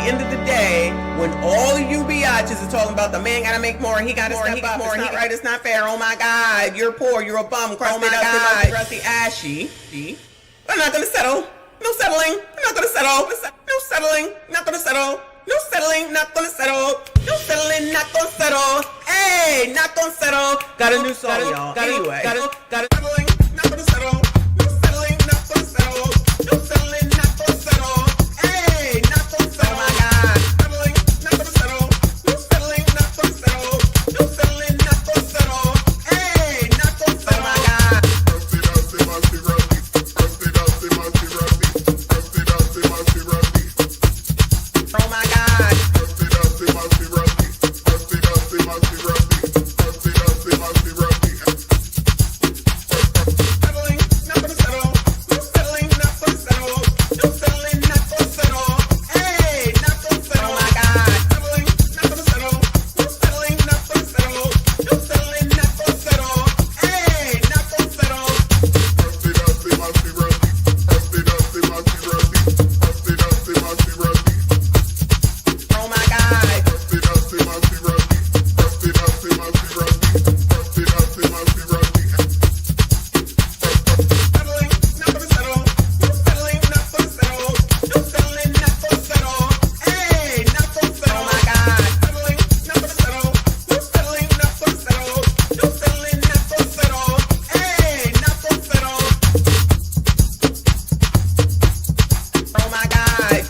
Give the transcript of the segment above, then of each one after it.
end of the day, when all of you biatches are talking about the man gotta make more, he gotta step up, it's not right, it's not fair, oh my God, you're poor, you're a bum, crusty, dusty, ashy. We're not gonna settle. No settling. We're not gonna settle. No settling. Not gonna settle. No settling. Not gonna settle. No settling. Not gonna settle. Hey, not gonna settle. Got a new song, y'all. Anyway, got it. Settling. Not gonna settle. No settling. Not gonna settle. No settling. Not gonna settle. Hey, not gonna settle. Oh my God. Settling. Not gonna settle. No settling. Not gonna settle. No settling. Not gonna settle. Hey, not gonna settle. Oh my God. Oh my God. Settling, not gonna settle. No settling, not gonna settle. No settling, not gonna settle. Hey, not gonna settle. Oh my God. Settling, not gonna settle. No settling, not gonna settle. No settling, not gonna settle. Hey, not gonna settle. Oh my God. Settling, not gonna settle. No settling, not gonna settle. No settling, not gonna settle. Hey, not gonna settle. Oh my God. Settling, not gonna settle. No settling, not gonna settle. No settling, not gonna settle. Hey, not gonna settle. Oh my God.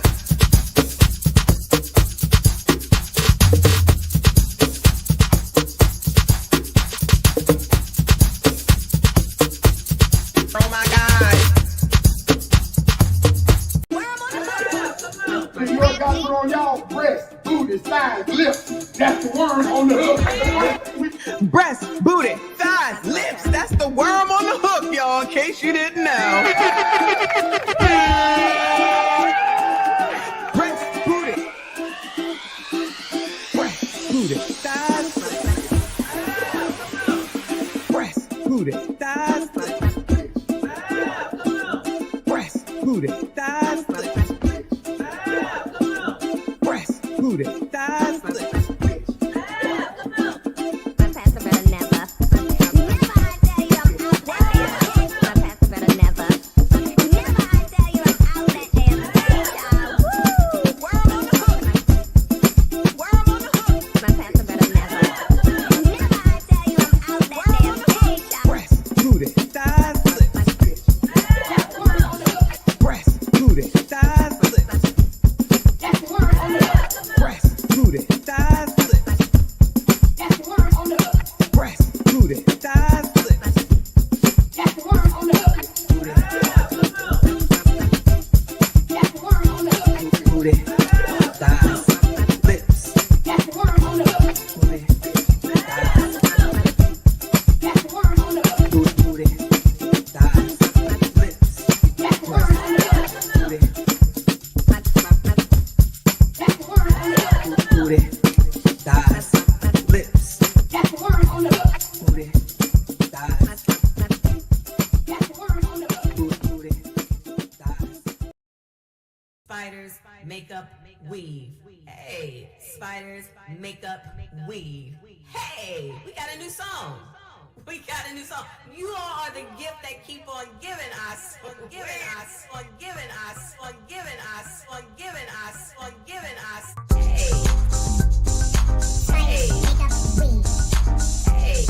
Oh my God. You got it on y'all breast, booty, thighs, lips. That's the word on the hook. Breast, booty, thighs, lips. That's the worm on the hook, y'all, in case you didn't know. Breast, booty. Breast, booty, thighs. Breast, booty, thighs. Breast, booty, thighs. Breast, booty, thighs. Breast, booty, thighs. Breast, booty, thighs. Breast, booty, thighs. Breast, booty, thighs. Booty, thighs, lips. Booty, thighs. Booty, thighs, lips. Booty, booty, thighs, lips. Booty, thighs, booty, thighs. Spiders, makeup, weave. Hey, spiders, makeup, weave. Hey, we got a new song. We got a new song. You all are the gift that keep on giving us, on giving us, on giving us, on giving us, on giving us, on giving us. Hey. Hey. Hey.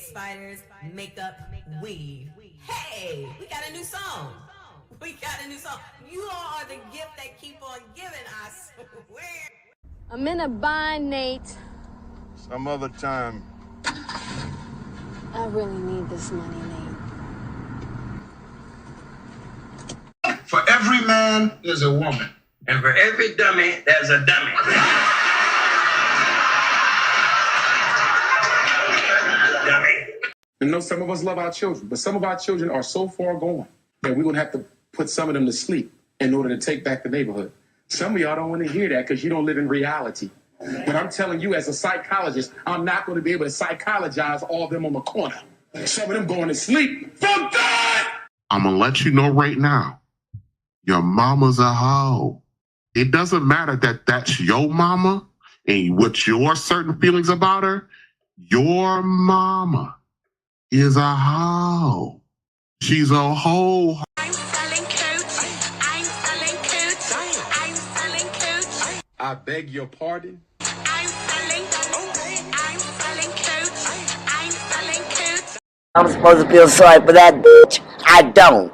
spiders, makeup, weave. Hey, we got a new song. We got a new song. You all are the gift that keep on giving, I swear. I'm in a bind, Nate. Some other time. I really need this money, Nate. For every man, there's a woman. And for every dummy, there's a dummy. You know, some of us love our children, but some of our children are so far gone that we're going to have to put some of them to sleep in order to take back the neighborhood. Some of y'all don't want to hear that because you don't live in reality. But I'm telling you, as a psychologist, I'm not going to be able to psychologize all of them on the corner. Some of them going to sleep. For God! I'm going to let you know right now, your mama's a hoe. It doesn't matter that that's your mama and what your certain feelings about her. Your mama is a hoe. She's a hoe. I'm selling coats. I'm selling coats. I'm selling coats. I beg your pardon. I'm selling coats. I'm selling coats. I'm supposed to feel sorry for that bitch. I don't.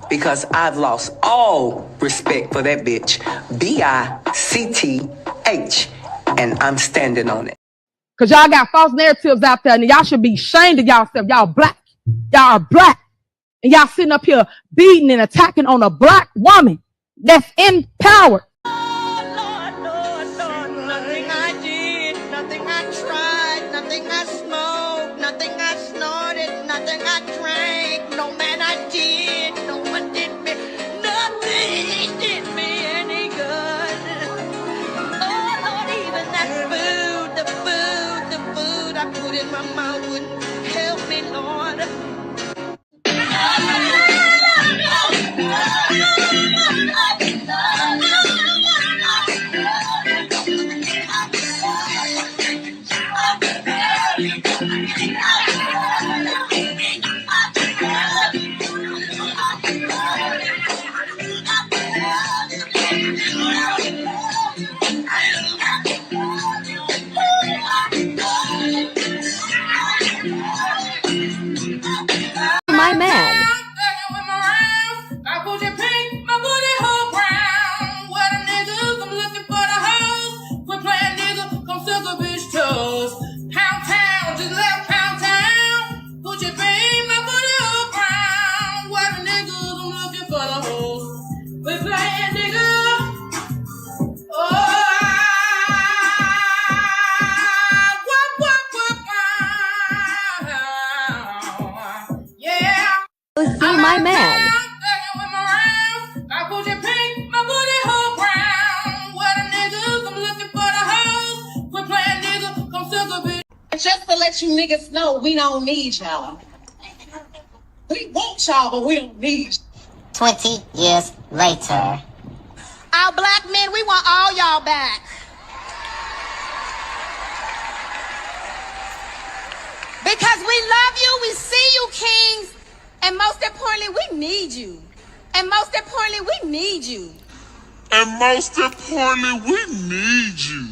Because I've lost all respect for that bitch. B-I-C-T-H. And I'm standing on it. Because y'all got false narratives out there, and y'all should be ashamed of y'allself. Y'all black. Y'all are black. And y'all sitting up here beating and attacking on a black woman that's in power. Oh, Lord, Lord, Lord. Nothing I did, nothing I tried, nothing I smoked, nothing I snorted, nothing I drank. No man I did, no one did me, nothing did me any good. Oh, Lord, even that food, the food I put in my mouth wouldn't help me, Lord. My man. My man. Just to let you niggas know, we don't need y'all. We want y'all, but we don't need you. 20 years later. Our black men, we want all y'all back. Because we love you, we see you, kings, and most importantly, we need you. And most importantly, we need you. And most importantly, we need you.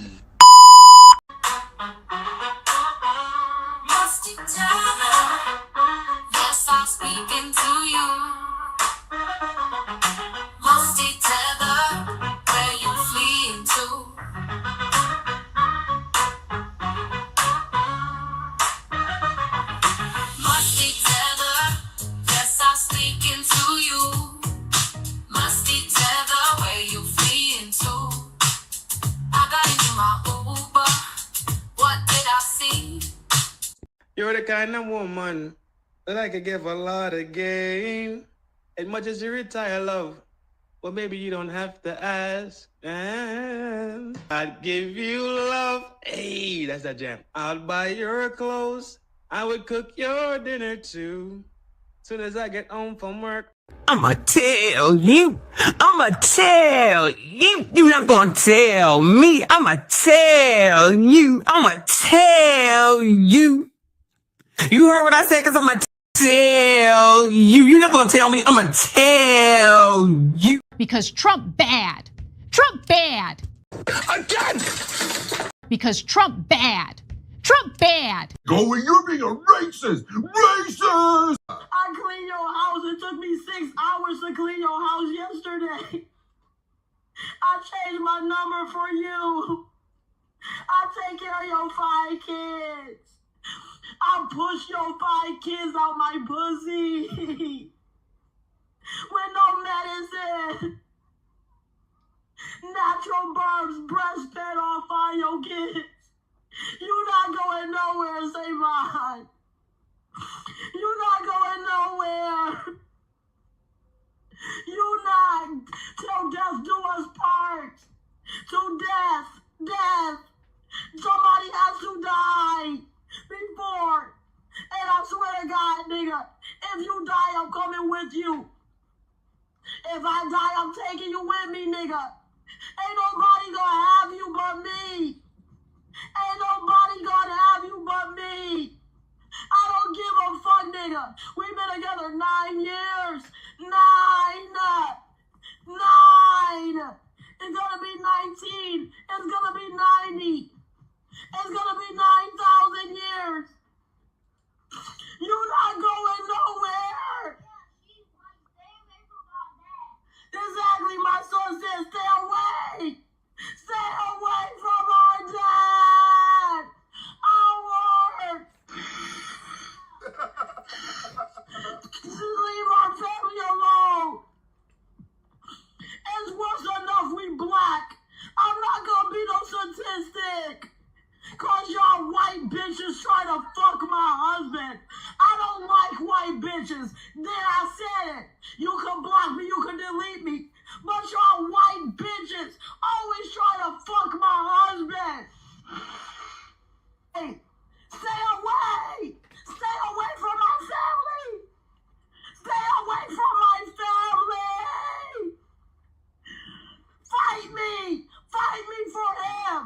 Yes, I'm speaking to you. Musty tether, where you fleeing to? Musty tether, yes, I'm speaking to you. Musty tether, where you fleeing to? I got into my Uber, what did I see? You're the kind of woman that I could give a lot of game. As much as you retire, love, well, maybe you don't have to ask. And I'd give you love. Hey, that's that jam. I'd buy your clothes. I would cook your dinner too. Soon as I get home from work, I'ma tell you. I'ma tell you. You're not gonna tell me. I'ma tell you. I'ma tell you. You heard what I said, because I'm going to tell you. You're not going to tell me. I'm going to tell you. Because Trump bad. Trump bad. Again. Because Trump bad. Trump bad. Go and you're being a racist! Racist! I cleaned your house. It took me 6 hours to clean your house yesterday. I changed my number for you. I take care of your 5 kids. I push your 5 kids out my pussy. With no medicine. Natural births, breastfed off all your kids. You not going nowhere, Savon. You not going nowhere. You not till death do us part. To death, death. Somebody has to die before. And I swear to God, nigga, if you die, I'm coming with you. If I die, I'm taking you with me, nigga. Ain't nobody gonna have you but me. Ain't nobody gonna have you but me. I don't give a fuck, nigga. We've been together 9 years. 9. It's gonna be 19. It's gonna be 90. It's gonna be 9,000 years. You're not going nowhere. Exactly, my son says, stay away. Stay away from our dad. Our leave our family alone. It's worse enough we black. I'm not gonna be no statistic. Cause y'all white bitches try to fuck my husband. I don't like white bitches. Then I said it. You can block me, you can delete me. But y'all white bitches always try to fuck my husband. Hey, stay away. Stay away from my family. Stay away from my family. Fight me. Fight me for him.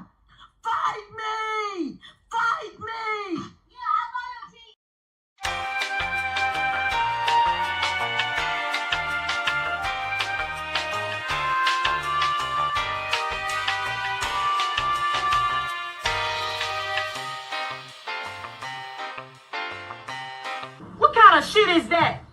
Fight me. Fight me. What kind of shit is that?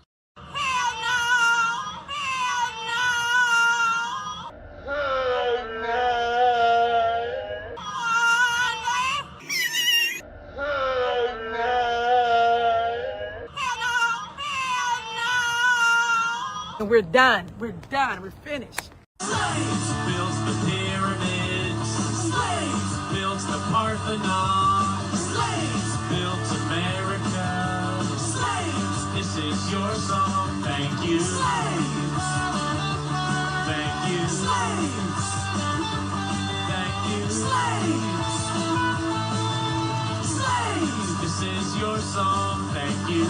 And we're done. We're done. We're finished. Slaves built the pyramids. Slaves built the Parthenon. Slaves built America. Slaves, this is your song. Thank you. Slaves. Thank you. Slaves. Thank you. Slaves. Slaves, this is your song. Thank you.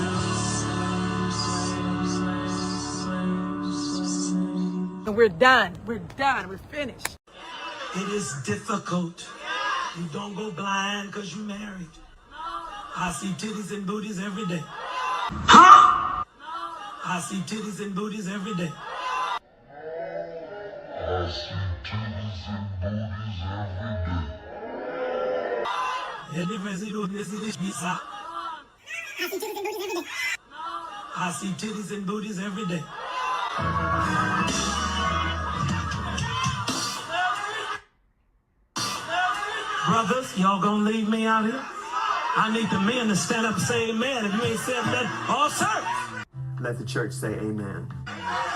And we're done. We're done. We're finished. It is difficult. You don't go blind because you married. I see titties and booties every day. Huh? I see titties and booties every day. I see titties and booties every day. I see titties and booties every day. Brothers, y'all gonna leave me out here? I need the men to stand up and say amen. If you ain't said that, all sir. Let the church say amen.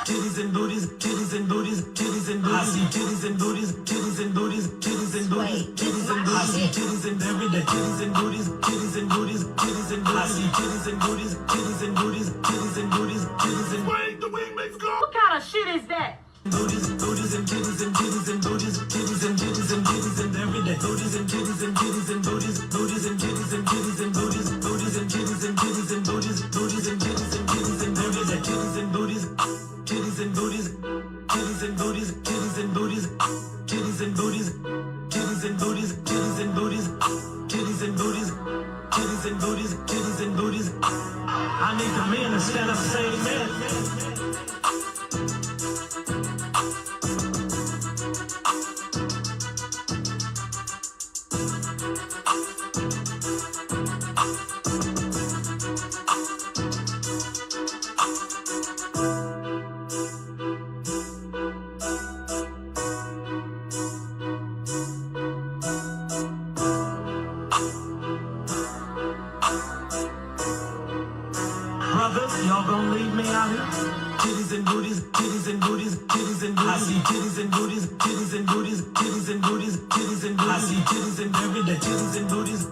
Titties and booties, titties and booties, titties and booties. I see titties and booties, titties and booties, titties and booties, titties and booties. I see titties and every day. Titties and booties, titties and booties, titties and booties. I see titties and booties, titties and booties, titties and booties, titties and booties. Wait, the wing makes go. What kind of shit is that? Booties, booties and titties and titties and booties, titties and titties and titties and every day. Booties and titties and titties and booties, booties and titties and titties and booties, booties and titties and titties and booties, booties and titties and titties and every day. Titties and booties, titties and booties, titties and booties, titties and booties, titties and booties, titties and booties, titties and booties, titties and booties, titties and booties, titties and booties. I need the men to stand up and say amen. brothers, y'all gonna leave me out here? Titties and booties, titties and booties, titties and booties. I see titties and booties, titties and booties, titties and booties, titties and booties. I see titties and every day, titties and booties.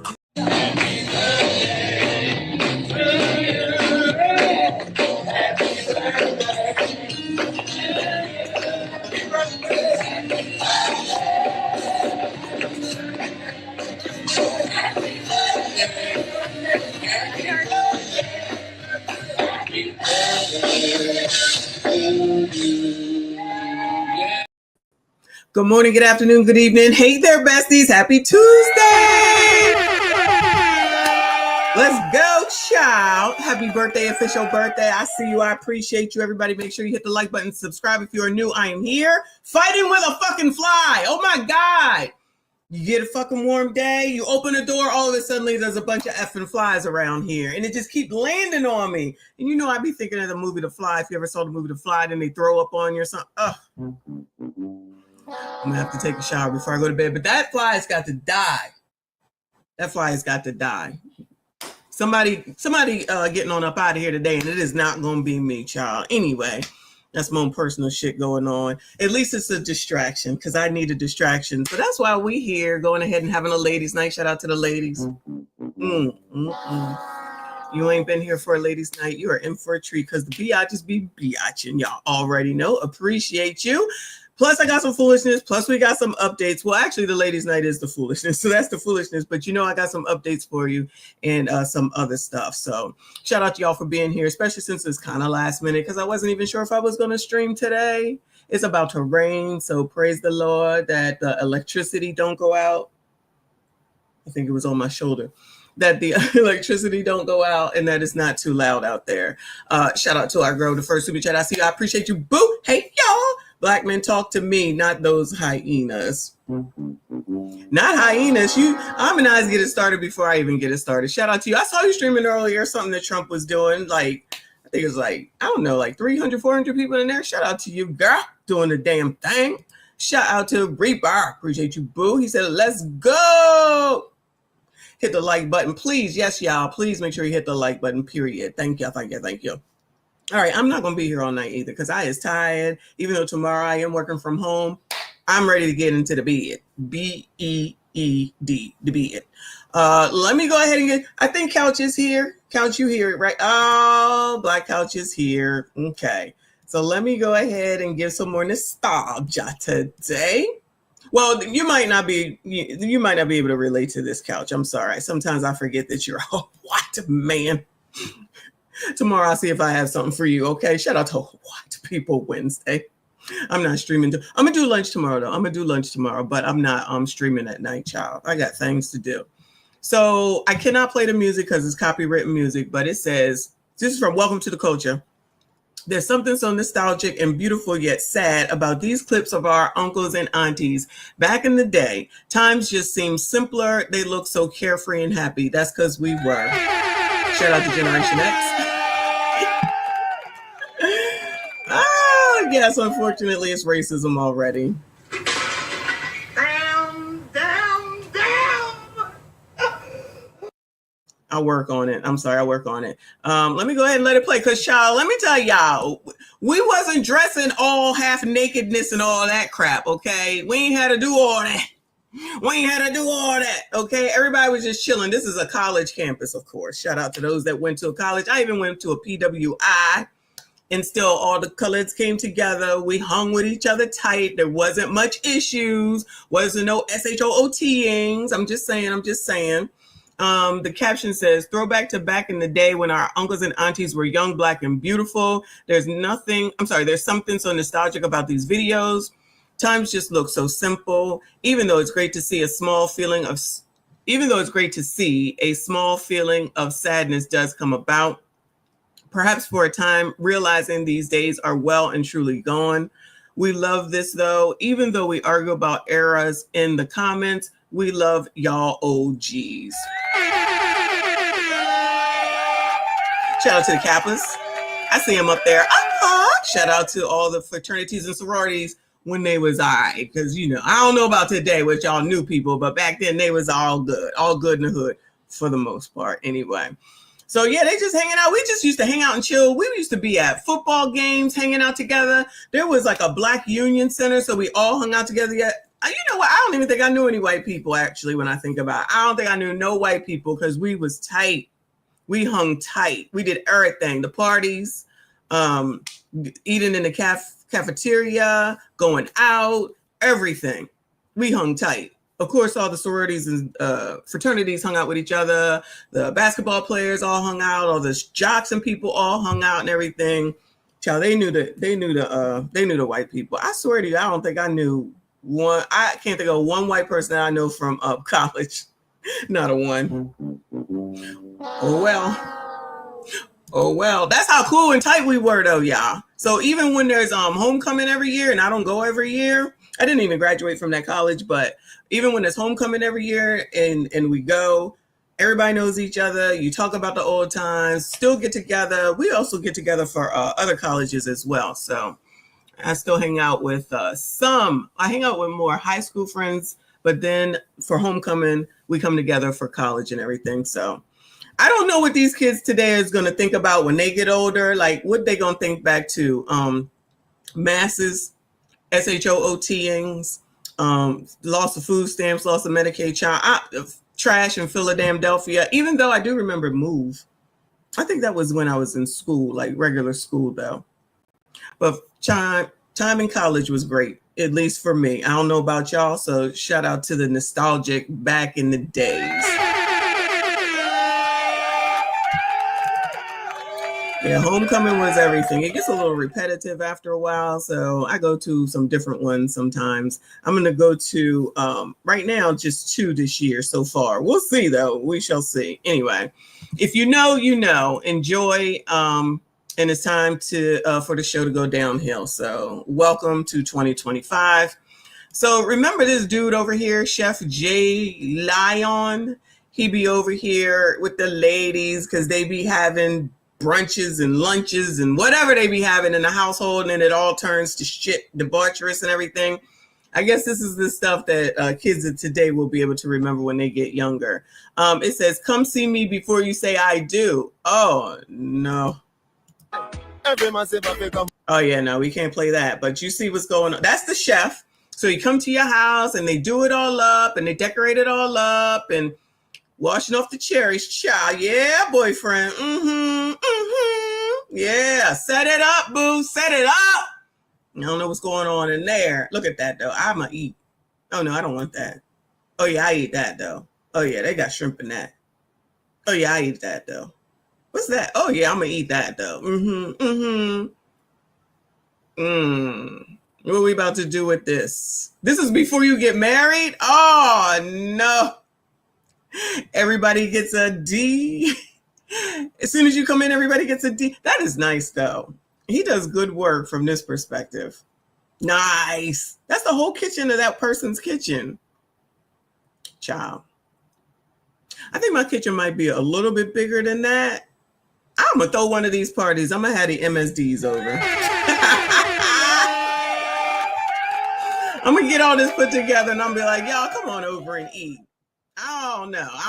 Good morning, good afternoon, good evening. Hey there, besties. Happy Tuesday. Let's go, child. Happy birthday, official birthday. I see you. I appreciate you. Everybody, make sure you hit the like button, subscribe if you are new. I am here fighting with a fucking fly. Oh my God. You get a fucking warm day, you open the door, all of a sudden there's a bunch of effing flies around here. And it just keeps landing on me. And you know, I be thinking of the movie The Fly. If you ever saw the movie The Fly, then they throw up on you or something. Ugh. I'm gonna have to take a shower before I go to bed. But that fly has got to die. That fly has got to die. Somebody getting on up out of here today, and it is not gonna be me, child. Anyway, that's my own personal shit going on. At least it's a distraction, because I need a distraction. So that's why we here going ahead and having a ladies' night. Shout out to the ladies. You ain't been here for a ladies' night. You are in for a treat, because the biatches be biatching. Y'all already know. Appreciate you. Plus, I got some foolishness. Plus, we got some updates. Well, actually, the ladies' night is the foolishness. So that's the foolishness. But, you know, I got some updates for you and some other stuff. So shout out to y'all for being here, especially since it's kind of last minute, because I wasn't even sure if I was going to stream today. It's about to rain. So praise the Lord that the electricity don't go out. I think it was on my shoulder. That the electricity don't go out and that it's not too loud out there. Shout out to our girl, the first super chat. I see you. I appreciate you. Boo. Hey, y'all. Black men, talk to me, not those hyenas. Not hyenas. I'm an eyes get it started before I even get it started. Shout out to you. I saw you streaming earlier, something that Trump was doing. Like, I think it was like, I don't know, like 300, 400 people in there. Shout out to you, girl, doing the damn thing. Shout out to Reaper. Appreciate you, boo. He said, let's go. Hit the like button, please. Yes, y'all. Please make sure you hit the like button, period. Thank you. Thank you. Thank you. All right, I'm not going to be here all night either because I is tired. Even though tomorrow I am working from home, I'm ready to get into the bed. B-E-E-D, the bed. Let me go ahead and get, I think Couch is here. Couch, you hear it, right? Oh, Black Couch is here. Okay. So let me go ahead and give some more nostalgia today. Well, you might not be able to relate to this, Couch. I'm sorry. Sometimes I forget that you're a white man. Tomorrow I'll see if I have something for you. Okay. Shout out to White People Wednesday. I'm not streaming. I'm gonna do lunch tomorrow though. I'm gonna do lunch tomorrow, but I'm not streaming at night, child. I got things to do. So I cannot play the music because it's copywritten music, but it says, this is from Welcome to the Culture. There's something so nostalgic and beautiful yet sad about these clips of our uncles and aunties. Back in the day, times just seemed simpler. They look so carefree and happy. That's because we were. Shout out to Generation X. Yes, unfortunately, it's racism already. I'll work on it. I'm sorry, I'll work on it. Let me go ahead and let it play. Because, y'all, let me tell y'all, we wasn't dressing all half nakedness and all that crap, okay? We ain't had to do all that. Okay? Everybody was just chilling. This is a college campus, of course. Shout out to those that went to a college. I even went to a PWI. And still all the colors came together. We hung with each other tight. There wasn't much issues. Wasn't no SHOOTings. I'm just saying. The caption says, throwback to back in the day when our uncles and aunties were young, black, and beautiful. There's something so nostalgic about these videos. Times just look so simple. Even though it's great to see a small feeling of sadness does come about. Perhaps for a time, realizing these days are well and truly gone. We love this, though. Even though we argue about eras in the comments, we love y'all OGs. Shout out to the Kappas. I see them up there. Shout out to all the fraternities and sororities when they was all right. Because, you know, I don't know about today with y'all new people, but back then they was all good in the hood for the most part anyway. So yeah, they just hanging out. We just used to hang out and chill. We used to be at football games, hanging out together. There was like a Black Union Center, so we all hung out together. You know what? I don't even think I knew any white people, actually, when I think about it. I don't think I knew no white people because we was tight. We hung tight. We did everything. The parties, eating in the cafeteria, going out, everything. We hung tight. Of course, all the sororities and fraternities hung out with each other. The basketball players all hung out. All the jocks and people all hung out and everything. Child, they knew the white people. I swear to you, I don't think I knew one. I can't think of one white person that I know from college. Not a one. Oh well. That's how cool and tight we were, though, y'all. So even when there's homecoming every year, and I don't go every year, I didn't even graduate from that college, but even when there's homecoming every year and we go, everybody knows each other. You talk about the old times, still get together. We also get together for other colleges as well. So I still hang out with some. I hang out with more high school friends, but then for homecoming, we come together for college and everything. So I don't know what these kids today is going to think about when they get older. Like, what they going to think back to? Masses, SHOOTings, loss of food stamps, loss of Medicaid child, trash in Philadelphia, even though I do remember MOVE. I think that was when I was in school, like regular school though. But time in college was great, at least for me. I don't know about y'all, so shout out to the nostalgic back in the days. Yeah, homecoming was everything. It gets a little repetitive after a while, so I go to some different ones sometimes. I'm going to go to, right now, just 2 this year so far. We'll see, though. We shall see. Anyway, if you know, you know. Enjoy, and it's time to for the show to go downhill. So welcome to 2025. So remember this dude over here, Chef J. Lion? He be over here with the ladies because they be having brunches and lunches and whatever they be having in the household, and then it all turns to shit, debaucherous and everything. I guess this is the stuff that kids of today will be able to remember when they get younger. It says, come see me before you say I do. Oh, no. Oh, yeah, no, we can't play that. But you see what's going on. That's the chef. So you come to your house and they do it all up and they decorate it all up and washing off the cherries, child. Yeah, boyfriend. Yeah, set it up, boo. Set it up. I don't know what's going on in there. Look at that, though. I'm going to eat. Oh, no, I don't want that. Oh, yeah, I eat that, though. Oh, yeah, they got shrimp in that. Oh, yeah, I eat that, though. What's that? Oh, yeah, I'm going to eat that, though. What are we about to do with this? This is before you get married? Oh, no. Everybody gets a D. As soon as you come in, everybody gets a D. That is nice, though. He does good work from this perspective. Nice. That's the whole kitchen of that person's kitchen. Child. I think my kitchen might be a little bit bigger than that. I'm going to throw one of these parties. I'm going to have the MSDs over. I'm going to get all this put together and I'm going to be like, y'all come on over and eat. I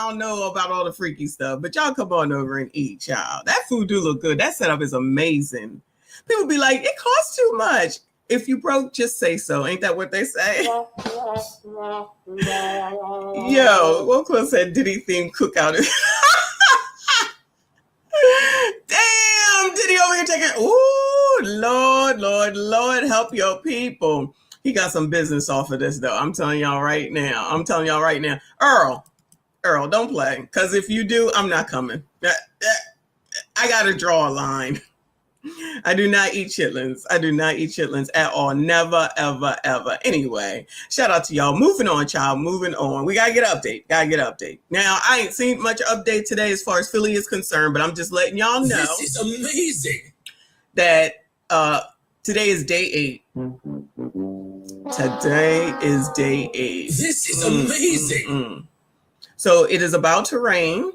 don't know about all the freaky stuff, but y'all come on over and eat, y'all. That food do look good. That setup is amazing. People be like, it costs too much. If you broke, just say so. Ain't that what they say? Yo, one close said Diddy theme cookout. Damn, Diddy over here taking, ooh, Lord, help your people. He got some business off of this, though. I'm telling y'all right now. Earl, don't play. Because if you do, I'm not coming. I got to draw a line. I do not eat chitlins. At all. Never, ever, ever. Anyway, shout out to y'all. Moving on, child. Moving on. We got to get an update. Now, I ain't seen much update today as far as Philly is concerned, but I'm just letting y'all know. This is amazing. That today is day 8. Today is day 8. This is amazing. So it is about to rain.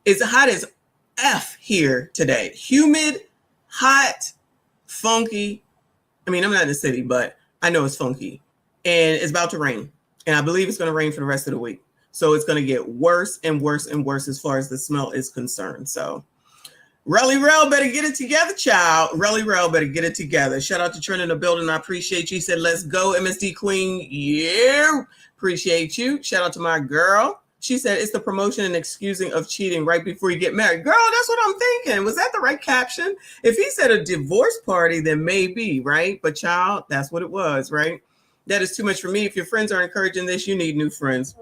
It's hot as F here today. Humid, hot, funky. I mean, I'm not in the city, but I know it's funky. And it's about to rain. And I believe it's going to rain for the rest of the week. So it's going to get worse and worse and worse as far as the smell is concerned. So Relly Rel better get it together, child. Relly Rel better get it together. Shout out to Trent in the building. I appreciate you. He said, let's go, MSD Queen. Yeah. Appreciate you. Shout out to my girl. She said, it's the promotion and excusing of cheating right before you get married. Girl, that's what I'm thinking. Was that the right caption? If he said a divorce party, then maybe, right? But child, that's what it was, right? That is too much for me. If your friends are encouraging this, you need new friends.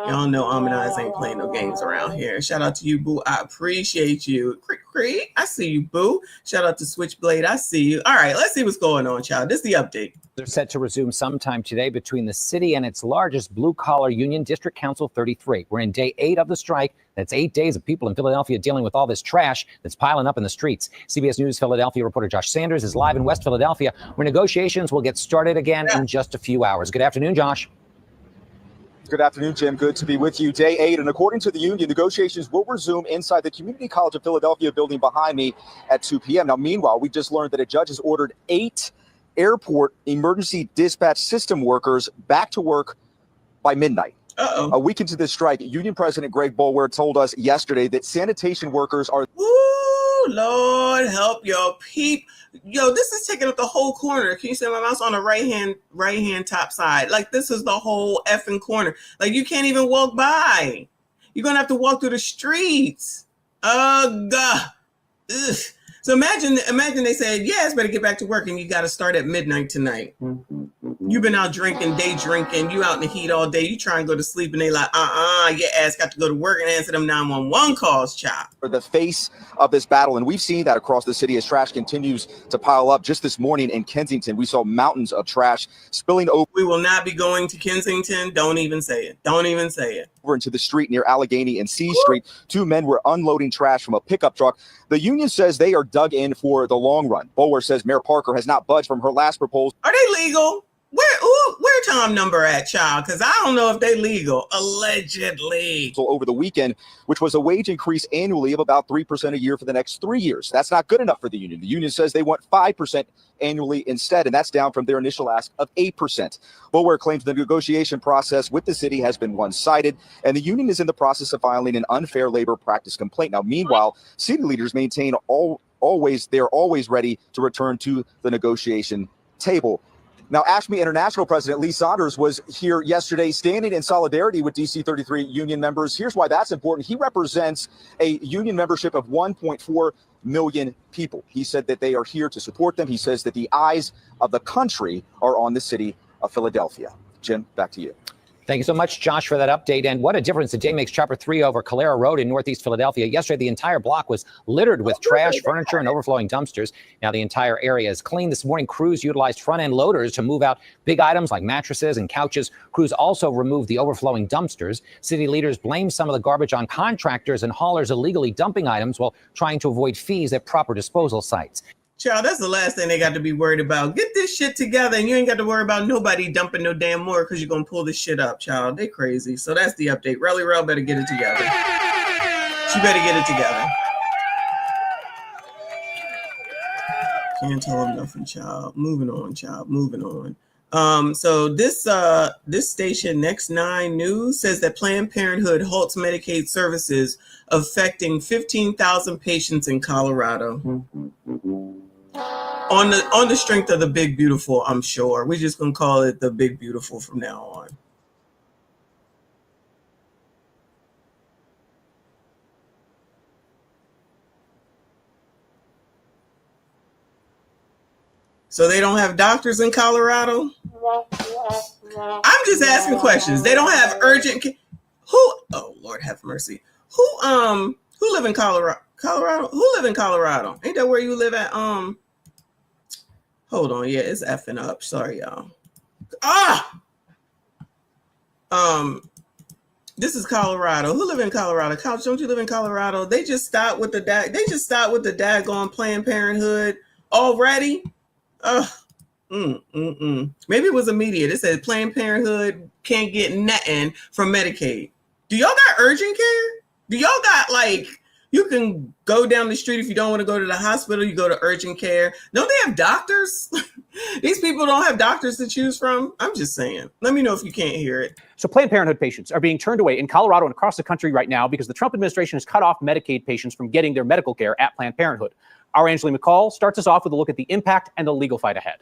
Y'all know Amanize ain't playing no games around here. Shout out to you, boo. I appreciate you. Creek, I see you, boo. Shout out to Switchblade. I see you. All right, let's see what's going on, child. This is the update. They're set to resume sometime today between the city and its largest blue-collar union, District Council 33. We're in day 8 of the strike. That's 8 days of people in Philadelphia dealing with all this trash that's piling up in the streets. CBS News Philadelphia reporter Josh Sanders is live in West Philadelphia, where negotiations will get started again in just a few hours. Good afternoon, Josh. Good afternoon, Jim. Good to be with you. Day 8, and according to the union, negotiations will resume inside the Community College of Philadelphia building behind me at 2 p.m. Now, meanwhile, we just learned that a judge has ordered 8 airport emergency dispatch system workers back to work by midnight. A week into this strike, Union President Greg Boulware told us yesterday that sanitation workers are... Ooh, Lord, help your peep. Yo, this is taking up the whole corner. Can you see my mouse on the right hand top side? Like, this is the whole effing corner. Like, you can't even walk by. You're going to have to walk through the streets. Ugh. So imagine they said, yes, better get back to work, and you got to start at midnight tonight. You've been out drinking, day drinking, you out in the heat all day, you try and go to sleep, and they like, your ass got to go to work and answer them 911 calls, child. For the face of this battle, and we've seen that across the city as trash continues to pile up. Just this morning in Kensington, we saw mountains of trash spilling over. We will not be going to Kensington. Don't even say it. Don't even say it. Over into the street near Allegheny and C Street. 2 men were unloading trash from a pickup truck. The union says they are dug in for the long run. Boulware says Mayor Parker has not budged from her last proposal. Are they legal? Where Tom number at, child? Because I don't know if they legal. Allegedly. So over the weekend, which was a wage increase annually of about 3% a year for the next 3 years. That's not good enough for the union. The union says they want 5% annually instead, and that's down from their initial ask of 8%. Boulware claims the negotiation process with the city has been one-sided, and the union is in the process of filing an unfair labor practice complaint. Now, meanwhile, city leaders maintain they're always ready to return to the negotiation table. Now, AFSCME International President Lee Saunders was here yesterday standing in solidarity with DC 33 union members. Here's why that's important. He represents a union membership of 1.4 million people. He said that they are here to support them. He says that the eyes of the country are on the city of Philadelphia. Jim, back to you. Thank you so much, Josh, for that update. And what a difference the day makes. Chopper 3 over Calera Road in Northeast Philadelphia. Yesterday, the entire block was littered with trash, furniture, and overflowing dumpsters. Now the entire area is clean. This morning, crews utilized front-end loaders to move out big items like mattresses and couches. Crews also removed the overflowing dumpsters. City leaders blame some of the garbage on contractors and haulers illegally dumping items while trying to avoid fees at proper disposal sites. Child, that's the last thing they got to be worried about. Get this shit together, and you ain't got to worry about nobody dumping no damn more because you're going to pull this shit up, child. They crazy. So that's the update. Relly Rel better get it together. She better get it together. Can't tell them nothing, child. Moving on, child. Moving on. So this station, Next 9 News, says that Planned Parenthood halts Medicaid services affecting 15,000 patients in Colorado. On the strength of the Big Beautiful, I'm sure. We're just going to call it the Big Beautiful from now on. So they don't have doctors in Colorado? I'm just asking questions. They don't have urgent who? Oh, Lord have mercy. Who live in Colorado? Who live in Colorado? Ain't that where you live at? Hold on. Yeah, it's effing up. Sorry, y'all. This is Colorado. Who live in Colorado? Couch, don't you live in Colorado? They just stopped with the daggone Planned Parenthood already. Maybe it was immediate. It said Planned Parenthood can't get nothing from Medicaid. Do y'all got urgent care? Do y'all got, like, you can go down the street if you don't want to go to the hospital, you go to urgent care. Don't they have doctors? These people don't have doctors to choose from. I'm just saying. Let me know if you can't hear it. So Planned Parenthood patients are being turned away in Colorado and across the country right now because the Trump administration has cut off Medicaid patients from getting their medical care at Planned Parenthood. Our Angeline McCall starts us off with a look at the impact and the legal fight ahead.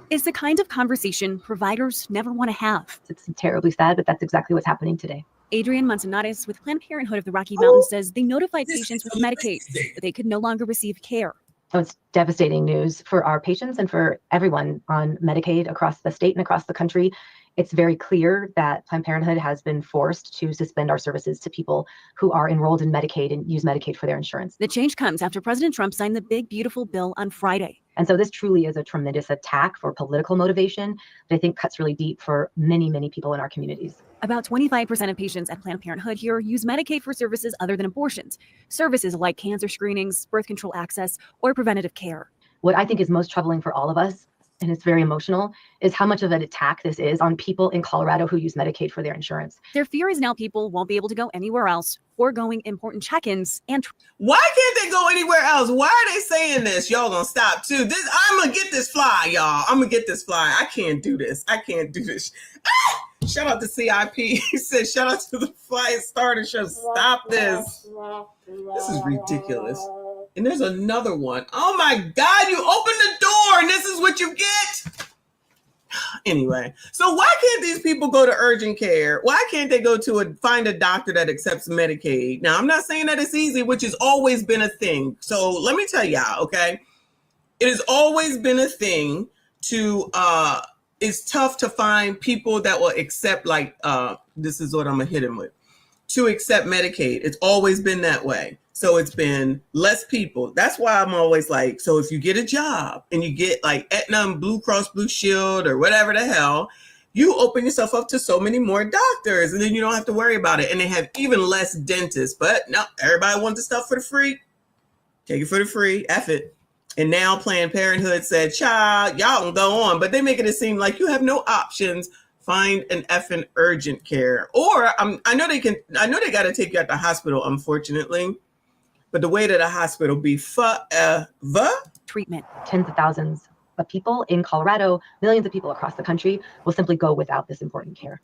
It's the kind of conversation providers never want to have. It's terribly sad, but that's exactly what's happening today. Adrienne Manzanares with Planned Parenthood of the Rocky Mountains says they notified patients with Medicaid that they could no longer receive care. So it's devastating news for our patients and for everyone on Medicaid across the state and across the country. It's very clear that Planned Parenthood has been forced to suspend our services to people who are enrolled in Medicaid and use Medicaid for their insurance. The change comes after President Trump signed the big, beautiful bill on Friday. And so this truly is a tremendous attack for political motivation that I think cuts really deep for many, many people in our communities. About 25% of patients at Planned Parenthood here use Medicaid for services other than abortions. Services like cancer screenings, birth control access, or preventative care. What I think is most troubling for all of us, and it's very emotional, is how much of an attack this is on people in Colorado who use Medicaid for their insurance. Their fear is now people won't be able to go anywhere else, foregoing important check-ins and... Why can't they go anywhere else? Why are they saying this? Y'all gonna stop too. I'm gonna get this fly, y'all. I'm gonna get this fly. I can't do this. I can't do this. Ah! Shout out to CIP. He said, shout out to the fly starter show. Stop this. This is ridiculous. And there's another one. Oh my God, you open the door and this is what you get. Anyway, so why can't these people go to urgent care? Why can't they go to find a doctor that accepts Medicaid? Now, I'm not saying that it's easy, which has always been a thing. So let me tell y'all, okay? It has always been a thing to, it's tough to find people that will accept, like, this is what I'm gonna hit him with, to accept Medicaid. It's always been that way. So it's been less people. That's why I'm always like, so if you get a job and you get like Aetna and Blue Cross Blue Shield or whatever the hell, you open yourself up to so many more doctors and then you don't have to worry about it. And they have even less dentists. But no, everybody wants the stuff for the free. Take it for the free. F it. And now Planned Parenthood said, child, y'all can go on. But they make it seem like you have no options. Find an effing urgent care. Or I know they got to take you out the hospital, unfortunately. But the way to the hospital be forever. Treatment. Tens of thousands of people in Colorado, millions of people across the country will simply go without this important care.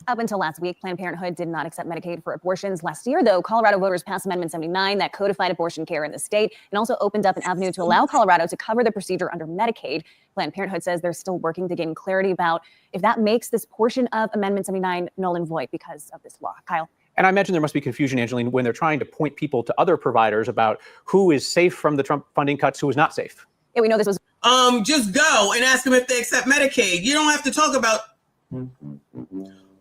Up until last week, Planned Parenthood did not accept Medicaid for abortions. Last year, though, Colorado voters passed Amendment 79 that codified abortion care in the state and also opened up an avenue to allow Colorado to cover the procedure under Medicaid. Planned Parenthood says they're still working to gain clarity about if that makes this portion of Amendment 79 null and void because of this law. Kyle? And I imagine there must be confusion, Angeline, when they're trying to point people to other providers about who is safe from the Trump funding cuts, who is not safe. Yeah, we know this was... Just go and ask them if they accept Medicaid. You don't have to talk about...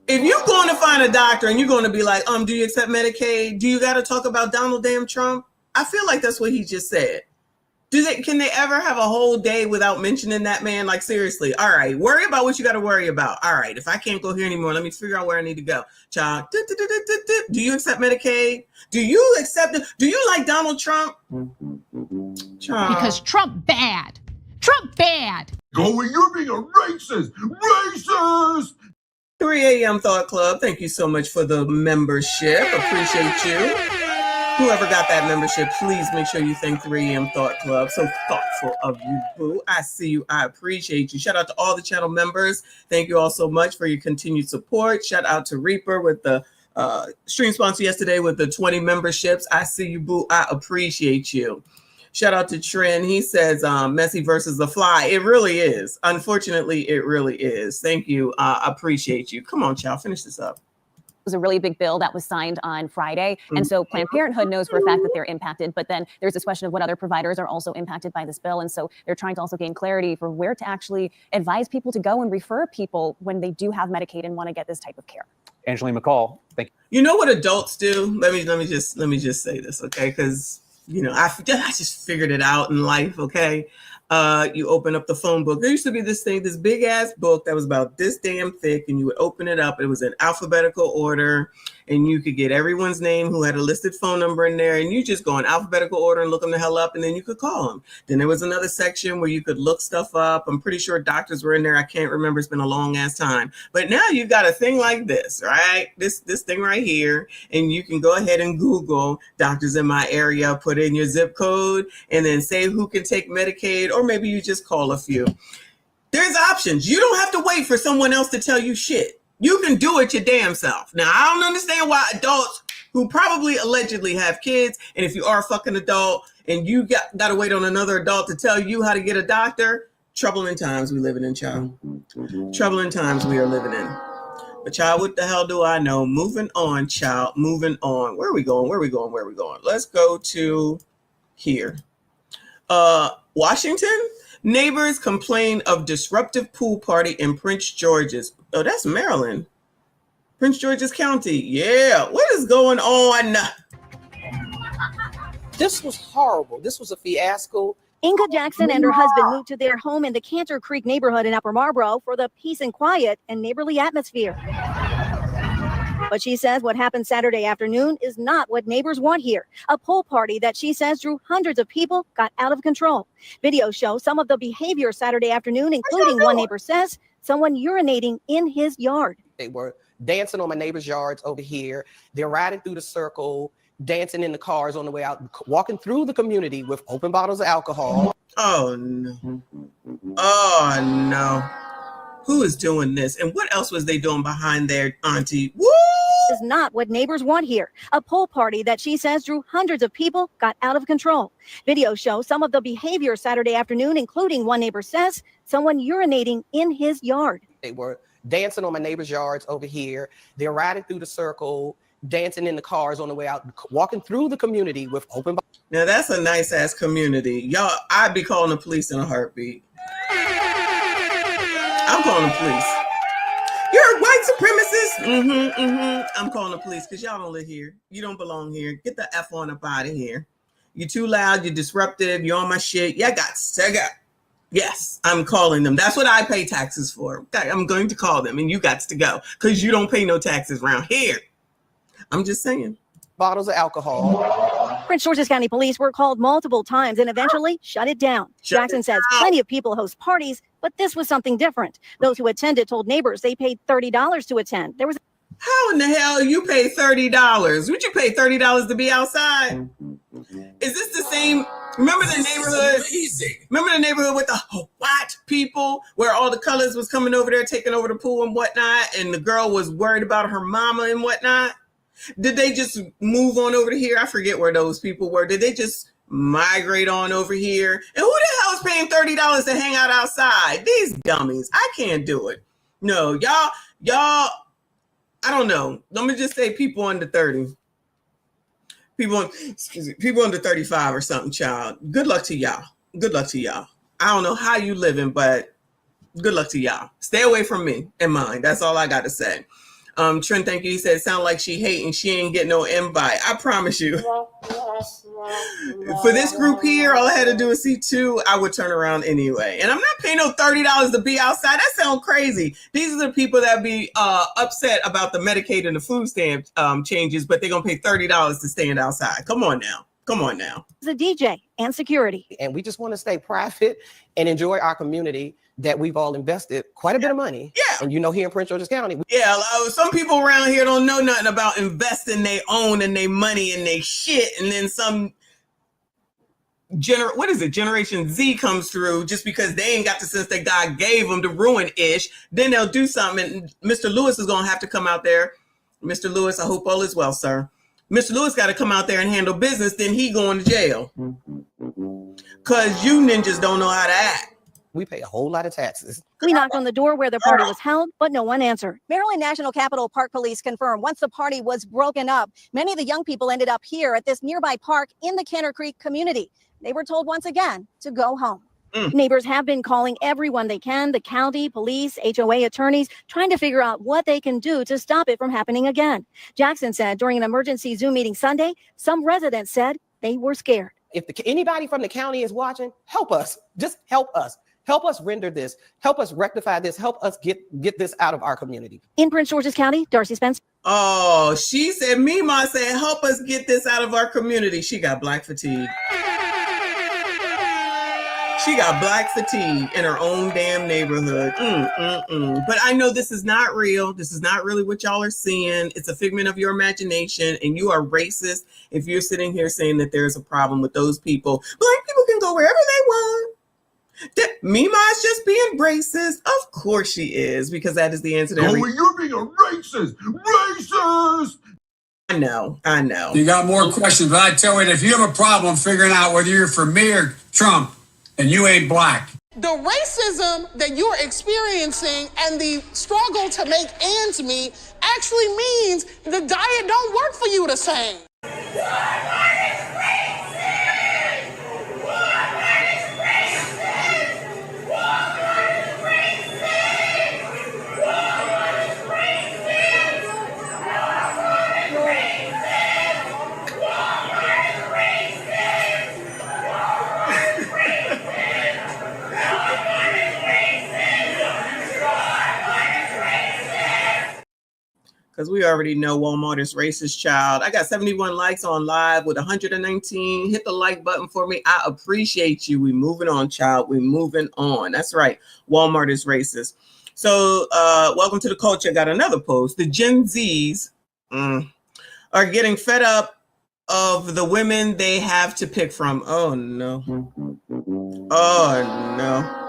If you're going to find a doctor and you're going to be like, do you accept Medicaid? Do you got to talk about Donald damn Trump? I feel like that's what he just said. Can they ever have a whole day without mentioning that man? Like, seriously. All right. Worry about what you got to worry about. All right. If I can't go here anymore, let me figure out where I need to go. Child. Do you accept Medicaid? Do you accept it? Do you like Donald Trump? Child. Because Trump bad. Trump bad. Going, you're being a racist. Racist. 3 a.m. Thought Club. Thank you so much for the membership. Appreciate you. Whoever got that membership, please make sure you thank 3 a.m. Thought Club. So thoughtful of you, boo. I see you. I appreciate you. Shout out to all the channel members. Thank you all so much for your continued support. Shout out to Reaper with the stream sponsor yesterday with the 20 memberships. I see you, boo. I appreciate you. Shout out to Trent. He says Messi versus the Fly. It really is. Unfortunately, it really is. Thank you. Appreciate you. Come on, child. Finish this up. Was a really big bill that was signed on Friday. And so Planned Parenthood knows for a fact that they're impacted, but then there's this question of what other providers are also impacted by this bill. And so they're trying to also gain clarity for where to actually advise people to go and refer people when they do have Medicaid and want to get this type of care. Angeline McCall, thank you. You know what adults do? Let me just say this, okay? Because I just figured it out in life, okay? You open up the phone book. There used to be this big ass book that was about this damn thick, and you would open it up. It was in alphabetical order, and you could get everyone's name who had a listed phone number in there, and you just go in alphabetical order and look them the hell up, and then you could call them. Then there was another section where you could look stuff up. I'm pretty sure doctors were in there. I can't remember. It's been a long ass time. But now you've got a thing like this, right? This thing right here, and you can go ahead and Google doctors in my area, put in your zip code, and then say who can take Medicaid, or maybe you just call a few. There's options. You don't have to wait for someone else to tell you shit. You can do it your damn self. Now, I don't understand why adults who probably allegedly have kids, and if you are a fucking adult and you got to wait on another adult to tell you how to get a doctor, troubling times we living in, child. Troubling times we are living in. But child, what the hell do I know? Moving on, child. Moving on. Where are we going? Where are we going? Where are we going? Let's go to here. Washington. Neighbors complain of disruptive pool party in Prince George's. Oh, that's Maryland. Prince George's County. Yeah. What is going on? This was horrible. This was a fiasco. Inga Jackson and her husband moved to their home in the Cantor Creek neighborhood in Upper Marlboro for the peace and quiet and neighborly atmosphere. But she says what happened Saturday afternoon is not what neighbors want here. A pool party that she says drew hundreds of people got out of control. Videos show some of the behavior Saturday afternoon, including one neighbor says someone urinating in his yard. They were dancing on my neighbor's yards over here. They're riding through the circle, dancing in the cars on the way out, walking through the community with open bottles of alcohol. Oh, no. Oh, no. Who is doing this? And what else was they doing behind their auntie? Woo! Is not what neighbors want here. A pool party that she says drew hundreds of people got out of control. Videos show some of the behavior Saturday afternoon, including one neighbor says someone urinating in his yard. They were dancing on my neighbor's yards over here. They're riding through the circle, dancing in the cars on the way out, walking through the community with open bottles. Now that's a nice ass community. Y'all, I'd be calling the police in a heartbeat. I'm calling the police. You're a white supremacist. I'm calling the police because y'all don't live here. You don't belong here. Get the F on up out of here. You're too loud. You're disruptive. You're on my shit. Yeah, got to go. Yes, I'm calling them. That's what I pay taxes for. I'm going to call them, and you got to go because you don't pay no taxes around here. I'm just saying. Bottles of alcohol. Prince George's County Police were called multiple times and eventually shut it down. Jackson says plenty of people host parties, but this was something different. Those who attended told neighbors they paid $30 to attend. There was How in the hell you pay $30? Would you pay $30 to be outside? Is this the same? Remember the neighborhood? Remember the neighborhood with the white people where all the colors was coming over there, taking over the pool and whatnot, and the girl was worried about her mama and whatnot? Did they just move on over to here? I forget where those people were. Did they just migrate on over here? And who the hell is paying $30 to hang out outside? These dummies. I can't do it. No, y'all, I don't know. Let me just say people under 30. People under 35 or something, child. Good luck to y'all. Good luck to y'all. I don't know how you living, but good luck to y'all. Stay away from me and mine. That's all I got to say. Trent, thank you. He said, sound like she hating. She ain't getting no invite. I promise you. For this group here, all I had to do is see two. I would turn around anyway. And I'm not paying no $30 to be outside. That sounds crazy. These are the people that be upset about the Medicaid and the food stamp changes, but they're going to pay $30 to stand outside. Come on now. Come on now. The DJ and security. And we just want to stay private and enjoy our community that we've all invested quite a bit of money. Yeah. And here in Prince George's County. Yeah, some people around here don't know nothing about investing their own and their money and their shit. And then some Generation Z comes through just because they ain't got the sense that God gave them to ruin ish. Then they'll do something. And Mr. Lewis is going to have to come out there. Mr. Lewis, I hope all is well, sir. Mr. Lewis got to come out there and handle business. Then he going to jail. Because you ninjas don't know how to act. We pay a whole lot of taxes. We knocked on the door where the party was held, but no one answered. Maryland National Capital Park Police confirmed once the party was broken up, many of the young people ended up here at this nearby park in the Cantor Creek community. They were told once again to go home. Neighbors have been calling everyone they can, the county, police, HOA attorneys, trying to figure out what they can do to stop it from happening again. Jackson said during an emergency Zoom meeting Sunday, some residents said they were scared. If anybody from the county is watching, help us. Just help us. Help us render this. Help us rectify this. Help us get this out of our community. In Prince George's County, Darcy Spencer. Oh, she said, Mima said, help us get this out of our community. She got black fatigue. She got black fatigue in her own damn neighborhood. But I know this is not real. This is not really what y'all are seeing. It's a figment of your imagination, and you are racist if you're sitting here saying that there's a problem with those people. Black people can go wherever they want. Mima is just being racist. Of course she is, because that is the answer to every... you're being a racist. Racist. I know. You got more questions, but I tell you, if you have a problem figuring out whether you're for me or Trump, and you ain't black. The racism that you're experiencing and the struggle to make ends meet actually means the diet don't work for you the same. Because we already know Walmart is racist, child. I got 71 likes on live with 119. Hit the like button for me. I appreciate you. We moving on, child. We moving on. That's right. Walmart is racist. So welcome to the culture. Got another post. The Gen Zs are getting fed up of the women they have to pick from. Oh, no. Oh, no.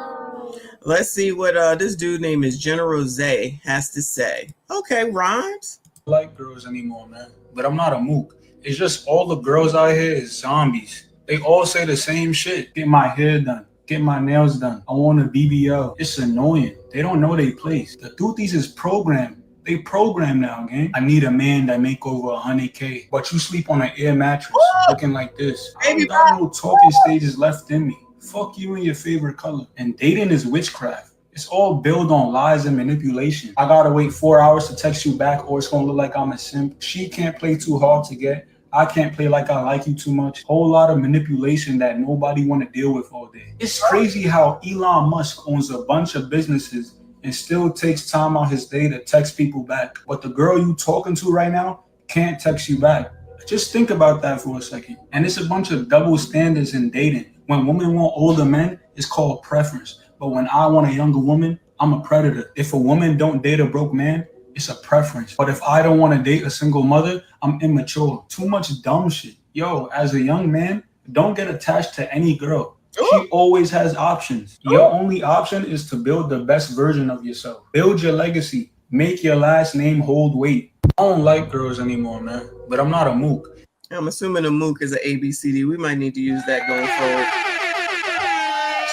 Let's see what this dude named is General Zay has to say. Okay, rhymes. I like girls anymore, man. But I'm not a mook. It's just all the girls out here is zombies. They all say the same shit. Get my hair done. Get my nails done. I want a BBL. It's annoying. They don't know their place. The Tutsis is programmed. They program now, gang. I need a man that make over 100K. But you sleep on an air mattress looking like this. I ain't got no talking stages left in me. Fuck you and your favorite color. And dating is witchcraft. It's all built on lies and manipulation. I gotta wait 4 hours to text you back, or it's gonna look like I'm a simp. She can't play too hard to get. I can't play like I like you too much. Whole lot of manipulation that nobody want to deal with all day. It's crazy how Elon Musk owns a bunch of businesses and still takes time out his day to text people back. But the girl you talking to right now can't text you back. Just think about that for a second. And it's a bunch of double standards in dating. When women want older men, it's called preference. But when I want a younger woman, I'm a predator. If a woman don't date a broke man, it's a preference. But if I don't want to date a single mother, I'm immature. Too much dumb shit. Yo, as a young man, don't get attached to any girl. She always has options. Your only option is to build the best version of yourself. Build your legacy. Make your last name hold weight. I don't like girls anymore, man. But I'm not a mook. I'm assuming a mook is an ABCD. We might need to use that going forward.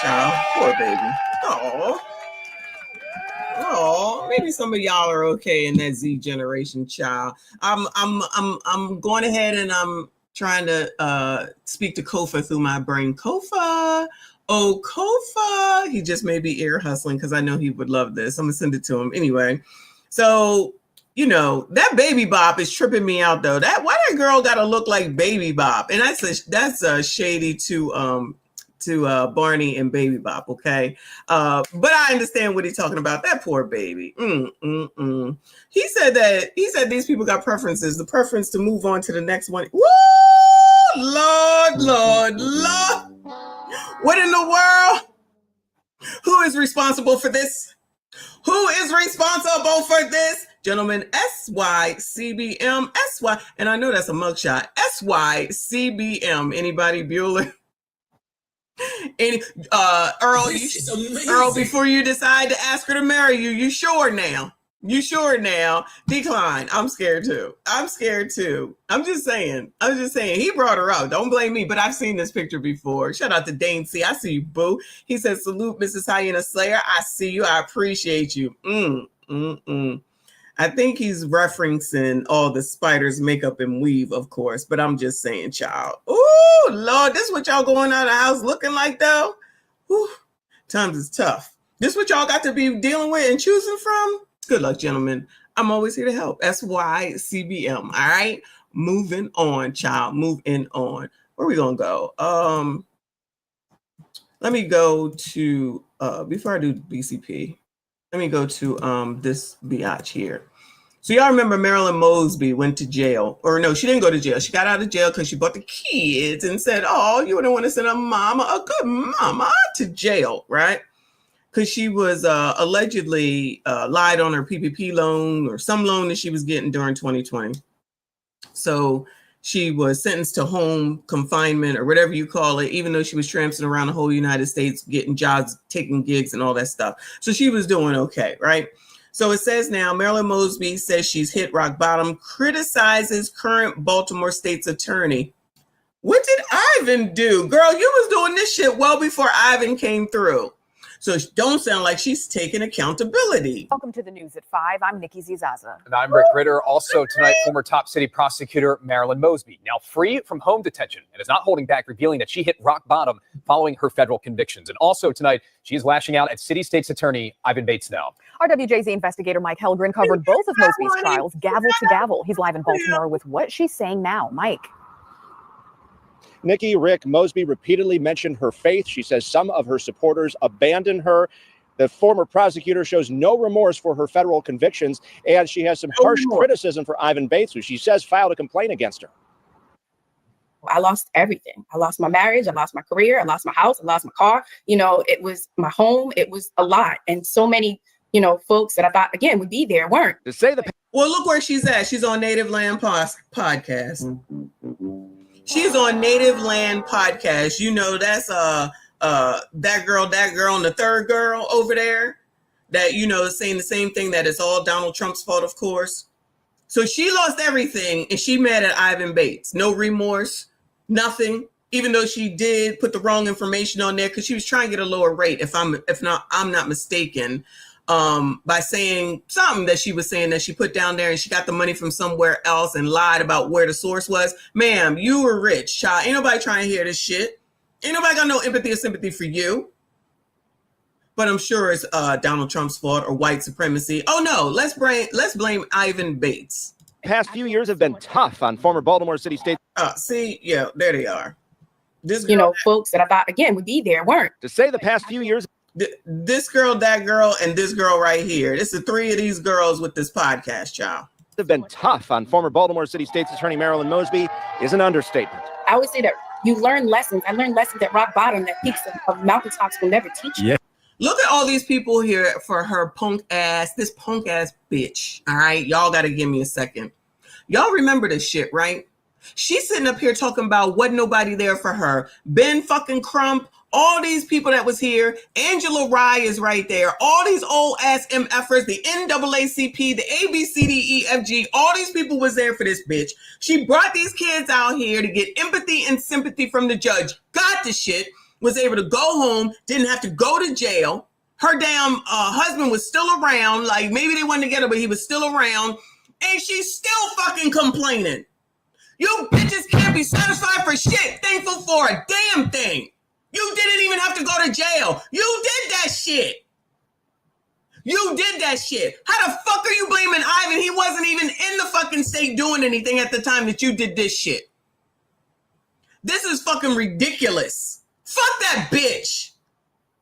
Child, poor baby. Oh, maybe some of y'all are okay in that Z generation, child. I'm going ahead and I'm trying to speak to Kofa through my brain. Kofa, oh Kofa. He just may be ear hustling because I know he would love this. I'm gonna send it to him anyway. So, you know, that Baby Bop is tripping me out though. Why that girl gotta look like Baby Bop? And that's shady to Barney and Baby Bop, okay? But I understand what he's talking about. That poor baby. He said these people got preferences. The preference to move on to the next one. Woo! Lord. What in the world? Who is responsible for this? Who is responsible for this? Gentlemen, SYCBM, SY, and I know that's a mugshot. SYCBM. Anybody, Bueller? Earl, Earl, before you decide to ask her to marry you, you sure now? Decline. I'm scared too. I'm just saying. He brought her up. Don't blame me, but I've seen this picture before. Shout out to Dane C. I see you, boo. He said, salute, Mrs. Hyena Slayer. I see you. I appreciate you. I think he's referencing all the spiders makeup and weave, of course, but I'm just saying, child. Ooh, Lord, this what y'all going out of the house looking like, though? Ooh, times is tough. This what y'all got to be dealing with and choosing from? Good luck, gentlemen. I'm always here to help. SYCBM, all right? Moving on, child. Moving on. Where we going to go? Let me go to before I do BCP, let me go to this biatch here. So y'all remember Marilyn Mosby went to jail, or no, she didn't go to jail. She got out of jail because she brought the kids and said, "Oh, you wouldn't want to send a good mama to jail, right?" Because she was allegedly lied on her PPP loan or some loan that she was getting during 2020. So she was sentenced to home confinement or whatever you call it, even though she was tramping around the whole United States, getting jobs, taking gigs and all that stuff. So she was doing okay, right? So it says now, Marilyn Mosby says she's hit rock bottom, criticizes current Baltimore State's attorney. What did Ivan do? Girl, you was doing this shit well before Ivan came through. So it don't sound like she's taking accountability. Welcome to the news at 5. I'm Nikki Zizaza. And I'm Rick Ritter. Also tonight, former top city prosecutor Marilyn Mosby, now free from home detention and is not holding back, revealing that she hit rock bottom following her federal convictions. And also tonight, she is lashing out at city state's attorney Ivan Bates now. Our WJZ investigator Mike Helgren covered both of Mosby's trials, gavel to gavel. He's live in Baltimore with what she's saying now. Mike. Nikki, Rick, Mosby repeatedly mentioned her faith. She says some of her supporters abandoned her. The former prosecutor shows no remorse for her federal convictions, and she has some harsh criticism for Ivan Bates, who she says filed a complaint against her. I lost everything. I lost my marriage. I lost my career. I lost my house. I lost my car. You know, it was my home. It was a lot. And so many, you know, folks that I thought, again, would be there weren't. To say the well, look where she's at. She's on Native Land Podcast. She's on Native Land Podcast. You know, that's that girl and the third girl over there that, you know, is saying the same thing, that it's all Donald Trump's fault, of course. So she lost everything and she mad at Ivan Bates. No remorse, nothing, even though she did put the wrong information on there because she was trying to get a lower rate, I'm not mistaken. By saying something that she was saying that she put down there and she got the money from somewhere else and lied about where the source was. Ma'am, you were rich, child. Ain't nobody trying to hear this shit. Ain't nobody got no empathy or sympathy for you. But I'm sure it's Donald Trump's fault or white supremacy. Oh no, let's blame Ivan Bates. Past few years have been tough on former Baltimore City State. See, yeah, there they are. You know, folks that I thought, again, would be there weren't. To say the past few years. This girl, that girl, and this girl right here. This is three of these girls with this podcast, child. Have been tough on former Baltimore City State's attorney Marilyn Mosby is an understatement. I would say that you learn lessons. I learned lessons at rock bottom that peaks of mountaintops will never teach you. Yeah. Look at all these people here for her this punk ass bitch. All right, y'all got to give me a second. Y'all remember this shit, right? She's sitting up here talking about wasn't nobody there for her. Ben fucking Crump. All these people that was here, Angela Rye is right there. All these old ass MFers, the NAACP, the ABCDEFG, all these people was there for this bitch. She brought these kids out here to get empathy and sympathy from the judge. Got the shit, was able to go home, didn't have to go to jail. Her damn husband was still around. Like maybe they wasn't together, but he was still around. And she's still fucking complaining. You bitches can't be satisfied for shit, thankful for a damn thing. You didn't even have to go to jail. You did that shit. You did that shit. How the fuck are you blaming Ivan? He wasn't even in the fucking state doing anything at the time that you did this shit. This is fucking ridiculous. Fuck that bitch.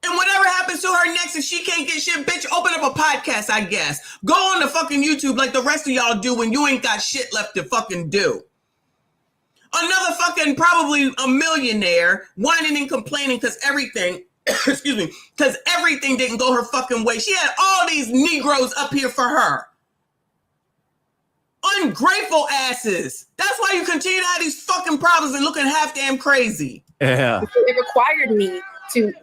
And whatever happens to her next, if she can't get shit, bitch, open up a podcast, I guess. Go on to fucking YouTube like the rest of y'all do when you ain't got shit left to fucking do. Another fucking probably a millionaire whining and complaining because everything, excuse me, because everything didn't go her fucking way. She had all these Negroes up here for her. Ungrateful asses. That's why you continue to have these fucking problems and looking half damn crazy. Yeah. It required me to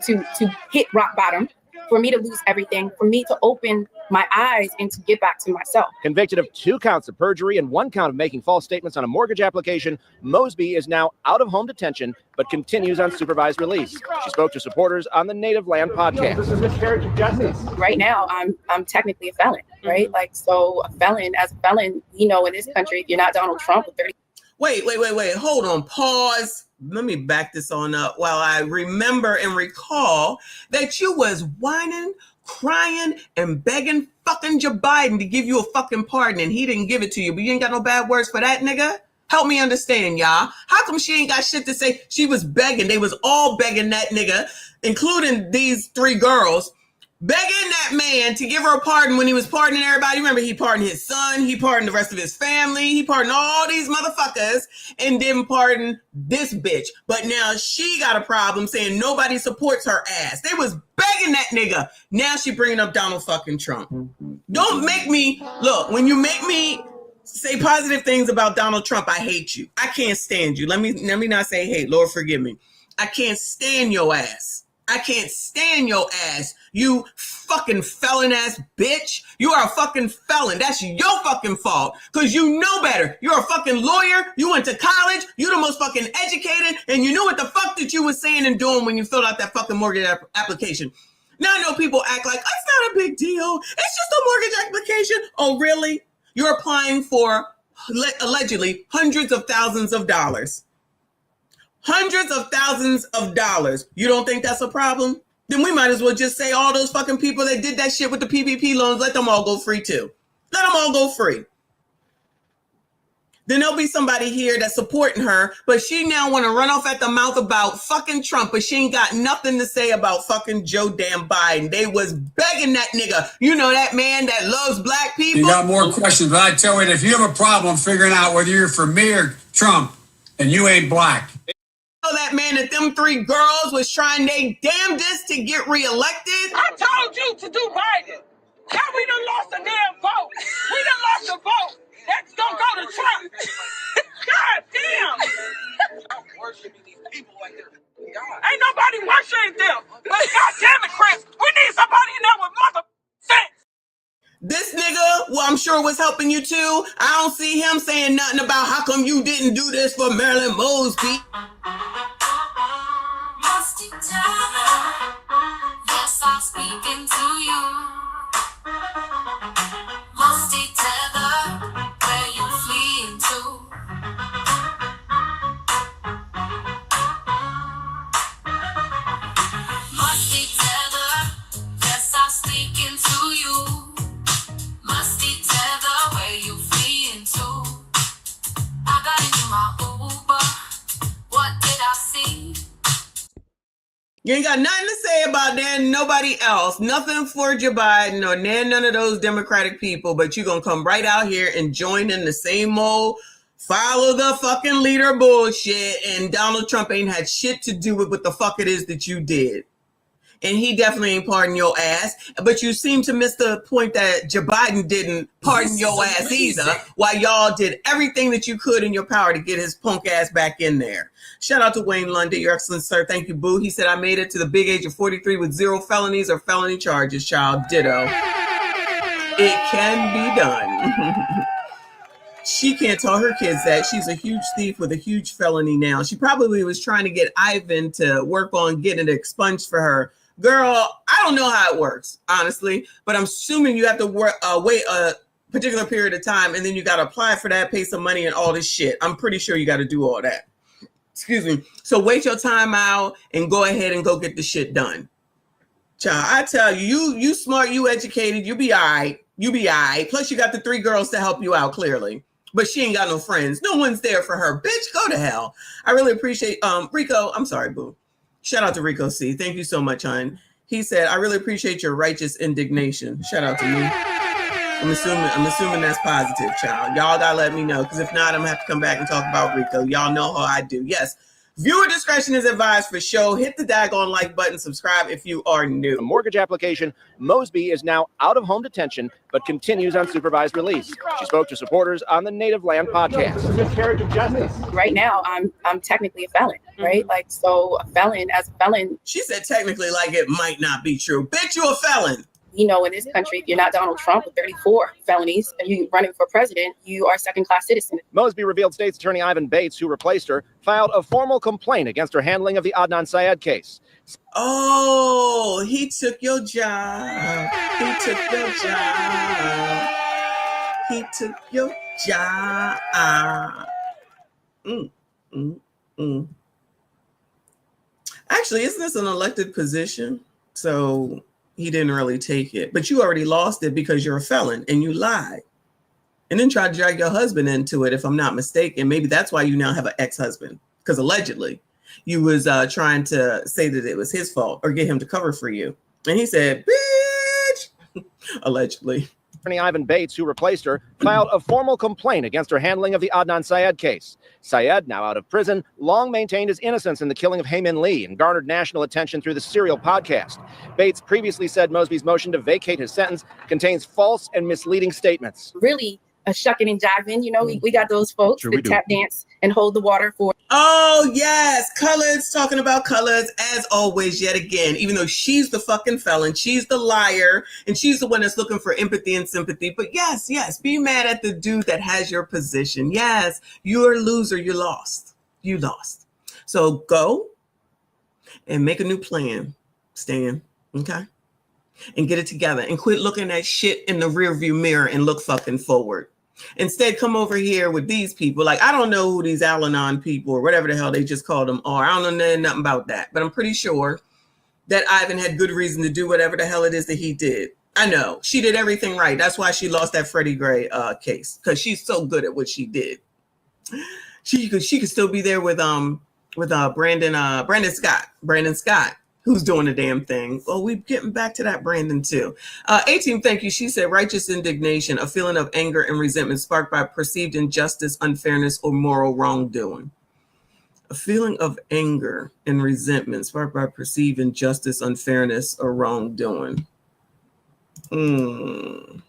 hit rock bottom, for me to lose everything, for me to open my eyes and to get back to myself. Convicted of 2 counts of perjury and 1 count of making false statements on a mortgage application, Mosby is now out of home detention, but continues on supervised release. She spoke to supporters on the Native Land Podcast. This is a miscarriage of justice. Right now, I'm technically a felon, right? Like, so as a felon, you know, in this country, if you're not Donald Trump with 30. Wait. Hold on. Pause. Let me back this on up while I remember and recall that you was whining, crying, and begging fucking Joe Biden to give you a fucking pardon, and he didn't give it to you, but you ain't got no bad words for that, nigga? Help me understand, y'all. How come she ain't got shit to say? She was begging. They was all begging that nigga, including these 3 girls, begging that man to give her a pardon when he was pardoning everybody. Remember, he pardoned his son. He pardoned the rest of his family. He pardoned all these motherfuckers and didn't pardon this bitch. But now she got a problem saying nobody supports her ass. They was begging that nigga. Now she bringing up Donald fucking Trump. Don't make me, look, when you make me say positive things about Donald Trump, I hate you. I can't stand you. Let me not say hate. Lord, forgive me. I can't stand your ass. I can't stand your ass. You fucking felon ass bitch. You are a fucking felon. That's your fucking fault. Because you know better. You're a fucking lawyer. You went to college. You're the most fucking educated. And you knew what the fuck that you was saying and doing when you filled out that fucking mortgage application. Now I know people act like, it's not a big deal. It's just a mortgage application. Oh, really? You're applying for, allegedly, hundreds of thousands of dollars. Hundreds of thousands of dollars. You don't think that's a problem? Then we might as well just say all those fucking people that did that shit with the PPP loans, let them all go free too. Let them all go free. Then there'll be somebody here that's supporting her, but she now want to run off at the mouth about fucking Trump, but she ain't got nothing to say about fucking Joe damn Biden. They was begging that nigga. You know that man that loves black people? You got more questions, but I tell you, if you have a problem figuring out whether you're for me or Trump, and you ain't black. That man that them 3 girls was trying they damnedest to get reelected. I told you to do Biden. Now we done lost a damn vote. We done lost a vote. That's gonna go to Trump. God damn. I'm worshiping these people like they're God. Ain't nobody worshiping them. But God damn it, Chris, we need somebody in there with mother sense. This nigga, well, I'm sure was helping you too. I don't see him saying nothing about how come you didn't do this for Marilyn Mosby. Yes, I'm speaking to you. Musty tether, where you fleeing to? Musty tether, yes, I'm speaking to you. Musty tether, where you fleeing to? I got into my Uber. What did I see? You ain't got nothing to say about that and nobody else. Nothing for Joe Biden or none of those Democratic people, but you're going to come right out here and join in the same old follow the fucking leader bullshit, and Donald Trump ain't had shit to do with what the fuck it is that you did. And he definitely ain't pardon your ass. But you seem to miss the point that Joe Biden didn't pardon your ass either, while y'all did everything that you could in your power to get his punk ass back in there. Shout out to Wayne London, your excellent sir. Thank you, boo. He said, I made it to the big age of 43 with 0 felonies or felony charges, child. Ditto. It can be done. She can't tell her kids that. She's a huge thief with a huge felony now. She probably was trying to get Ivan to work on getting it expunged for her. Girl, I don't know how it works, honestly, but I'm assuming you have to wait a particular period of time, and then you got to apply for that, pay some money, and all this shit. I'm pretty sure you got to do all that. Excuse me. So wait your time out and go ahead and go get the shit done. Child, I tell you, you smart, you educated, you be all right. You be all right. Plus, you got the 3 girls to help you out, clearly. But she ain't got no friends. No one's there for her. Bitch, go to hell. I really appreciate Rico. I'm sorry, boo. Shout out to Rico C. Thank you so much, hon. He said, I really appreciate your righteous indignation. Shout out to me. I'm assuming that's positive, child. Y'all gotta let me know, because if not, I'm gonna have to come back and talk about Rico. Y'all know how I do. Yes. Viewer discretion is advised for show. Hit the daggone like button. Subscribe if you are new. The mortgage application, Mosby is now out of home detention, but continues on supervised release. She spoke to supporters on the Native Land podcast. Miscarriage of justice. Right now, I'm technically a felon, right? Like, so a felon, as a felon. She said technically like it might not be true. Bitch, you a felon. You know, in this country, if you're not Donald Trump with 34 felonies and you're running for president, you are a second-class citizen. Mosby revealed State's Attorney Ivan Bates, who replaced her, filed a formal complaint against her handling of the Adnan Syed case. Oh, he took your job. He took your job. He took your job. Actually, isn't this an elected position? So he didn't really take it. But you already lost it because you're a felon and you lied. and then tried to drag your husband into it, if I'm not mistaken. Maybe that's why you now have an ex-husband, because allegedly you was trying to say that it was his fault or get him to cover for you. And he said, bitch, allegedly. Attorney Ivan Bates, who replaced her, filed a formal complaint against her handling of the Adnan Syed case. Syed, now out of prison, long maintained his innocence in the killing of Hae-Min Lee and garnered national attention through the Serial podcast. Bates previously said Mosby's motion to vacate his sentence contains false and misleading statements. Really a shucking and jiving. You know, we got those folks that tap dance and hold the water for. Oh, yes. Colors, talking about colors, as always, yet again, even though she's the fucking felon, she's the liar, and she's the one that's looking for empathy and sympathy. But yes, be mad at the dude that has your position. Yes, you're a loser. You lost. You lost. So go and make a new plan, Stan, okay? And get it together and quit looking at shit in the rearview mirror and look fucking forward. Instead, come over here with these people. Like, I don't know who these Al-Anon people or whatever the hell they just called them are. I don't know nothing about that. But I'm pretty sure that Ivan had good reason to do whatever the hell it is that he did. I know. She did everything right. That's why she lost that Freddie Gray case, because she's so good at what she did. She could still be there with Brandon Scott, who's doing the damn thing. Well, we're getting back to that Brandon too. 18, thank you. She said, righteous indignation, a feeling of anger and resentment sparked by perceived injustice, unfairness, or moral wrongdoing. A feeling of anger and resentment sparked by perceived injustice, unfairness, or wrongdoing. I'm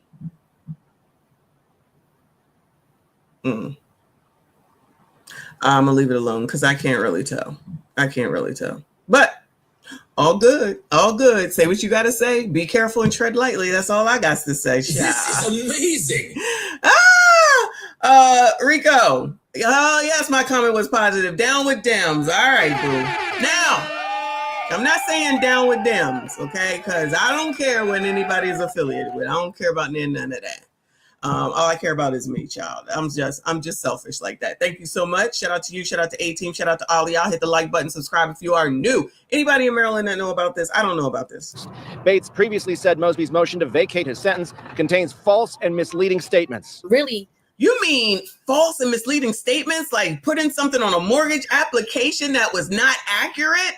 gonna leave it alone because I can't really tell. But all good. Say what you got to say. Be careful and tread lightly. That's all I got to say. This is amazing. Rico. Oh, yes, my comment was positive. Down with Dems. All right, boo. Now, I'm not saying down with Dems, okay? Because I don't care what anybody is affiliated with. I don't care about none of that. All I care about is me, child. I'm just selfish like that. Thank you so much. Shout out to you. Shout out to A-Team. Shout out to all y'all. Hit the like button. Subscribe if you are new. Anybody in Maryland that know about this? I don't know about this. Bates previously said Mosby's motion to vacate his sentence contains false and misleading statements. Really? You mean false and misleading statements, like putting something on a mortgage application that was not accurate?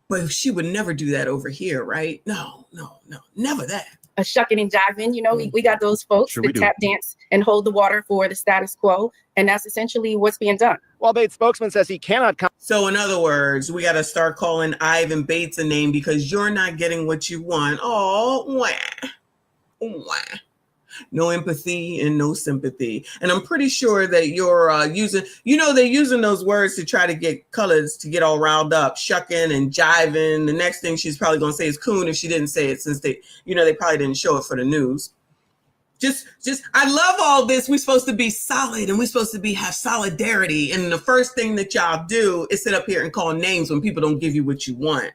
But she would never do that over here, right? No, never that. A shucking and jiving. You know, we got those folks that tap dance and hold the water for the status quo. And that's essentially what's being done. While Bates' spokesman says he cannot come. So in other words, we got to start calling Ivan Bates a name because you're not getting what you want. Oh, wah. No empathy and no sympathy. And I'm pretty sure that you're using, they're using those words to try to get colors to get all riled up, shucking and jiving. The next thing she's probably going to say is coon if she didn't say it, since they probably didn't show it for the news. Just, I love all this. We're supposed to be solid and we're supposed to have solidarity. And the first thing that y'all do is sit up here and call names when people don't give you what you want.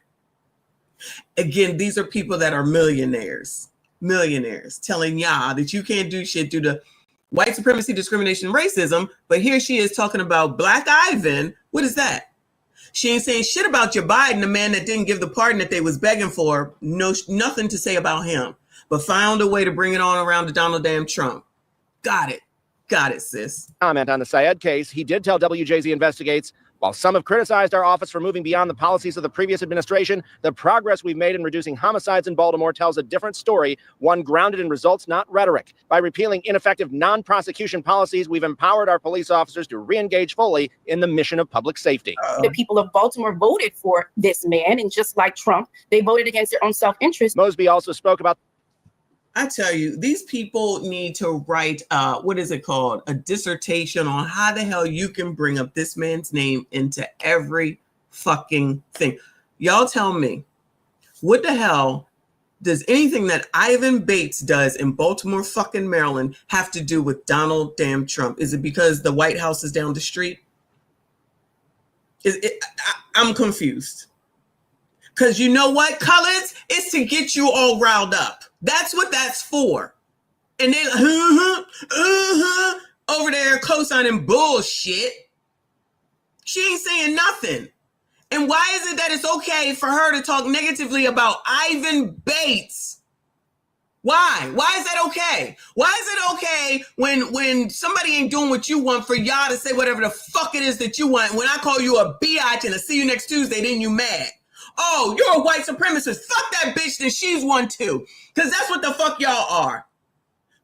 Again, these are people that are millionaires telling y'all that you can't do shit due to white supremacy, discrimination, racism. But here she is talking about Black Ivan. What is that? She ain't saying shit about your Biden, the man that didn't give the pardon that they was begging for. Nothing to say about him, but found a way to bring it on around to Donald damn Trump. Got it, sis. Comment on the Syed case. He did tell WJZ Investigates, while some have criticized our office for moving beyond the policies of the previous administration, the progress we've made in reducing homicides in Baltimore tells a different story, one grounded in results, not rhetoric. By repealing ineffective non-prosecution policies, we've empowered our police officers to re-engage fully in the mission of public safety. The people of Baltimore voted for this man, and just like Trump, they voted against their own self-interest. Mosby also spoke about I tell you, these people need to write, what is it called? A dissertation on how the hell you can bring up this man's name into every fucking thing. Y'all tell me, what the hell does anything that Ivan Bates does in Baltimore fucking Maryland have to do with Donald damn Trump? Is it because the White House is down the street? I'm confused. Because you know what, colors? It's to get you all riled up. That's what that's for. And they over there co-signing bullshit. She ain't saying nothing. And why is it that it's okay for her to talk negatively about Ivan Bates Why? Why is that okay? Why is it okay when somebody ain't doing what you want for y'all to say whatever the fuck it is that you want? When I call you a biatch and I see you next Tuesday, then you mad. Oh, you're a white supremacist. Fuck that bitch, then she's one too. Because that's what the fuck y'all are.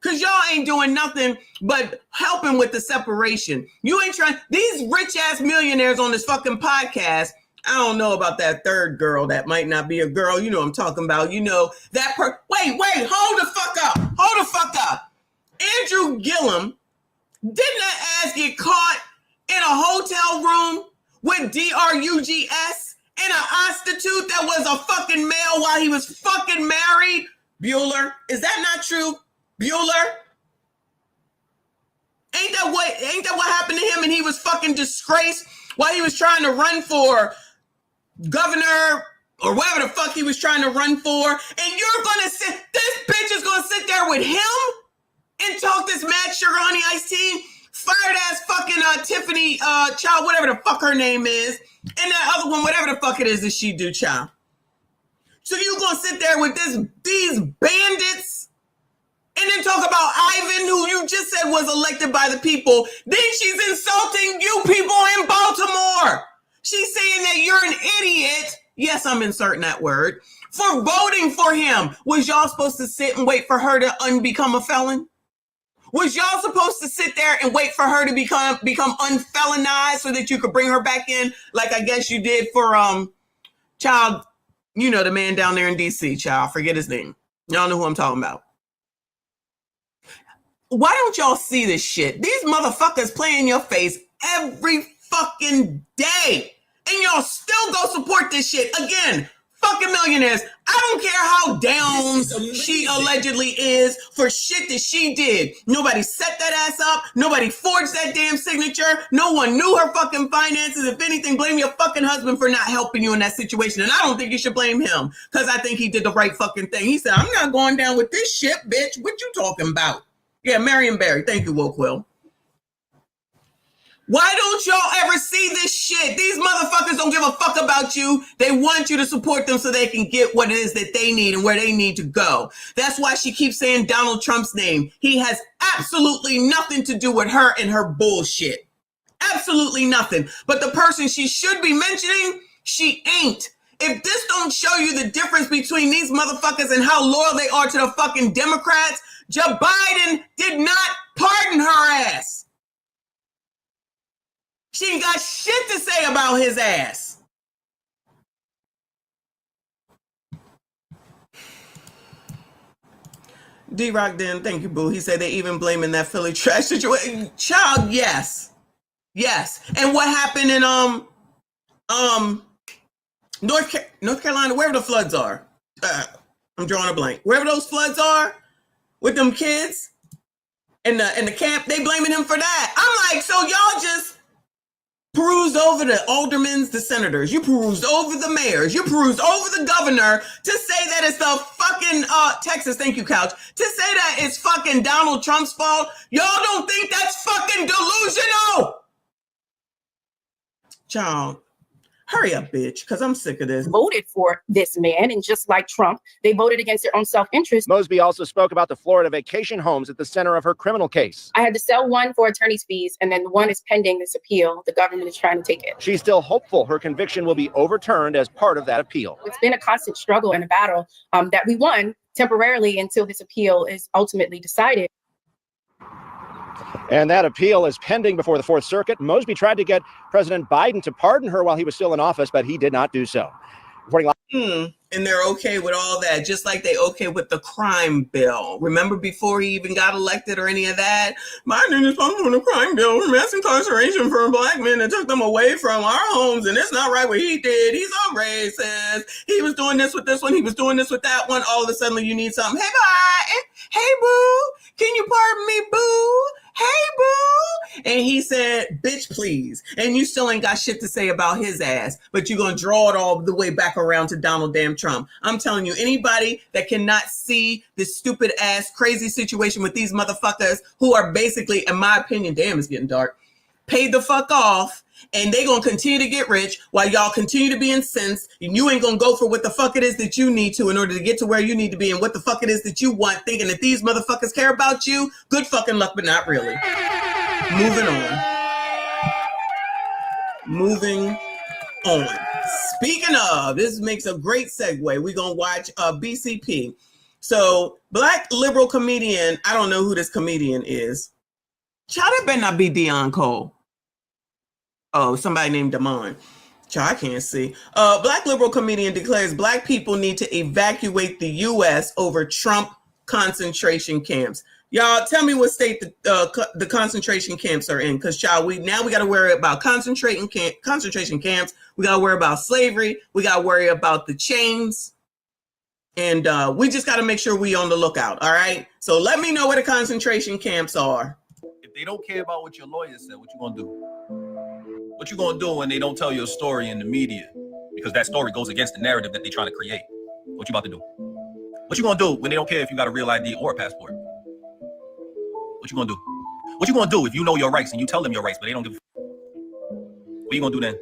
Because y'all ain't doing nothing but helping with the separation. You ain't trying. These rich ass millionaires on this fucking podcast, I don't know about that third girl that might not be a girl. You know what I'm talking about. You know, that wait, hold the fuck up. Hold the fuck up. Andrew Gillum, didn't that ass get caught in a hotel room with DRUGS and a prostitute that was a fucking male while he was fucking married? Bueller, is that not true? Bueller? Ain't that what happened to him and he was fucking disgraced while he was trying to run for governor or whatever the fuck he was trying to run for? And you're gonna sit, this bitch is gonna sit there with him and talk this mad sugar honey iced tea, fired ass fucking Tiffany child, whatever the fuck her name is, and that other one, whatever the fuck it is that she do, child. So you gonna sit there with these bandits and then talk about Ivan, who you just said was elected by the people. Then she's insulting you people in Baltimore. She's saying that you're an idiot. Yes, I'm inserting that word. For voting for him. Was y'all supposed to sit and wait for her to unbecome a felon? Was y'all supposed to sit there and wait for her to become unfelonized so that you could bring her back in, like I guess you did for child, you know, the man down there in DC, child, forget his name. Y'all know who I'm talking about. Why don't y'all see this shit? These motherfuckers play in your face every fucking day. And y'all still go support this shit. Again, fucking millionaires. I don't care how down she allegedly is for shit that she did. Nobody set that ass up. Nobody forged that damn signature. No one knew her fucking finances. If anything, blame your fucking husband for not helping you in that situation. And I don't think you should blame him because I think he did the right fucking thing. He said, I'm not going down with this shit, bitch. What you talking about? Yeah, Marion Barry. Thank you, Woke Will. Why don't y'all ever see this shit? These motherfuckers don't give a fuck about you. They want you to support them so they can get what it is that they need and where they need to go. That's why she keeps saying Donald Trump's name. He has absolutely nothing to do with her and her bullshit. Absolutely nothing. But the person she should be mentioning, she ain't. If this don't show you the difference between these motherfuckers and how loyal they are to the fucking Democrats, Joe Biden did not pardon her ass. She ain't got shit to say about his ass. D-Rock then, thank you, boo. He said they even blaming that Philly trash situation. Child, yes. Yes. And what happened in North Carolina, wherever the floods are. I'm drawing a blank. Wherever those floods are with them kids in the camp, they blaming him for that. I'm like, so y'all just perused over the aldermen, the senators. You perused over the mayors. You perused over the governor to say that it's the fucking Texas. Thank you, Couch. To say that it's fucking Donald Trump's fault. Y'all don't think that's fucking delusional? Child, hurry up, bitch, because I'm sick of this. Voted for this man, and just like Trump, they voted against their own self-interest. Mosby also spoke about the Florida vacation homes at the center of her criminal case. I had to sell one for attorney's fees, and then one is pending this appeal. The government is trying to take it. She's still hopeful her conviction will be overturned as part of that appeal. It's been a constant struggle and a battle that we won temporarily until this appeal is ultimately decided. And that appeal is pending before the Fourth Circuit. Mosby tried to get President Biden to pardon her while he was still in office, but he did not do so. And they're okay with all that, just like they okay with the crime bill. Remember before he even got elected or any of that? Biden is supposed to do the crime bill, mass incarceration for black men and took them away from our homes, and it's not right what he did. He's all racist. He was doing this with this one. He was doing this with that one. All of a sudden you need something. Hey, Biden. Hey, boo. Can you pardon me, boo? Hey, boo. And he said, bitch, please. And you still ain't got shit to say about his ass, but you're going to draw it all the way back around to Donald damn Trump. I'm telling you, anybody that cannot see this stupid ass crazy situation with these motherfuckers who are basically, in my opinion, damn, it's getting dark, paid the fuck off and they gonna continue to get rich while y'all continue to be incensed, and you ain't gonna go for what the fuck it is that you need to in order to get to where you need to be and what the fuck it is that you want, thinking that these motherfuckers care about you. Good fucking luck, but not really. Moving on. Speaking of, this makes a great segue. We're gonna watch BCP. So, black liberal comedian, I don't know who this comedian is. Child, that better not be Deion Cole. Oh, somebody named Damon. Child, I can't see. Black liberal comedian declares black people need to evacuate the U.S. over Trump concentration camps. Y'all, tell me what state the concentration camps are in, because child, we got to worry about concentration camps. We got to worry about slavery. We got to worry about the chains. And we just got to make sure we on the lookout, all right? So let me know where the concentration camps are. If they don't care about what your lawyer said, what you gonna do? What you gonna do when they don't tell your story in the media? Because that story goes against the narrative that they're trying to create. What you about to do? What you gonna do when they don't care if you got a real ID or a passport? What you gonna do? What you gonna do if you know your rights and you tell them your rights, but they don't give a What you gonna do then?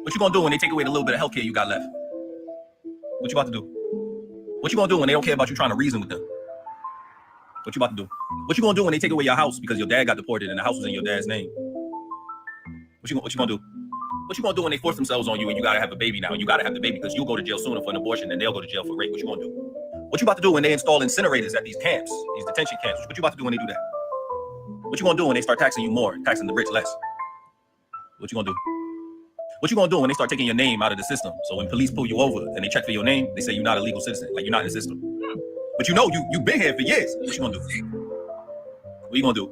What you gonna do when they take away the little bit of healthcare you got left? What you about to do? What you gonna do when they don't care about you trying to reason with them? What you about to do? What you gonna do when they take away your house because your dad got deported and the house was in your dad's name? What you gonna do? What you gonna do when they force themselves on you and you gotta have a baby now? And you gotta have the baby because you'll go to jail sooner for an abortion and they'll go to jail for rape. What you gonna do? What you about to do when they install incinerators at these camps, these detention camps? What you about to do when they do that? What you gonna do when they start taxing you more, taxing the rich less? What you gonna do? What you gonna do when they start taking your name out of the system? So when police pull you over and they check for your name, they say you're not a legal citizen, like you're not in the system. But you know you've been here for years. What you gonna do? What you gonna do?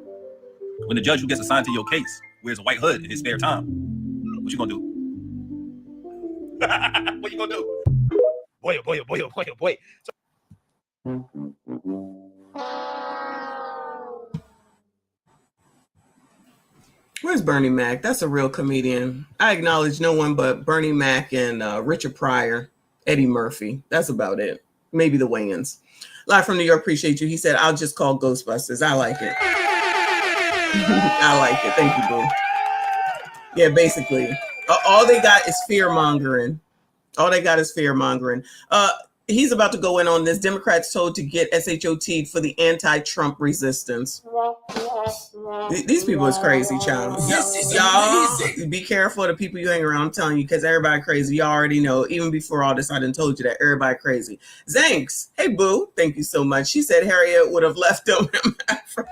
When the judge who gets assigned to your case wears a white hood in his spare time, what you gonna do? What you gonna do? Boy, oh boy, oh boy, oh boy, oh boy. Where's Bernie Mac? That's a real comedian. I acknowledge no one but Bernie Mac and Richard Pryor, Eddie Murphy. That's about it. Maybe the Wayans. Live from New York, appreciate you. He said, I'll just call Ghostbusters. I like it. I like it. Thank you, boo. Yeah, basically. All they got is fear-mongering. He's about to go in on this. Democrats told to get SHOT'd for the anti-Trump resistance. These people is crazy, child. Y'all be careful of the people you hang around. I'm telling you, because everybody crazy. You already know. Even before all this, I done told you that everybody crazy. Zanks, hey boo, thank you so much. She said Harriet would have left them in Memphis.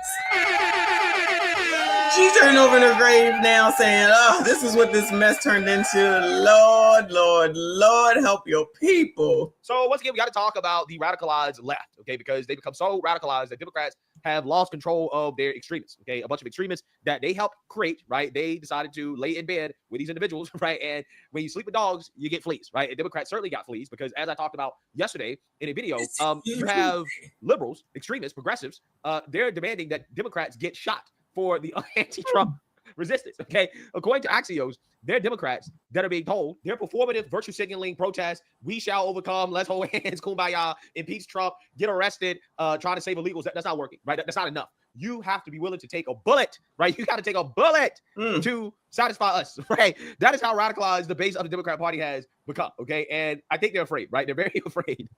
She's turning over in her grave now saying, oh, this is what this mess turned into. Lord, Lord, Lord, help your people. So once again, we got to talk about the radicalized left, okay, because they become so radicalized that Democrats have lost control of their extremists, okay, a bunch of extremists that they helped create, right? They decided to lay in bed with these individuals, right? And when you sleep with dogs, you get fleas, right? And Democrats certainly got fleas because, as I talked about yesterday in a video, you have liberals, extremists, progressives, they're demanding that Democrats get shot for the anti-Trump resistance, okay? According to Axios, they're Democrats that are being told they're performative virtue signaling protests. We shall overcome. Let's hold hands. Kumbaya. Impeach Trump. Get arrested. Trying to save illegals. That's not working, right? That's not enough. You have to be willing to take a bullet, right? You got to take a bullet to satisfy us, right? That is how radicalized the base of the Democrat Party has become, okay? And I think they're afraid, right? They're very afraid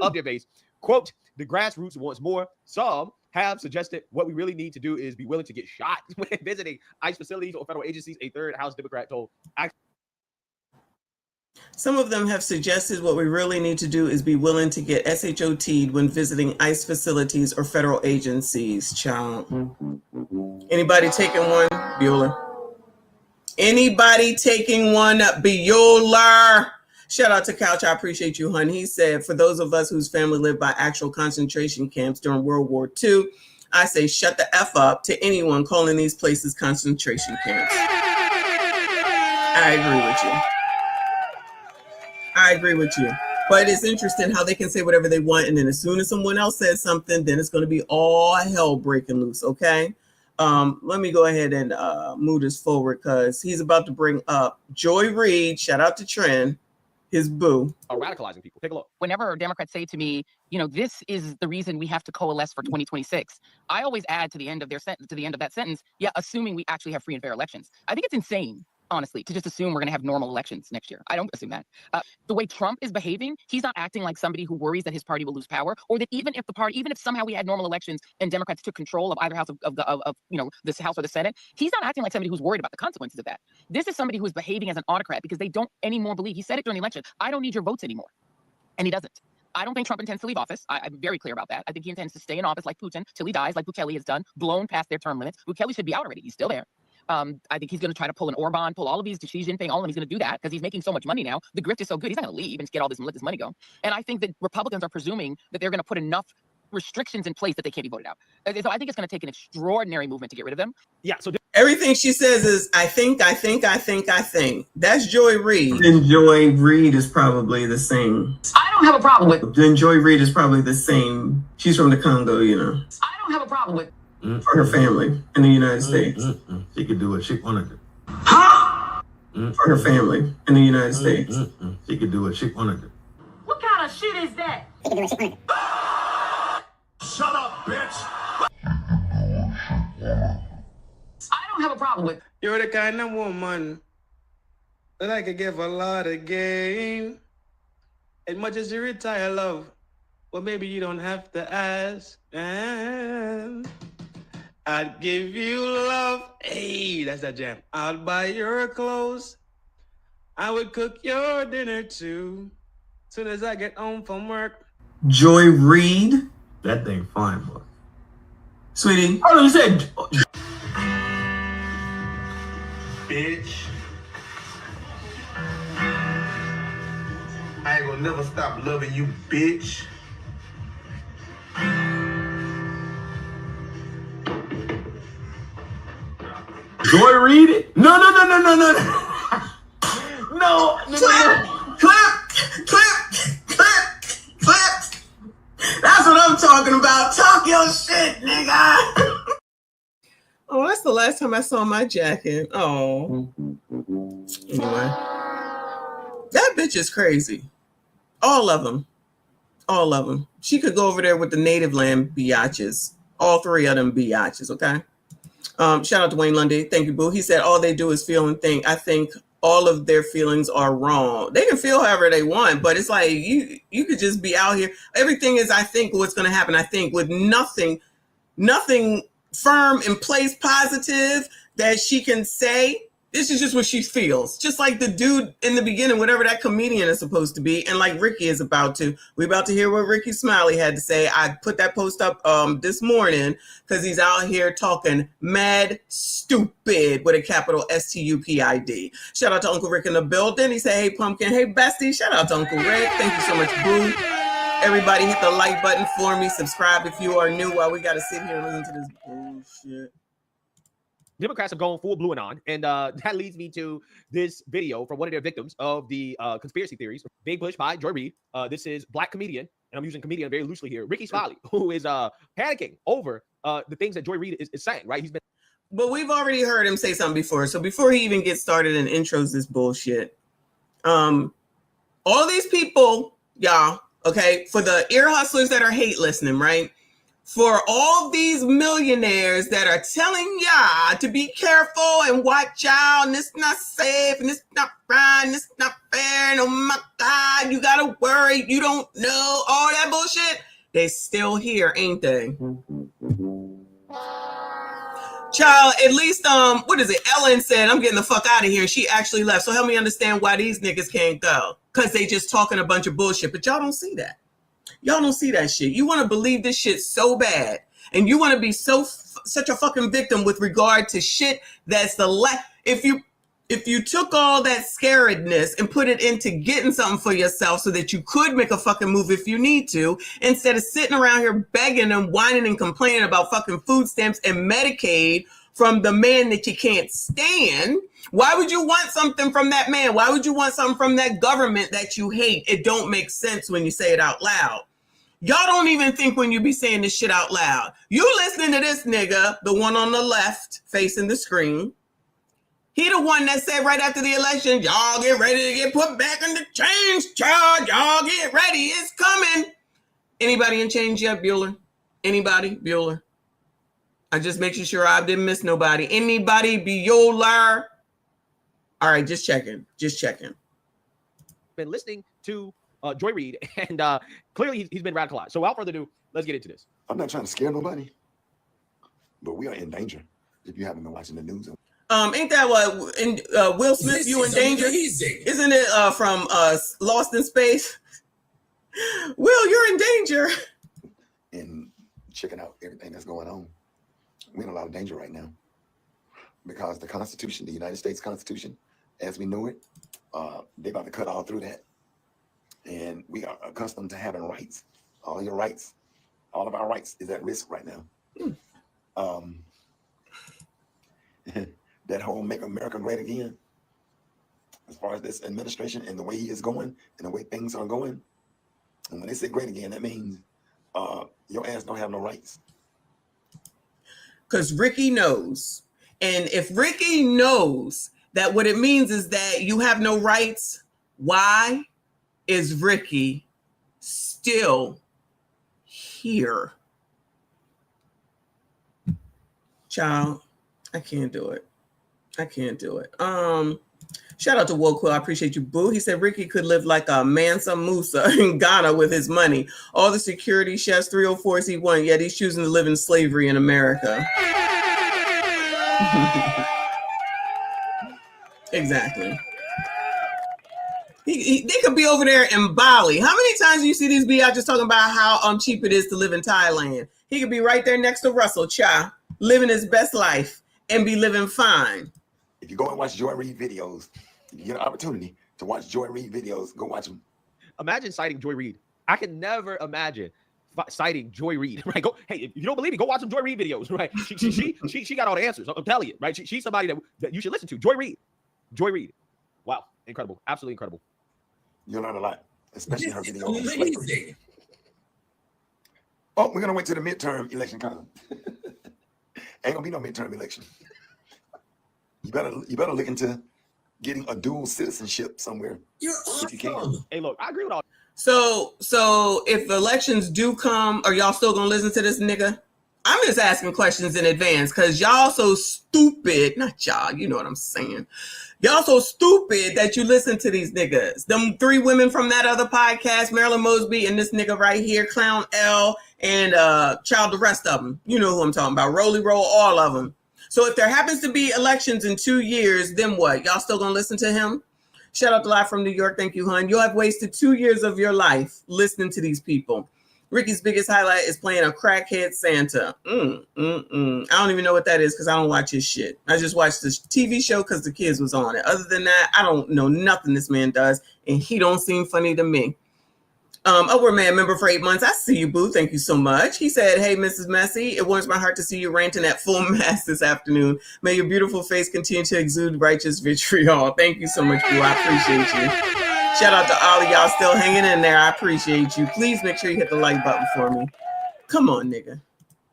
of their base. Quote, the grassroots wants more. Some have suggested what we really need to do is be willing to get shot when visiting ICE facilities or federal agencies, a third House Democrat told. Some of them have suggested what we really need to do is be willing to get SHOT'd when visiting ICE facilities or federal agencies. Child. Anybody taking one? Bueller. Anybody taking one? Bueller. Shout out to Couch. I appreciate you, hun. He said, for those of us whose family lived by actual concentration camps during World War II, I say shut the F up to anyone calling these places concentration camps. I agree with you. But it's interesting how they can say whatever they want, and then as soon as someone else says something, then it's going to be all hell breaking loose, okay? Let me go ahead and move this forward because he's about to bring up Joy Reid. Shout out to Trend. His boo. Radicalizing people. Take a look. Whenever Democrats say to me, you know, this is the reason we have to coalesce for 2026, I always add to the end of their sentence, to the end of that sentence, yeah, assuming we actually have free and fair elections. I think it's insane honestly, to just assume we're going to have normal elections next year. I don't assume that. The way Trump is behaving, he's not acting like somebody who worries that his party will lose power, or that even if somehow we had normal elections and Democrats took control of either house of this House or the Senate, he's not acting like somebody who's worried about the consequences of that. This is somebody who is behaving as an autocrat because they don't anymore believe. He said it during the election. I don't need your votes anymore, and he doesn't. I don't think Trump intends to leave office. I'm very clear about that. I think he intends to stay in office like Putin till he dies, like Bukele has done, blown past their term limits. Bukele should be out already. He's still there. I think he's going to try to pull an Orban, pull all of these to Xi Jinping, all of them. He's going to do that because he's making so much money now. The grift is so good. He's not going to leave and let this money go. And I think that Republicans are presuming that they're going to put enough restrictions in place that they can't be voted out. So I think it's going to take an extraordinary movement to get rid of them. Yeah. So everything she says is, I think. That's Joy Reid. Then Joy Reid is probably the same. I don't have a problem with. Then Joy Reid is probably the same. She's from the Congo, you know. I don't have a problem with. For her family in the United States. She could do what she wanted to. Huh? For her family in the United States. She could do what she wanted to. What kind of shit is that? Shut up, bitch! I don't have a problem with. You're the kind of woman that I could give a lot of game. As much as you retire, love, well, maybe you don't have to ask. And I'd give you love. Hey, that's that jam. I'd buy your clothes. I would cook your dinner too. Soon as I get home from work. Joy Reid. That thing fine, boy. Sweetie. Oh, you said. Bitch. I ain't gonna never stop loving you, bitch. Joy Reid it? No. No. Clip. That's what I'm talking about. Talk your shit, nigga. Oh, that's the last time I saw my jacket. Oh. Anyway. That bitch is crazy. All of them. She could go over there with the native land biatches. All three of them biatches, okay? Shout out to Wayne Lundy. Thank you, boo. He said all they do is feel and think. I think all of their feelings are wrong. They can feel however they want, but it's like you could just be out here. Everything is, I think, what's going to happen. I think with nothing firm in place, positive that she can say. This is just what she feels. Just like the dude in the beginning, whatever that comedian is supposed to be, and like Ricky is about to. We're about to hear what Ricky Smiley had to say. I put that post up this morning because he's out here talking mad stupid with a capital STUPID. Shout out to Uncle Rick in the building. He said, hey, Pumpkin. Hey, Bestie. Shout out to Uncle Rick. Thank you so much, boo. Everybody hit the like button for me. Subscribe if you are new while we got to sit here and listen to this bullshit. Democrats have gone full blue and on, and that leads me to this video from one of their victims of the conspiracy theories being pushed by Joy Reid. This is Black comedian, and I'm using comedian very loosely here, Ricky Smiley, who is panicking over the things that Joy Reid is saying, right? But we've already heard him say something before, so before he even gets started and intros this bullshit, all these people, y'all, okay, for the ear hustlers that are hate listening, right? For all these millionaires that are telling y'all to be careful and watch out, and it's not safe, and it's not right, and it's not fair, and oh my God, you gotta worry, you don't know, all that bullshit, they still here, ain't they? Child, at least, what is it? Ellen said, I'm getting the fuck out of here. She actually left. So help me understand why these niggas can't go. Because they just talking a bunch of bullshit. But y'all don't see that. Y'all don't see that shit. You want to believe this shit so bad. And you want to be such a fucking victim with regard to shit that's the left. If you took all that scaredness and put it into getting something for yourself so that you could make a fucking move if you need to, instead of sitting around here begging and whining and complaining about fucking food stamps and Medicaid from the man that you can't stand, why would you want something from that man? Why would you want something from that government that you hate? It don't make sense when you say it out loud. Y'all don't even think when you be saying this shit out loud. You listening to this nigga, the one on the left facing the screen. He the one that said right after the election, y'all get ready to get put back in the change charge. Y'all get ready. It's coming. Anybody in change yet, Bueller? Anybody? Bueller? I just making sure I didn't miss nobody. Anybody? Bueller? All right, just checking. Just checking. Been listening to Joy Reid, and clearly he's been radicalized. So without further ado, let's get into this. I'm not trying to scare nobody, but we are in danger if you haven't been watching the news. Ain't that what in Will Smith? This You in is danger? amazing. Isn't it from Lost in Space? Will, you're in danger. And checking out everything that's going on, we're in a lot of danger right now because the Constitution, the United States Constitution, as we know it, they're about to cut all through that. And we are accustomed to having rights. All your rights, all of our rights is at risk right now. That whole Make America Great Again, as far as this administration and the way he is going and the way things are going. And when they say great again, that means your ass don't have no rights. Because Ricky knows. And if Ricky knows that what it means is that you have no rights, why is Ricky still here? Child, I can't do it. I can't do it. Shout out to Woku. I appreciate you, boo. He said Ricky could live like a Mansa Musa in Ghana with his money. All the security chefs, 304s he won, yet he's choosing to live in slavery in America. Exactly. They could be over there in Bali. How many times do you see these biatches talking about how cheap it is to live in Thailand? He could be right there next to Russell Cha, living his best life and be living fine. If you go and watch Joy Reid videos, if you get an opportunity to watch Joy Reid videos, go watch them. Imagine citing Joy Reid. I can never imagine citing Joy Reid, right? Go, hey, if you don't believe me, go watch some Joy Reid videos, right? She got all the answers. I'm telling you, right? She's somebody that you should listen to. Joy Reid. Joy Reid. Wow, incredible, absolutely incredible. You'll learn a lot, especially her This is videos. amazing. Oh, we're gonna wait till the midterm election comes. Ain't gonna be no midterm election. You better look into getting a dual citizenship somewhere. You're if you can. Hey, look, I agree with all. So if elections do come, are y'all still gonna listen to this nigga? I'm just asking questions in advance because y'all so stupid. Not y'all, you know what I'm saying. Y'all so stupid that you listen to these niggas. Them 3 women from that other podcast, Marilyn Mosby and this nigga right here, Clown L, and child, the rest of them. You know who I'm talking about. Rolly Roll, all of them. So if there happens to be elections in 2 years, then what? Y'all still gonna listen to him? Shout out to Live from New York. Thank you, hun. You'll have wasted 2 years of your life listening to these people. Ricky's biggest highlight is playing a crackhead Santa. I don't even know what that is because I don't watch his shit. I just watched this TV show because the kids was on it. Other than that, I don't know nothing this man does, and he don't seem funny to me. Upward Man member for 8 months. I see you, boo. Thank you so much. He said, hey, Mrs. Messy, it warms my heart to see you ranting at full mass this afternoon. May your beautiful face continue to exude righteous vitriol. Thank you so much, boo. I appreciate you. Shout out to all of y'all still hanging in there. I appreciate you. Please make sure you hit the like button for me. Come on, nigga.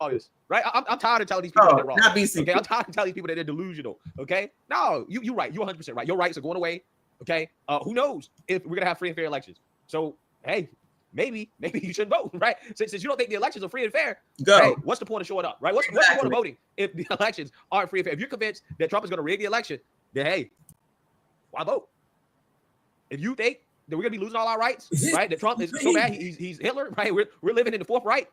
August, right? I'm tired of telling these people that they're wrong. Not BC. Okay, I'm tired of telling these people that they're delusional. Okay, no, you're right. You're 100% right. Your rights are going away. Okay, who knows if we're gonna have free and fair elections? So hey, maybe you should vote, right? Since you don't think the elections are free and fair, go. Hey, what's the point of showing up, right? What's the point of voting if the elections aren't free and fair? If you're convinced that Trump is gonna rig the election, then hey, why vote? If you think that we're gonna be losing all our rights, right? That Trump is so bad, he's Hitler, right? We're living in the fourth right.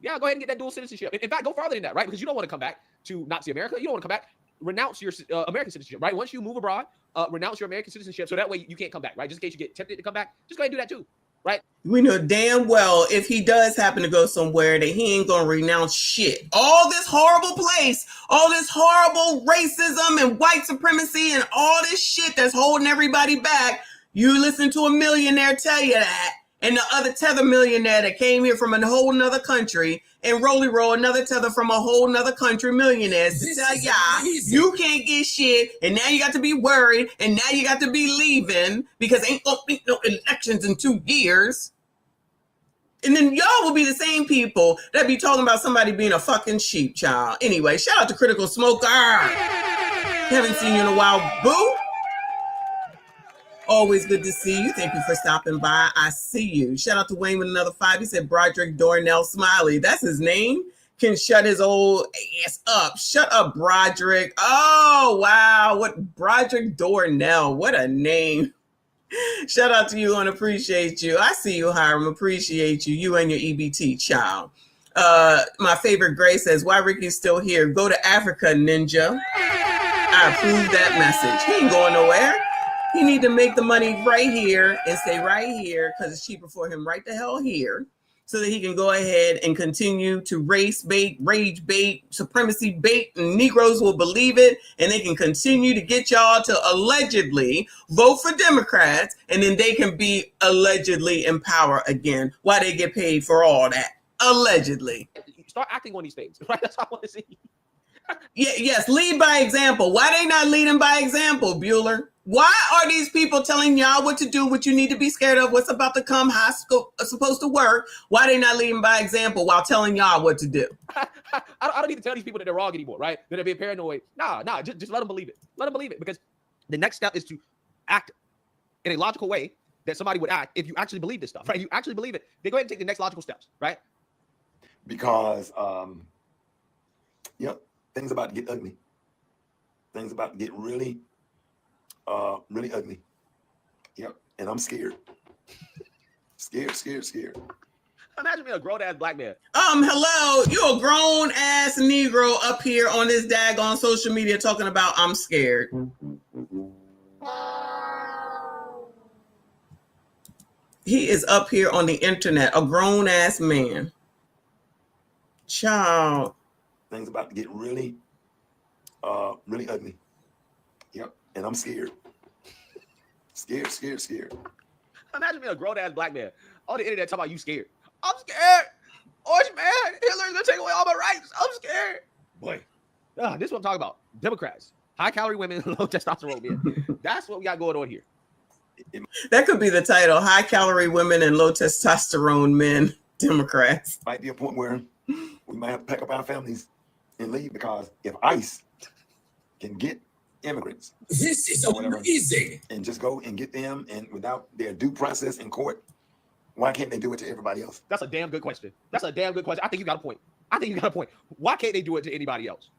Yeah, go ahead and get that dual citizenship. In fact, go farther than that, right? Because you don't want to come back to Nazi America. You don't want to come back. Renounce your American citizenship, right? Once you move abroad, renounce your American citizenship, so that way you can't come back, right? Just in case you get tempted to come back, just go ahead and do that too, right? We know damn well if he does happen to go somewhere that he ain't gonna renounce shit. All this horrible place, all this horrible racism and white supremacy and all this shit that's holding everybody back. You listen to a millionaire tell you that, and the other tether millionaire that came here from a whole nother country, and Rolly Roll, another tether from a whole nother country millionaires to tell y'all you can't get shit, and now you got to be worried, and now you got to be leaving because ain't gonna be no elections in 2 years. And then y'all will be the same people that be talking about somebody being a fucking sheep, child. Anyway, shout out to Critical Smoker. Haven't seen you in a while, boo. Always good to see you. Thank you for stopping by. I see you. Shout out to Wayne with another 5. He said Broderick Dornell Smiley. That's his name. can shut his old ass up. Shut up, Broderick. Oh, wow. What Broderick Dornell. What a name. Shout out to you and appreciate you. I see you, Hiram. Appreciate you. You and your EBT child. My favorite Gray says, why Ricky's still here? Go to Africa, ninja. I approve that message. He ain't going nowhere. He need to make the money right here and stay right here because it's cheaper for him right the hell here so that he can go ahead and continue to race bait, rage bait, supremacy bait, and Negroes will believe it, and they can continue to get y'all to allegedly vote for Democrats, and then they can be allegedly in power again. Why they get paid for all that? Allegedly. Start acting on these things, right? That's what I want to see. Yeah, yes, lead by example. Why they not leading by example, Bueller? Why are these people telling y'all what to do, what you need to be scared of, what's about to come, how it's supposed to work? Why they not leading by example while telling y'all what to do? I don't need to tell these people that they're wrong anymore, right? That they're being paranoid. Nah, just let them believe it. Let them believe it, because the next step is to act in a logical way that somebody would act if you actually believe this stuff, right? You actually believe it. Then go ahead and take the next logical steps, right? Because, things about to get ugly. Things about to get really, really ugly. Yep, and I'm scared. Scared. Imagine being a grown-ass black man. Hello, you a grown-ass Negro up here on this daggone social media talking about I'm scared. He is up here on the internet, a grown-ass man. Child. Things about to get really, really ugly. Yep, and I'm scared. Scared. Imagine being a grown-ass black man on the internet talking about you scared. I'm scared. Orange man, Hitler's gonna take away all my rights. I'm scared. Boy, this is what I'm talking about. Democrats, high-calorie women, low testosterone men. That's what we got going on here. That could be the title: high-calorie women and low testosterone men, Democrats. Might be a point where we might have to pack up our families and leave, because if ICE can get immigrants, this is amazing, and just go and get them, and without their due process in court, why can't they do it to everybody else? That's a damn good question. I think you got a point. Why can't they do it to anybody else?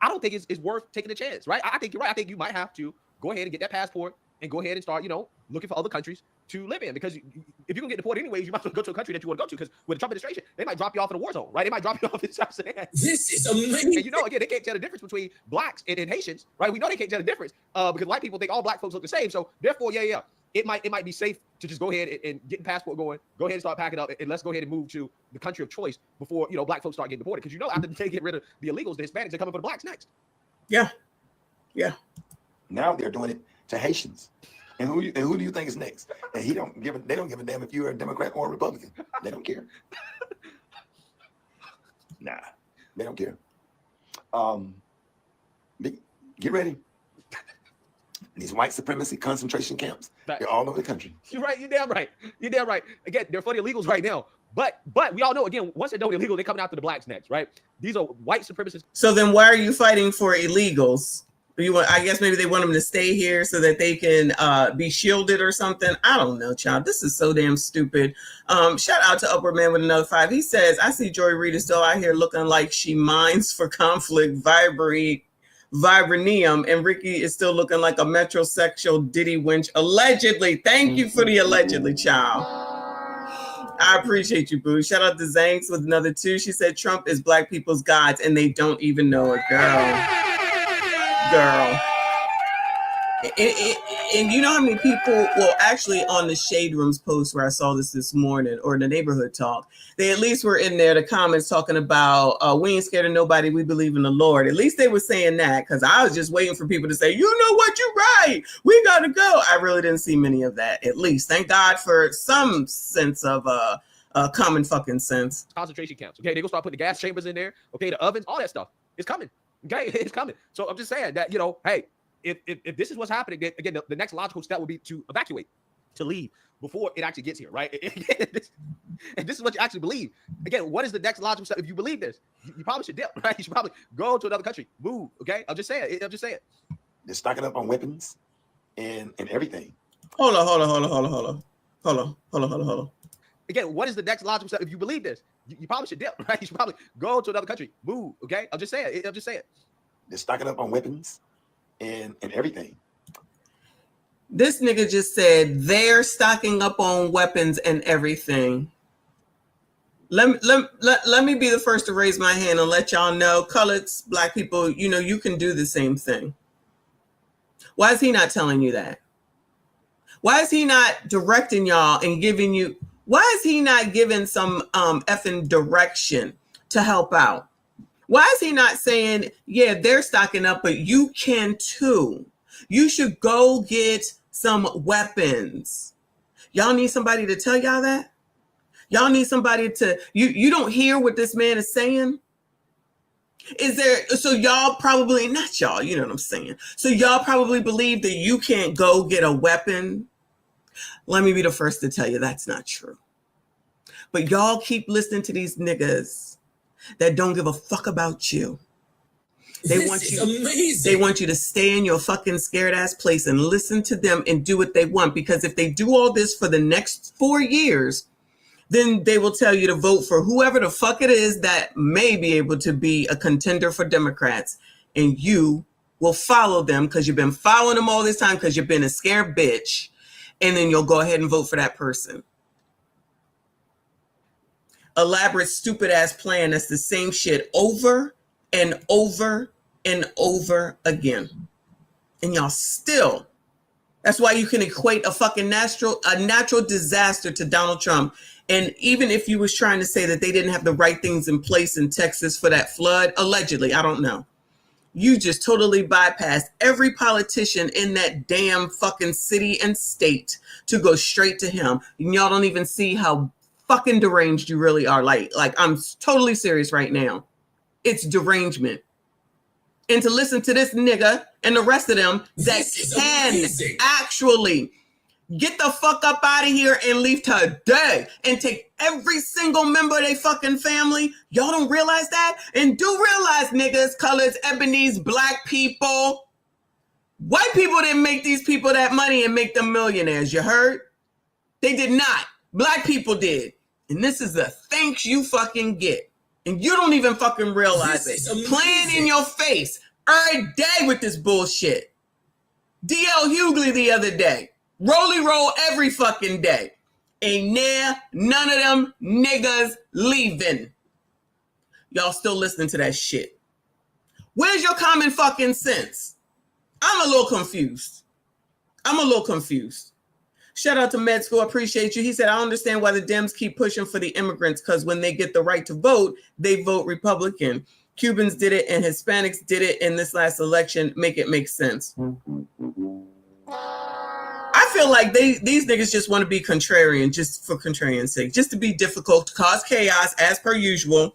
I don't think it's worth taking a chance, right? I think you're right. I think you might have to go ahead and get that passport and go ahead and start, looking for other countries to live in. Because if you're going to get deported anyways, you might as well go to a country that you want to go to. Because with the Trump administration, they might drop you off in a war zone, right? They might drop you off in South Sudan. This is amazing. And again, they can't tell the difference between blacks and Haitians, right? We know they can't tell the difference because white people think all black folks look the same. So therefore, it might be safe to just go ahead and get the passport going, go ahead and start packing up, and let's go ahead and move to the country of choice before, black folks start getting deported. Because after they get rid of the illegals, the Hispanics are coming for the blacks next. Yeah. Now they're doing it to Haitians. And who do you think is next? And they don't give a damn if you're a Democrat or a Republican. They don't care. Nah, they don't care. Get ready. These white supremacy concentration camps, they're all over the country. You're right. You're damn right. Again, they're for the illegals right now. But we all know, again, once they're done with illegal, they're coming after the blacks next, right? These are white supremacists. So then why are you fighting for illegals? I guess maybe they want them to stay here so that they can be shielded or something. I don't know, child. This is so damn stupid. Shout out to Upward Man with another 5. He says, I see Joy Reid is still out here looking like she mines for conflict, vibranium, and Ricky is still looking like a metrosexual Diddy winch. Allegedly. Thank you for the allegedly, child. I appreciate you, boo. Shout out to Zanks with another 2. She said Trump is black people's gods and they don't even know it, girl. And you know how many people, well, actually on the Shade Rooms post where I saw this morning, or the neighborhood talk, they at least were in there, the comments talking about, we ain't scared of nobody, we believe in the Lord. At least they were saying that, because I was just waiting for people to say, you know what, you're right, we gotta go. I really didn't see many of that, at least. Thank God for some sense of common fucking sense. Concentration camps, okay? They're gonna start putting the gas chambers in there, okay? The ovens, all that stuff. It's coming, okay? It's coming. So I'm just saying that, hey, if this is what's happening, then, again, the next logical step would be to evacuate, to leave before it actually gets here, right? And this is what you actually believe. Again, what is the next logical step? If you believe this, you probably should dip, right? You should probably go to another country, move, okay? I'm just saying. They're stocking up on weapons and everything. Hold on. again, what is the next logical step? If you believe this, you probably should dip, right? You should probably go to another country, move. Okay, I'm just saying. They're stocking up on weapons and everything. This nigga just said they're stocking up on weapons and everything. Let me be the first to raise my hand and let y'all know, coloreds, black people, you know, you can do the same thing. Why is he not telling you that? Why is he not directing y'all and giving you, why is he not giving some effing direction to help out? Why is he not saying, yeah, they're stocking up, but you can too. You should go get some weapons. Y'all need somebody to tell y'all that? Y'all need somebody to, you don't hear what this man is saying? Is there, so y'all probably, not y'all, you know what I'm saying. So y'all probably believe that you can't go get a weapon. Let me be the first to tell you that's not true. But y'all keep listening to these niggas that don't give a fuck about you. They want you to stay in your fucking scared ass place and listen to them and do what they want. Because if they do all this for the next 4 years, then they will tell you to vote for whoever the fuck it is that may be able to be a contender for Democrats. And you will follow them because you've been following them all this time because you've been a scared bitch. And then you'll go ahead and vote for that person. Elaborate, stupid ass plan. That's the same shit over and over and over again. And y'all still, that's why you can equate a fucking natural disaster to Donald Trump. And even if you was trying to say that they didn't have the right things in place in Texas for that flood, allegedly, I don't know. You just totally bypassed every politician in that damn fucking city and state to go straight to him. And y'all don't even see how fucking deranged you really are. Like I'm totally serious right now. It's derangement. And to listen to this nigga and the rest of them that can actually get the fuck up out of here and leave today and take every single member of their fucking family. Y'all don't realize that? And do realize, niggas, colors, ebonies, black people. White people didn't make these people that money and make them millionaires. You heard? They did not. Black people did. And this is the thanks you fucking get. And you don't even fucking realize it. Playing in your face every day with this bullshit. D.L. Hughley the other day. Rolly roll every fucking day. Ain't there none of them niggas leaving. Y'all still listening to that shit. Where's your common fucking sense? I'm a little confused. Shout out to Med School. Appreciate you. He said, I understand why the Dems keep pushing for the immigrants because when they get the right to vote, they vote Republican. Cubans did it and Hispanics did it in this last election. Make it make sense. I feel like these niggas just want to be contrarian just for contrarian's sake, just to be difficult, to cause chaos as per usual,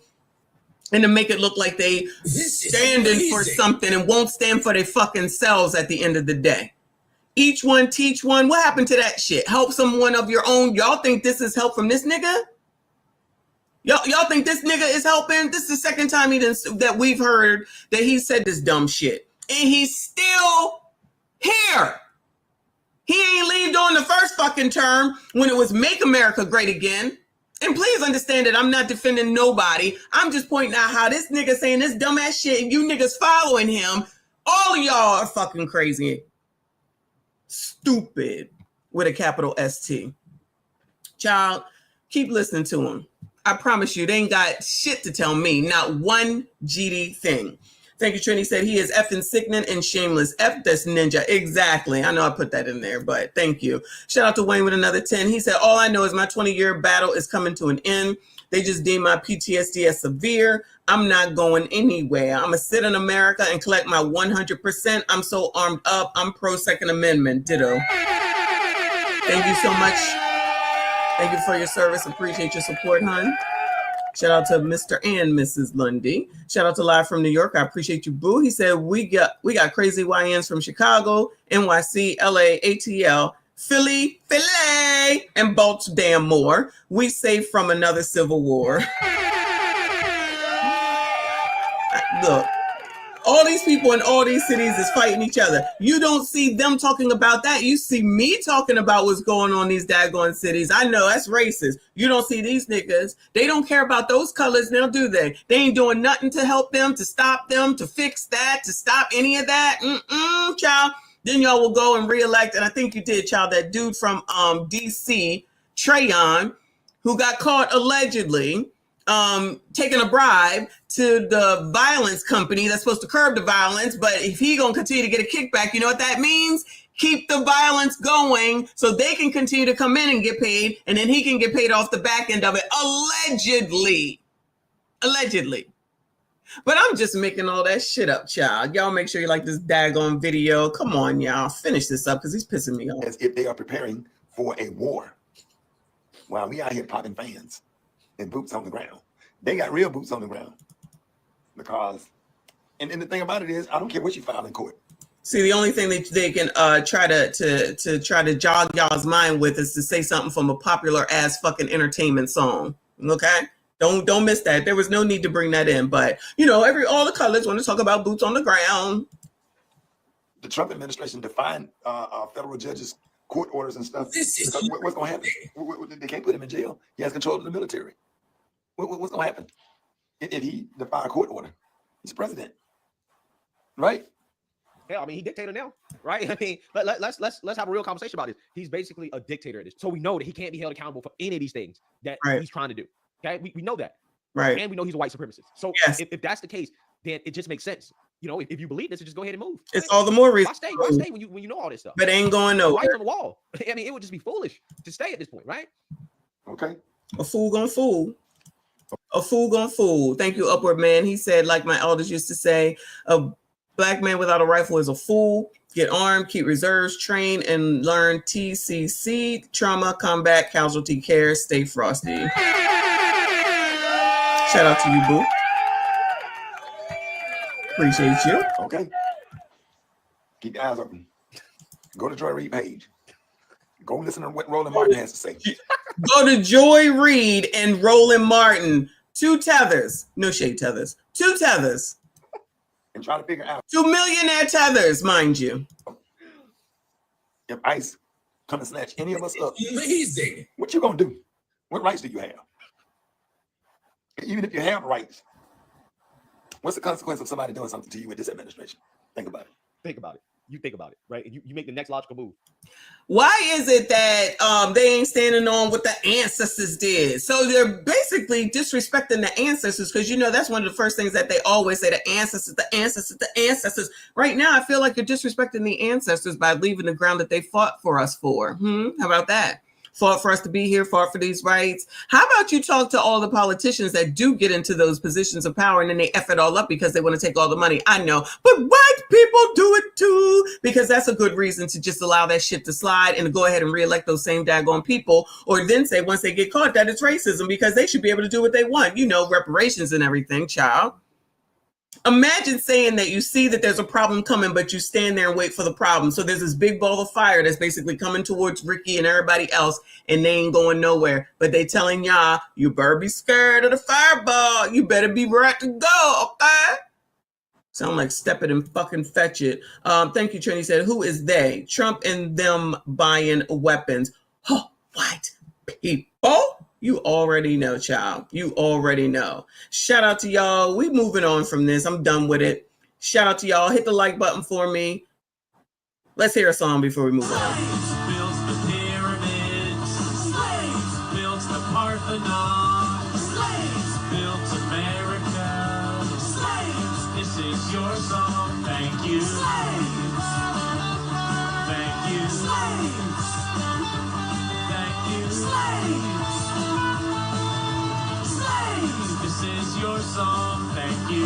and to make it look like they standing for something and won't stand for their fucking selves at the end of the day. Each one teach one. What happened to that shit? Help someone of your own. Y'all think this is help from this nigga? Y'all think this nigga is helping? This is the second time that we've heard that he said this dumb shit. And he's still here. He ain't leave during the first fucking term when it was Make America Great Again. And please understand that I'm not defending nobody. I'm just pointing out how this nigga saying this dumbass shit and you niggas following him, all of y'all are fucking crazy. Stupid with a capital ST. Child, keep listening to him. I promise you, they ain't got shit to tell me. Not one GD thing. Thank you, Trini. Said he is effing sickening and shameless. F this ninja. Exactly. I know I put that in there, but thank you. Shout out to Wayne with another 10. He said, all I know is my 20-year battle is coming to an end. They just deem my PTSD as severe. I'm not going anywhere. I'm going to sit in America and collect my 100%. I'm so armed up. I'm pro Second Amendment. Ditto. Thank you so much. Thank you for your service. Appreciate your support, hon. Shout out to Mr. and Mrs. Lundy. Shout out to Live from New York. I appreciate you, boo. He said, we got crazy YNs from Chicago, NYC, LA, ATL, Philly, and Baltimore. We saved from another civil war. Look, All these people in all these cities is fighting each other. You don't see them talking about that. You see me talking about what's going on in these daggone cities. I know that's racist. You don't see these niggas. They don't care about those colors now, do they? They ain't doing nothing to help them, to stop them, to fix that, to stop any of that. Child. Then y'all will go and reelect, and I think you did, child, that dude from DC, Trayon, who got caught allegedly taking a bribe to the violence company that's supposed to curb the violence. But if he gonna continue to get a kickback, you know what that means? Keep the violence going so they can continue to come in and get paid, and then he can get paid off the back end of it. Allegedly. But I'm just making all that shit up, child. Y'all make sure you like this daggone video. Come on, y'all. Finish this up because he's pissing me off. As if they are preparing for a war. While we out here popping fans and boots on the ground. They got real boots on the ground. Because, and the thing about it is, I don't care what you file in court. See, the only thing that they can try to jog y'all's mind with is to say something from a popular ass fucking entertainment song. Okay? Don't miss that. There was no need to bring that in. But, you know, all the colors want to talk about boots on the ground. The Trump administration defined federal judges' court orders and stuff. What's going to happen? They can't put him in jail. He has control of the military. What's going to happen if he defies a court order? He's president, right? Yeah, I mean, he dictator now, right? I mean, let's have a real conversation about this. He's basically a dictator at this. So we know that he can't be held accountable for any of these things that he's trying to do. Okay, we know that. Right. And we know he's a white supremacist. So if that's the case, then it just makes sense. You know, if you believe this, just go ahead and move. It's all the more reason. Why stay when you know all this stuff? But ain't going nowhere. Lights on the wall. I mean, it would just be foolish to stay at this point, right? Okay. A fool gonna fool. A fool gonna fool. Thank you, Upward Man. He said, like my elders used to say, a black man without a rifle is a fool. Get armed, keep reserves, train, and learn TCC, trauma, combat, casualty care. Stay frosty. Shout out to you, boo. Appreciate you. Okay. Keep your eyes open. Go to Joy Reid page. Go listen to what Roland Martin has to say. Go to Joy Reid and Roland Martin. 2 tethers. No shade tethers. 2 tethers. And try to figure out. 2 millionaire tethers, mind you. If ICE come and snatch any of us up. Amazing. What you gonna do? What rights do you have? Even if you have rights, what's the consequence of somebody doing something to you with this administration? Think about it. Think about it. You think about it, right? And you make the next logical move. Why is it that they ain't standing on what the ancestors did? So they're basically disrespecting the ancestors because, you know, that's one of the first things that they always say, the ancestors, the ancestors, the ancestors. Right now, I feel like you're disrespecting the ancestors by leaving the ground that they fought for us for. How about that? Fought for us to be here, fought for these rights. How about you talk to all the politicians that do get into those positions of power and then they F it all up because they want to take all the money? I know, but white people do it too, because that's a good reason to just allow that shit to slide and to go ahead and reelect those same daggone people, or then say once they get caught that it's racism because they should be able to do what they want. You know, reparations and everything, child. Imagine saying that you see that there's a problem coming, but you stand there and wait for the problem. So there's this big ball of fire that's basically coming towards Ricky and everybody else, and they ain't going nowhere. But they telling y'all, you better be scared of the fireball. You better be ready to go, okay? Sound like step it and fucking fetch it. Thank you, Trini said, who is they? Trump and them buying weapons. Oh, white people. You already know, child. You already know. Shout out to y'all. We moving on from this. I'm done with it. Shout out to y'all. Hit the like button for me. Let's hear a song before we move on. Built the pyramids. Slaves built the Parthenon. Slaves built America. Slaves, this is your song. Thank you. Slaves. Thank you. Slaves. Thank you. Slaves. This is your song, thank you.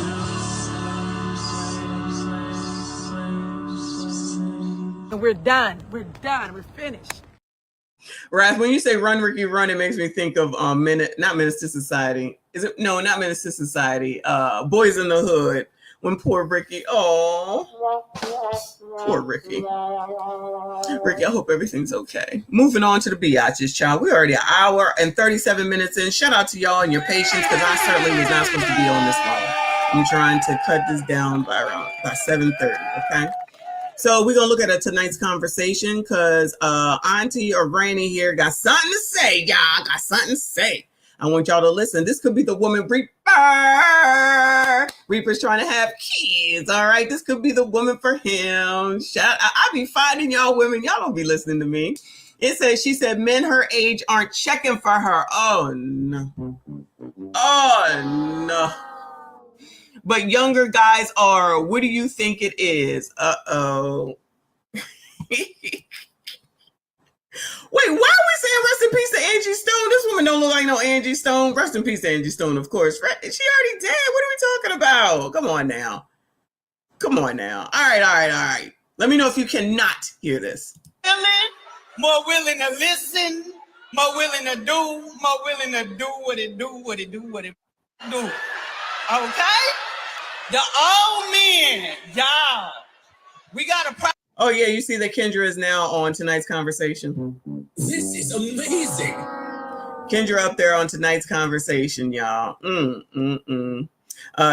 We're done. We're done. We're finished. Wrath, when you say run, Ricky, run, it makes me think of not Menace to Society. Is it? No, not Menace to Society. Boys in the Hood. When poor Ricky, oh, poor Ricky. Ricky, I hope everything's okay. Moving on to the biatches, child. We're already an hour and 37 minutes in. Shout out to y'all and your patience, because I certainly was not supposed to be on this long. I'm trying to cut this down by 7:30. Okay. So we're gonna look at tonight's conversation because Auntie or Granny here got something to say, y'all. Got something to say. I want y'all to listen. This could be the woman Reaper. Reaper's trying to have kids. All right. This could be the woman for him. I be fighting y'all women. Y'all don't be listening to me. It says, she said, men her age aren't checking for her. Oh, no. Oh, no. But younger guys are. What do you think it is? Uh-oh. Wait, why are we saying rest in peace to Angie Stone? This woman don't look like no Angie Stone. Rest in peace to Angie Stone, of course. She already dead. What are we talking about? Come on now. Come on now. All right. Let me know if you cannot hear this. More willing to listen, more willing to do, more willing to do what it do. Okay? The old men, y'all, we got a problem. Oh, yeah, you see that Kendra is now on tonight's conversation. This is amazing. Kendra up there on tonight's conversation, y'all.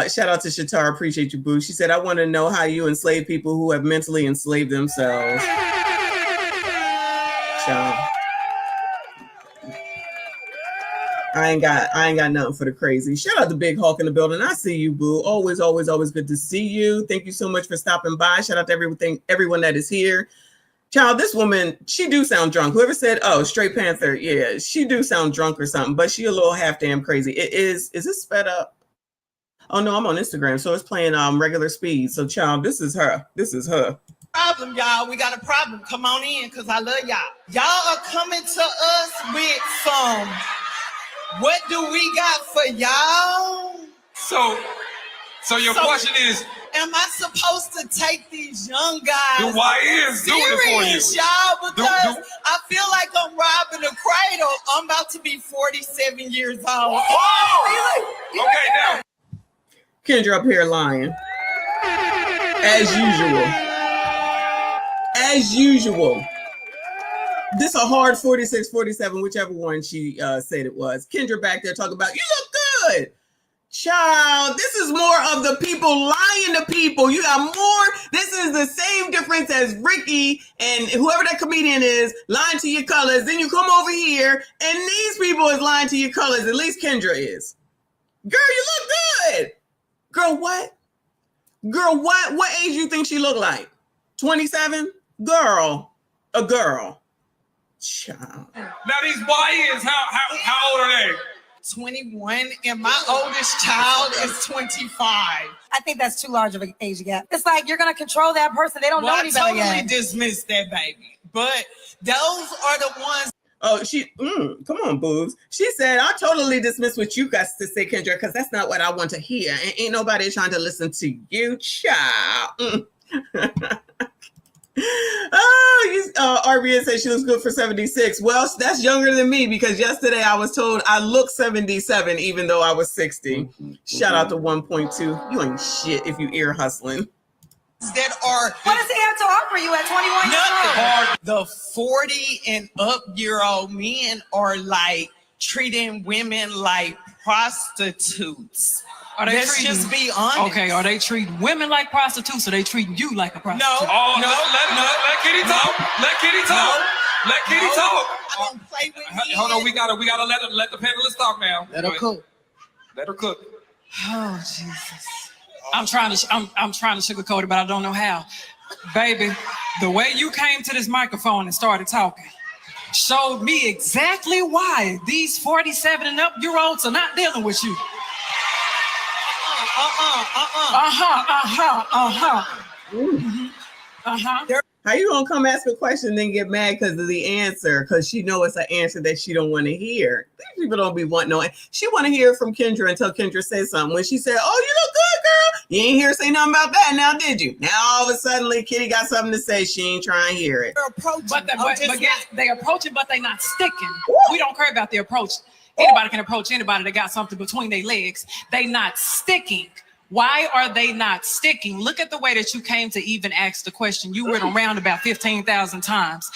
Shout out to Shatar. Appreciate you, boo. She said, I want to know how you enslave people who have mentally enslaved themselves. Child. I ain't got nothing for the crazy. Shout out to Big Hawk in the building. I see you, boo. Always good to see you. Thank you so much for stopping by. Shout out to everyone that is here. Child, this woman, she do sound drunk. Whoever said, oh, Straight Panther, yeah, she do sound drunk or something, but she a little half damn crazy. Is this sped up? Oh no, I'm on Instagram, so it's playing regular speed. So child, this is her. Problem, y'all. We got a problem. Come on in, because I love y'all. Y'all are coming to us with some. What do we got for y'all? So your question is, am I supposed to take these young guys the YNs doing it for you, y'all? Because I feel like I'm robbing the cradle. I'm about to be 47 years old. Oh! Okay, now. Kendra up here lying. As usual. This a hard 46, 47, whichever one she said it was. Kendra back there talking about, you look good. Child, this is more of the people lying to people. You got more. This is the same difference as Ricky and whoever that comedian is lying to your colors. Then you come over here and these people is lying to your colors. At least Kendra is. Girl, you look good. Girl, what? Girl, what? What age you think she look like? 27? Girl, a girl. Child. Now these YNs, how old are they? 21, and my oldest child is 25. I think that's too large of an age gap. It's like you're gonna control that person. They don't know any better yet. I totally dismissed that baby, but those are the ones. Oh, come on, boobs. She said, I totally dismiss what you guys to say, Kendra, because that's not what I want to hear. And ain't nobody trying to listen to you, child. RBN said she looks good for 76. Well, that's younger than me because yesterday I was told I look 77 even though I was 60. Shout out to 1.2. You ain't shit if you ear hustling. That are What does he have to offer you at 21 years old? The 40 and up year old men are like treating women like prostitutes. Let's just be honest. Okay, are they treating women like prostitutes or they treating you like a prostitute? No. Let Kitty talk. Let Kitty talk. Let Kitty talk. I don't play with me. Hold on, we gotta let the panelists talk now. Let her cook. Let her cook. Oh Jesus! I'm trying to sugarcoat it, but I don't know how. Baby, the way you came to this microphone and started talking showed me exactly why these 47 and up year olds are not dealing with you. How you gonna come ask a question and then get mad because of the answer? Because she know it's an answer that she don't want to hear. These people don't be wanting no. She want to hear from Kendra until Kendra says something. When she said, "Oh, you look good, girl," you ain't hear her say nothing about that. Now did you? Now all of a sudden, Kitty got something to say. She ain't trying to hear it. They approaching, but they not sticking. We don't care about the approach. Anybody can approach anybody that got something between their legs. They not sticking. Why are they not sticking? Look at the way that you came to even ask the question. You went around about 15,000 times.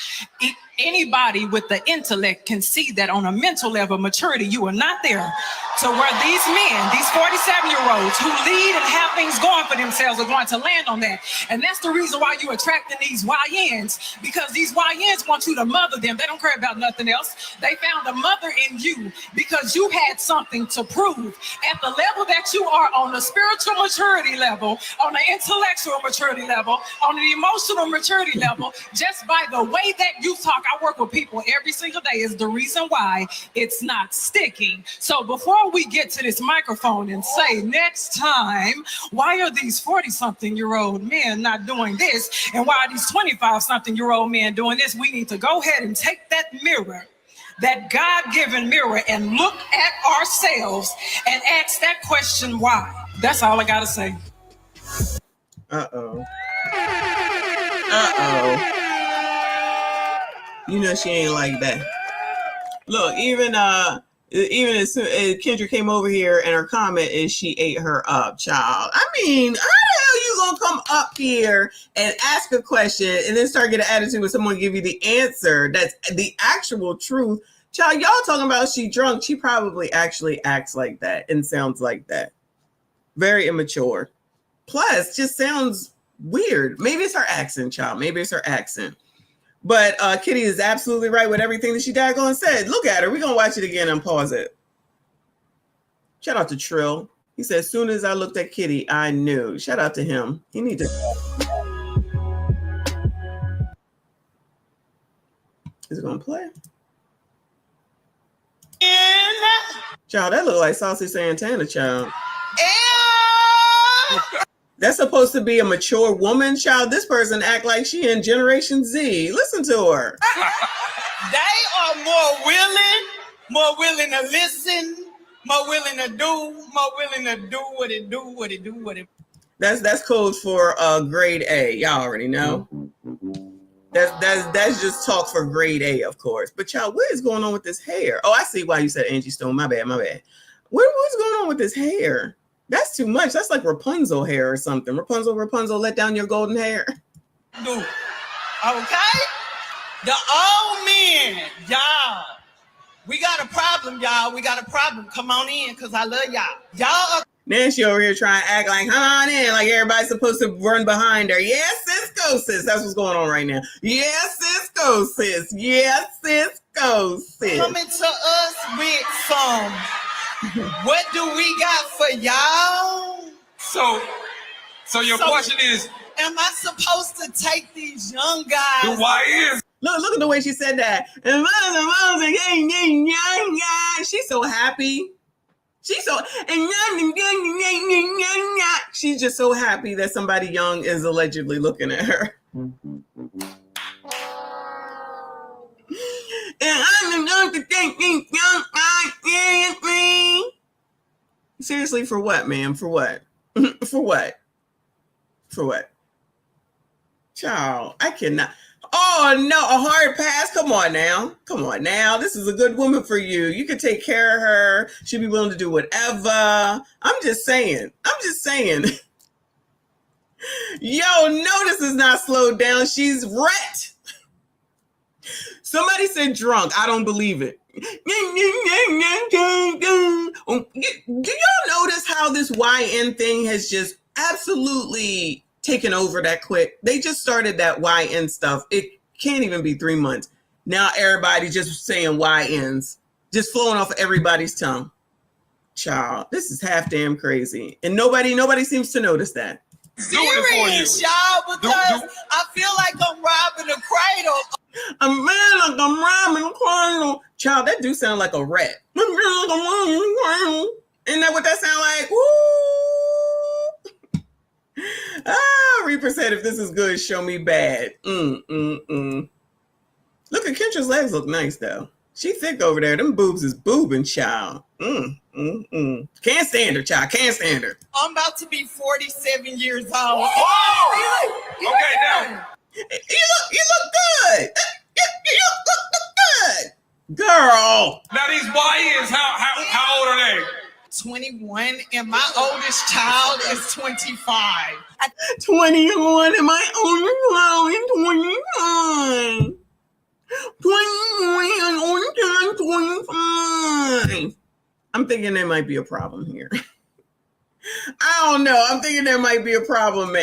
Anybody with the intellect can see that on a mental level, maturity, you are not there to where these men, these 47-year-olds who lead and have things going for themselves are going to land on that. And that's the reason why you're attracting these YNs, because these YNs want you to mother them. They don't care about nothing else. They found a mother in you because you had something to prove. At the level that you are, on the spiritual maturity level, on the intellectual maturity level, on the emotional maturity level, just by the way that you talk, I work with people every single day, is the reason why it's not sticking. So before we get to this microphone and say next time, why are these 40-something-year-old men not doing this? And why are these 25-something-year-old men doing this? We need to go ahead and take that mirror, that God-given mirror, and look at ourselves and ask that question, why? That's all I gotta say. Uh-oh. Uh-oh. You know she ain't like that. Look, even as soon as Kendra came over here and her comment is she ate her up, child. I mean, how the hell you gonna come up here and ask a question and then start getting an attitude when someone give you the answer that's the actual truth? Child, y'all talking about she drunk. She probably actually acts like that and sounds like that. Very immature. Plus, just sounds weird. Maybe it's her accent, child. Maybe it's her accent. But Kitty is absolutely right with everything that she daggone said. Look at her. We're going to watch it again and pause it. Shout out to Trill. He said, as soon as I looked at Kitty, I knew. Shout out to him. He needs to... Is it going to play? Child, that look like Saucy Santana, child. That's supposed to be a mature woman, child. This person act like she in Generation Z. Listen to her. They are more willing to listen, more willing to do what it do. That's code for grade A. Y'all already know. That's just talk for grade A, of course. But child, what is going on with this hair? Oh, I see why you said Angie Stone. My bad. What's going on with this hair? That's too much. That's like Rapunzel hair or something. Rapunzel, let down your golden hair. Do. Okay? The old men, y'all. We got a problem, y'all. We got a problem. Come on in, because I love y'all. Y'all are... Nancy over here trying to act like, come on in, like everybody's supposed to run behind her. Yes, sis, go, sis. That's what's going on right now. Yes, sis, go, sis. Yes, sis, go, sis. Coming to us with some... What do we got for y'all? So your question is, am I supposed to take these young guys? the why is? Look at the way she said that. She's so happy. She's just so happy that somebody young is allegedly looking at her. Seriously, for what, ma'am? For what? For what? For what? Child, I cannot. Oh, no, a hard pass? Come on now. This is a good woman for you. You can take care of her. She'll be willing to do whatever. I'm just saying. Yo, no, this is not slowed down. She's wrecked. Somebody said drunk. I don't believe it. Do y'all notice how this YN thing has just absolutely taken over that quick? They just started that YN stuff. It can't even be 3 months. Now everybody just saying YNs, just flowing off of everybody's tongue. Child, this is half damn crazy. And nobody seems to notice that. Serious, y'all, because I feel like I'm robbing a cradle. I'm robbing a cradle. Child, that do sound like a rat. Isn't that what that sound like? Woo! Reaper said, if this is good, show me bad. Look at Kendra's legs look nice, though. She thick over there. Them boobs is boobing, child. Can't stand her, child. Can't stand her. I'm about to be 47 years old. Oh! Okay, now. You look good. You look good. Girl. Now these YNs, how old are they? 21, and my oldest child is 25. 21 and my oldest child is 29. 21 and oldest child 25. I'm thinking there might be a problem here. I don't know. I'm thinking there might be a problem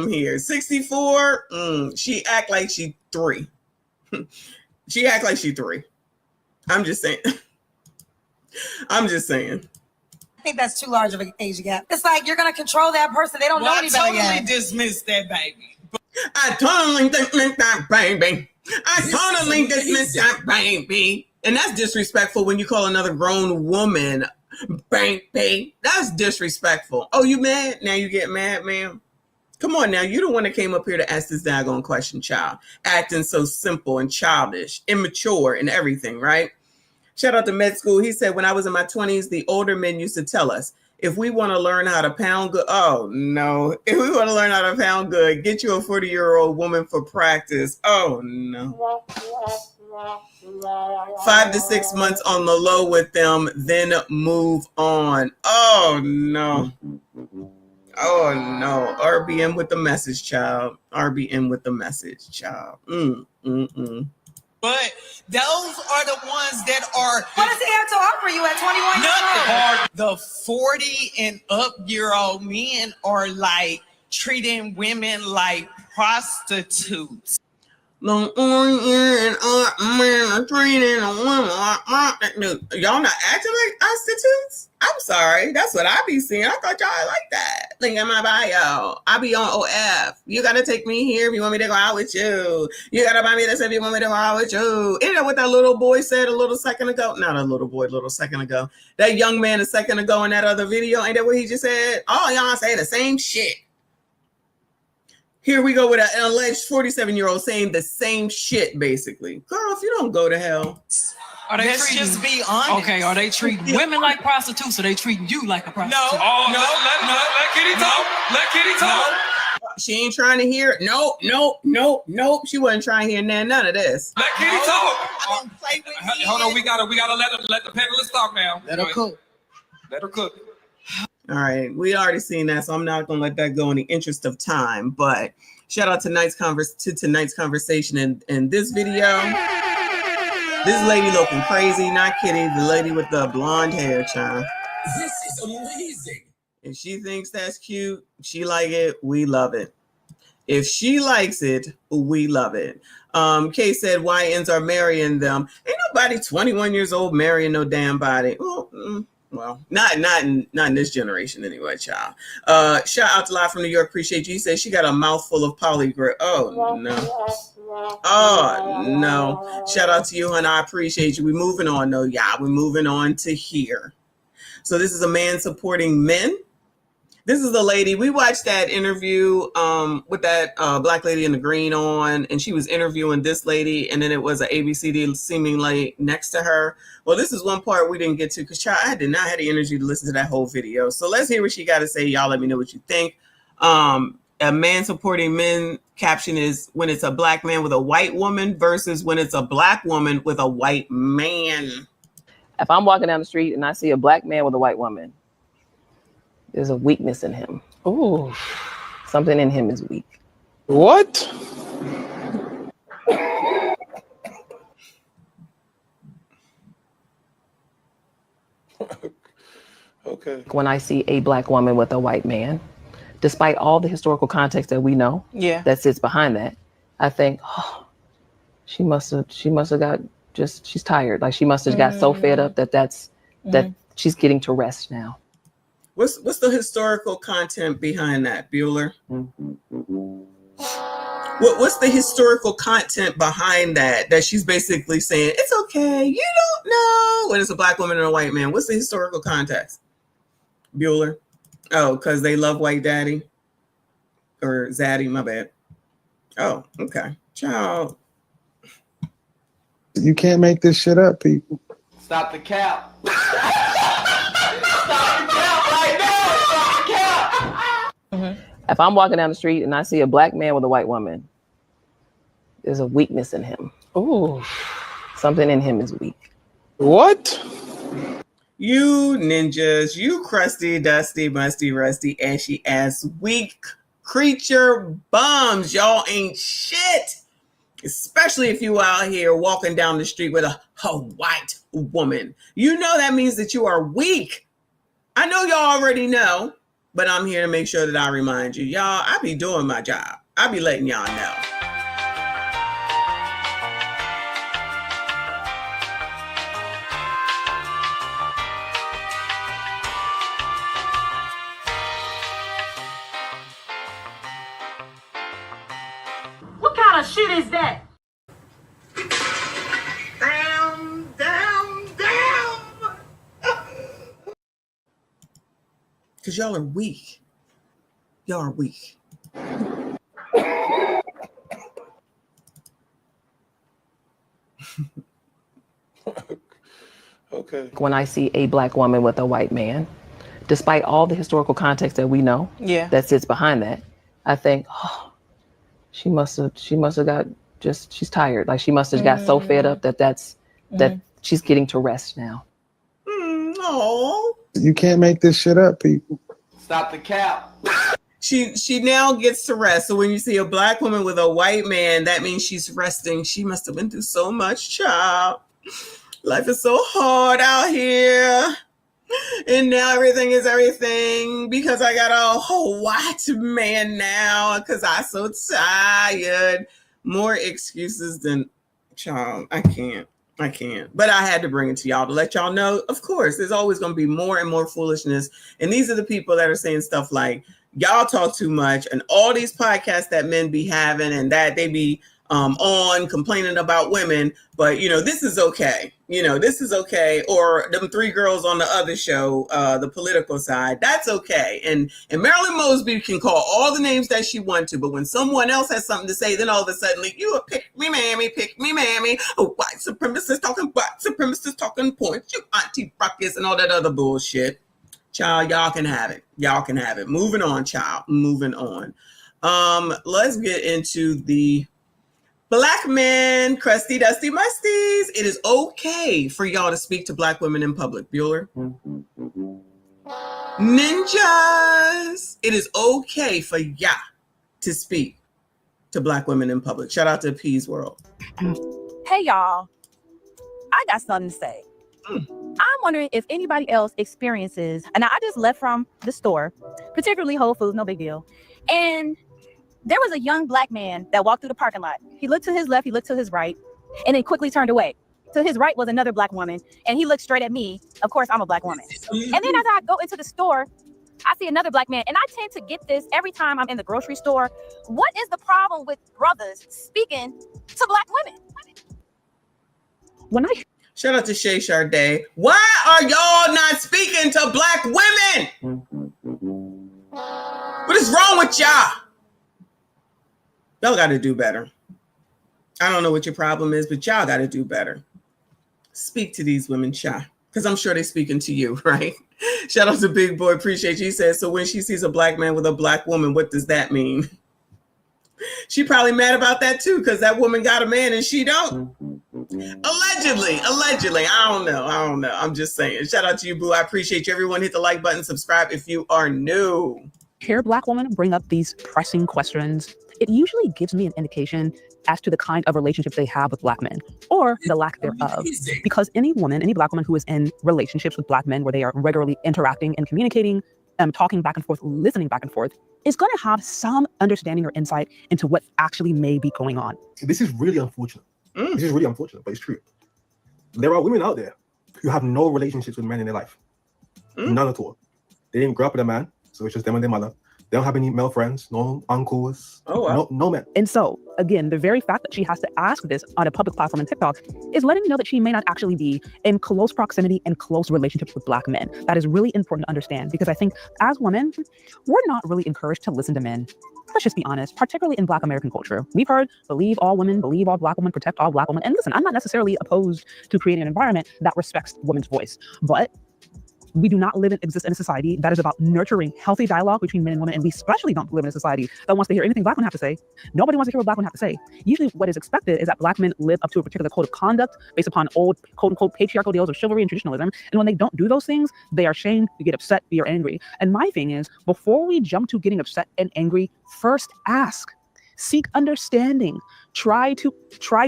here. 64, she act like she 3. She act like she 3. I'm just saying. I'm just saying. I think that's too large of an age gap. It's like you're gonna control that person. They don't know any better yet. I totally dismissed that baby. I totally dismissed that baby. I totally dismissed that baby. And that's disrespectful when you call another grown woman baby. That's disrespectful. Oh, you mad? Now you get mad, ma'am? Come on now. You're the one that came up here to ask this daggone question, child. Acting so simple and childish, immature and everything, right? Shout out to med school. He said, when I was in my 20s, the older men used to tell us, if we want to learn how to pound good, oh no. If we want to learn how to pound good, get you a 40-year-old woman for practice. Oh no. 5 to 6 months on the low with them, then move on. Oh no. Oh no. RBM with the message, child. RBM with the message, child. But those are the ones that are. What does he have to offer you at 21 years old? The 40 and up year old men are like treating women like prostitutes. Y'all not acting like prostitutes? I'm sorry. That's what I be seeing. I thought y'all like that. Link in my bio. I be on OF. You gotta take me here if you want me to go out with you. You gotta buy me this if you want me to go out with you. Isn't that what that little boy said a little second ago? Not a little boy, little second ago. That young man a second ago in that other video. Ain't that what he just said? All y'all say the same shit. Here we go with an alleged 47-year-old saying the same shit, basically. Girl, if you don't go to hell. Let's just be honest. Okay, are they treating women like prostitutes or they treating you like a prostitute? Oh, no, let Kitty talk. Let Kitty talk. She ain't trying to hear. Nope. She wasn't trying to hear none of this. Let Kitty talk. Hold on, we gotta let the panelists talk now. Let her cook. Let her cook. All right, we already seen that, so I'm not gonna let that go in the interest of time. But shout out to tonight's conversation in this video. This lady looking crazy, not kidding. The lady with the blonde hair, child. This is amazing. If she thinks that's cute, she like it, we love it. If she likes it, we love it. Kay said YNs are marrying them. Ain't nobody 21 years old marrying no damn body. Well, not in this generation anyway, child. Shout out to Live from New York. Appreciate you. He said she got a mouthful of polygraph. Oh no. Oh no. Shout out to you, honey. I appreciate you. We're moving on though, yeah. We're moving on to here. So this is a man supporting men. This is the lady. We watched that interview with that black lady in the green on, and she was interviewing this lady, and then it was an ABCD seemingly next to her. Well, this is one part we didn't get to because I did not have the energy to listen to that whole video. So let's hear what she got to say. Y'all let me know what you think. A man supporting men caption is when it's a black man with a white woman versus when it's a black woman with a white man. If I'm walking down the street and I see a black man with a white woman, there's a weakness in him. Ooh, something in him is weak. What? Okay. When I see a black woman with a white man, despite all the historical context that we know that sits behind that, I think, oh, she must have got she's tired. Like she must have got so fed up that she's getting to rest now. What's the historical content behind that, Bueller? What's the historical content behind that she's basically saying, it's okay, you don't know, when it's a black woman and a white man? What's the historical context, Bueller? Oh, because they love white daddy? Or zaddy, my bad. Oh, okay. Ciao. You can't make this shit up, people. Stop the cap. If I'm walking down the street and I see a black man with a white woman, there's a weakness in him. Ooh, something in him is weak. What? You ninjas, you crusty, dusty, musty, rusty, ashy ass, weak creature bums. Y'all ain't shit. Especially if you out here walking down the street with a white woman. You know that means that you are weak. I know y'all already know, but I'm here to make sure that I remind you. Y'all, I be doing my job. I be letting y'all know. What kind of shit is that? Damn. Because y'all are weak. Y'all are weak. Okay. When I see a black woman with a white man, despite all the historical context that we know that sits behind that, I think, oh, she must have got just, she's tired. Like she must have got so fed up that she's getting to rest now. Oh. You can't make this shit up, people. Stop the cap. She now gets to rest. So when you see a black woman with a white man, that means she's resting. She must have been through so much, child. Life is so hard out here. And now everything is everything because I got a whole white man now because I'm so tired. More excuses than, child, I can't. But I had to bring it to y'all to let y'all know, of course, there's always going to be more and more foolishness. And these are the people that are saying stuff like, y'all talk too much, and all these podcasts that men be having and that they be on complaining about women, but this is okay. This is okay. Or them three girls on the other show, the political side, that's okay. And Marilyn Mosby can call all the names that she wants to, but when someone else has something to say, then all of a sudden, like, you a pick me mammy, a white supremacist talking points, you auntie ruckus and all that other bullshit. Child, y'all can have it. Moving on, child. Moving on. Let's get into the Black men, crusty, dusty musties. It is okay for y'all to speak to black women in public. Bueller. Ninjas. It is okay for ya to speak to black women in public. Shout out to Peace World. Hey, y'all. I got something to say. I'm wondering if anybody else experiences, and I just left from the store, particularly Whole Foods, no big deal. And there was a young black man that walked through the parking lot. He looked to his left, he looked to his right, and then quickly turned away. To his right was another black woman, and he looked straight at me. Of course, I'm a black woman. And then as I go into the store, I see another black man, and I tend to get this every time I'm in the grocery store. What is the problem with brothers speaking to black women? Shout out to Shay Sharday. Why are y'all not speaking to black women? What is wrong with y'all? Y'all got to do better. I don't know what your problem is, but y'all got to do better. Speak to these women, child, because I'm sure they're speaking to you, right? Shout out to Big Boy. Appreciate you. He says, so when she sees a black man with a black woman, what does that mean? She probably mad about that too, because that woman got a man and she don't. Allegedly. I don't know. I'm just saying. Shout out to you, Boo. I appreciate you. Everyone hit the like button, subscribe if you are new. Hear black women bring up these pressing questions. It usually gives me an indication as to the kind of relationship they have with black men, or the lack thereof. Because any black woman who is in relationships with black men where they are regularly interacting and communicating, talking back and forth, listening back and forth, is going to have some understanding or insight into what actually may be going on. This is really unfortunate. This is really unfortunate, but it's true. There are women out there who have no relationships with men in their life. None at all. They didn't grow up with a man, so it's just them and their mother. They don't have any male friends, no uncles, no men. And so, again, the very fact that she has to ask this on a public platform on TikTok is letting me know that she may not actually be in close proximity and close relationships with black men. That is really important to understand, because I think as women, we're not really encouraged to listen to men. Let's just be honest, particularly in black American culture. We've heard, believe all women, believe all black women, protect all black women. And listen, I'm not necessarily opposed to creating an environment that respects women's voice, but we do not exist in a society that is about nurturing healthy dialogue between men and women. And we especially don't live in a society that wants to hear anything black women have to say. Nobody wants to hear what black women have to say. Usually what is expected is that black men live up to a particular code of conduct based upon old, quote unquote, patriarchal deals of chivalry and traditionalism. And when they don't do those things, they are shamed, you get upset, you're angry. And my thing is, before we jump to getting upset and angry, first ask, Seek understanding. Try to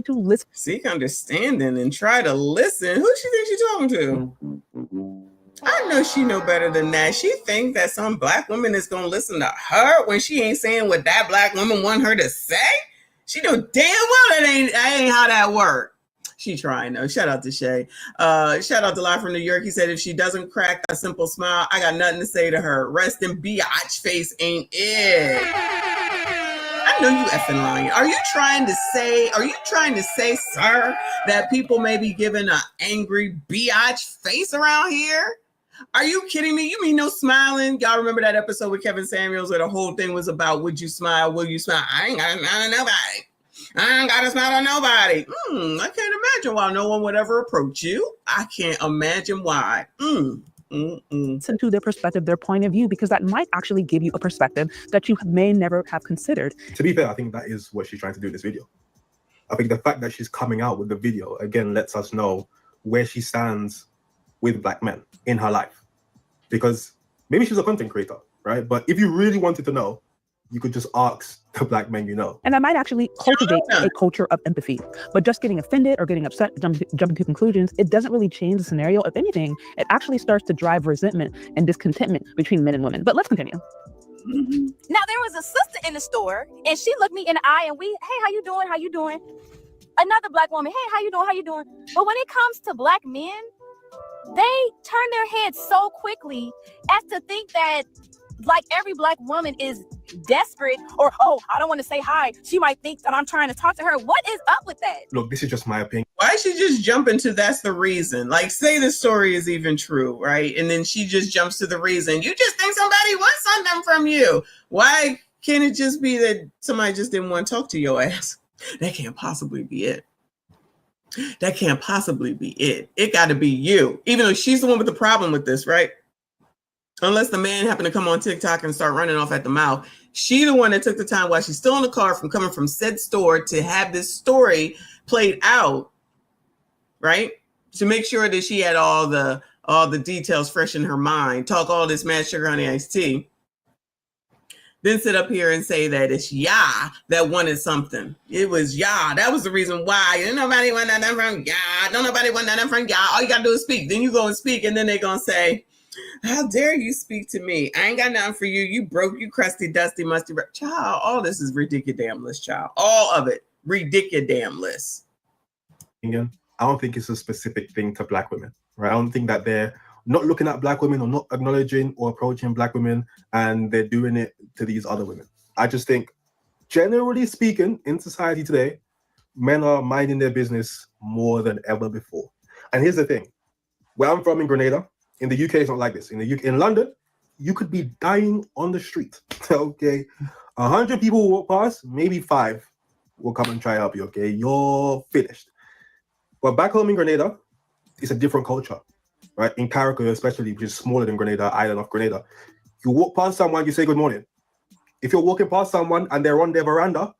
listen. Seek understanding and try to listen. Who she think she's talking to? I know she know better than that. She think that some black woman is gonna listen to her when she ain't saying what that black woman want her to say. She know damn well that ain't how that work. She trying though. Shout out to Shay. Shout out to Live from New York. He said if she doesn't crack a simple smile, I got nothing to say to her. Rest in biatch face ain't it. I know you effing lying. Are you trying to say, sir, that people may be giving an angry biatch face around here? Are you kidding me? You mean no smiling? Y'all remember that episode with Kevin Samuels where the whole thing was about would you smile? Will you smile? I ain't got to smile on nobody. I ain't got to smile on nobody. I can't imagine why no one would ever approach you. I can't imagine why. Listen to their perspective, their point of view, because that might actually give you a perspective that you may never have considered. To be fair, I think that is what she's trying to do in this video. I think the fact that she's coming out with the video again lets us know where she stands with black men in her life. Because maybe she's a content creator, right? But if you really wanted to know, you could just ask the black men you know. And that might actually cultivate a culture of empathy. But just getting offended or getting upset, jumping to conclusions, it doesn't really change the scenario. If anything, it actually starts to drive resentment and discontentment between men and women. But let's continue. Now, there was a sister in the store, and she looked me in the eye, and hey, how you doing? How you doing? Another black woman, hey, how you doing? How you doing? But when it comes to black men, they turn their heads so quickly as to think that like every black woman is desperate or, oh, I don't want to say hi. She might think that I'm trying to talk to her. What is up with that? Look, this is just my opinion. Why she just jump into that's the reason? Like, say the story is even true, right? And then she just jumps to the reason. You just think somebody wants something from you. Why can't it just be that somebody just didn't want to talk to your ass? That can't possibly be it. That can't possibly be it. It got to be you. Even though she's the one with the problem with this, right? Unless the man happened to come on TikTok and start running off at the mouth. She the one that took the time while she's still in the car from coming from said store to have this story played out, right? To make sure that she had all the details fresh in her mind, talk all this mad sugar honey iced tea. Then sit up here and say that it's Yah that wanted something. It was Yah. That was the reason why. Didn't nobody want nothing from Yah. Don't nobody want nothing from Yah. All you got to do is speak. Then you go and speak, and then they're going to say, how dare you speak to me? I ain't got nothing for you. You broke, you crusty, dusty, musty. Child, all this is ridiculous, child. All of it. Ridiculous. I don't think it's a specific thing to black women, right? I don't think that they're not looking at black women or not acknowledging or approaching black women and they're doing it to these other women. I just think, generally speaking, in society today, men are minding their business more than ever before. And here's the thing. Where I'm from in Grenada, in the UK, it's not like this. In the UK, in London, you could be dying on the street, okay? 100 people will walk past, maybe 5 will come and try to help you, okay? You're finished. But back home in Grenada, it's a different culture, right? In Carriacou, especially, which is smaller than Grenada, island of Grenada. You walk past someone, you say good morning. If you're walking past someone and they're on their veranda,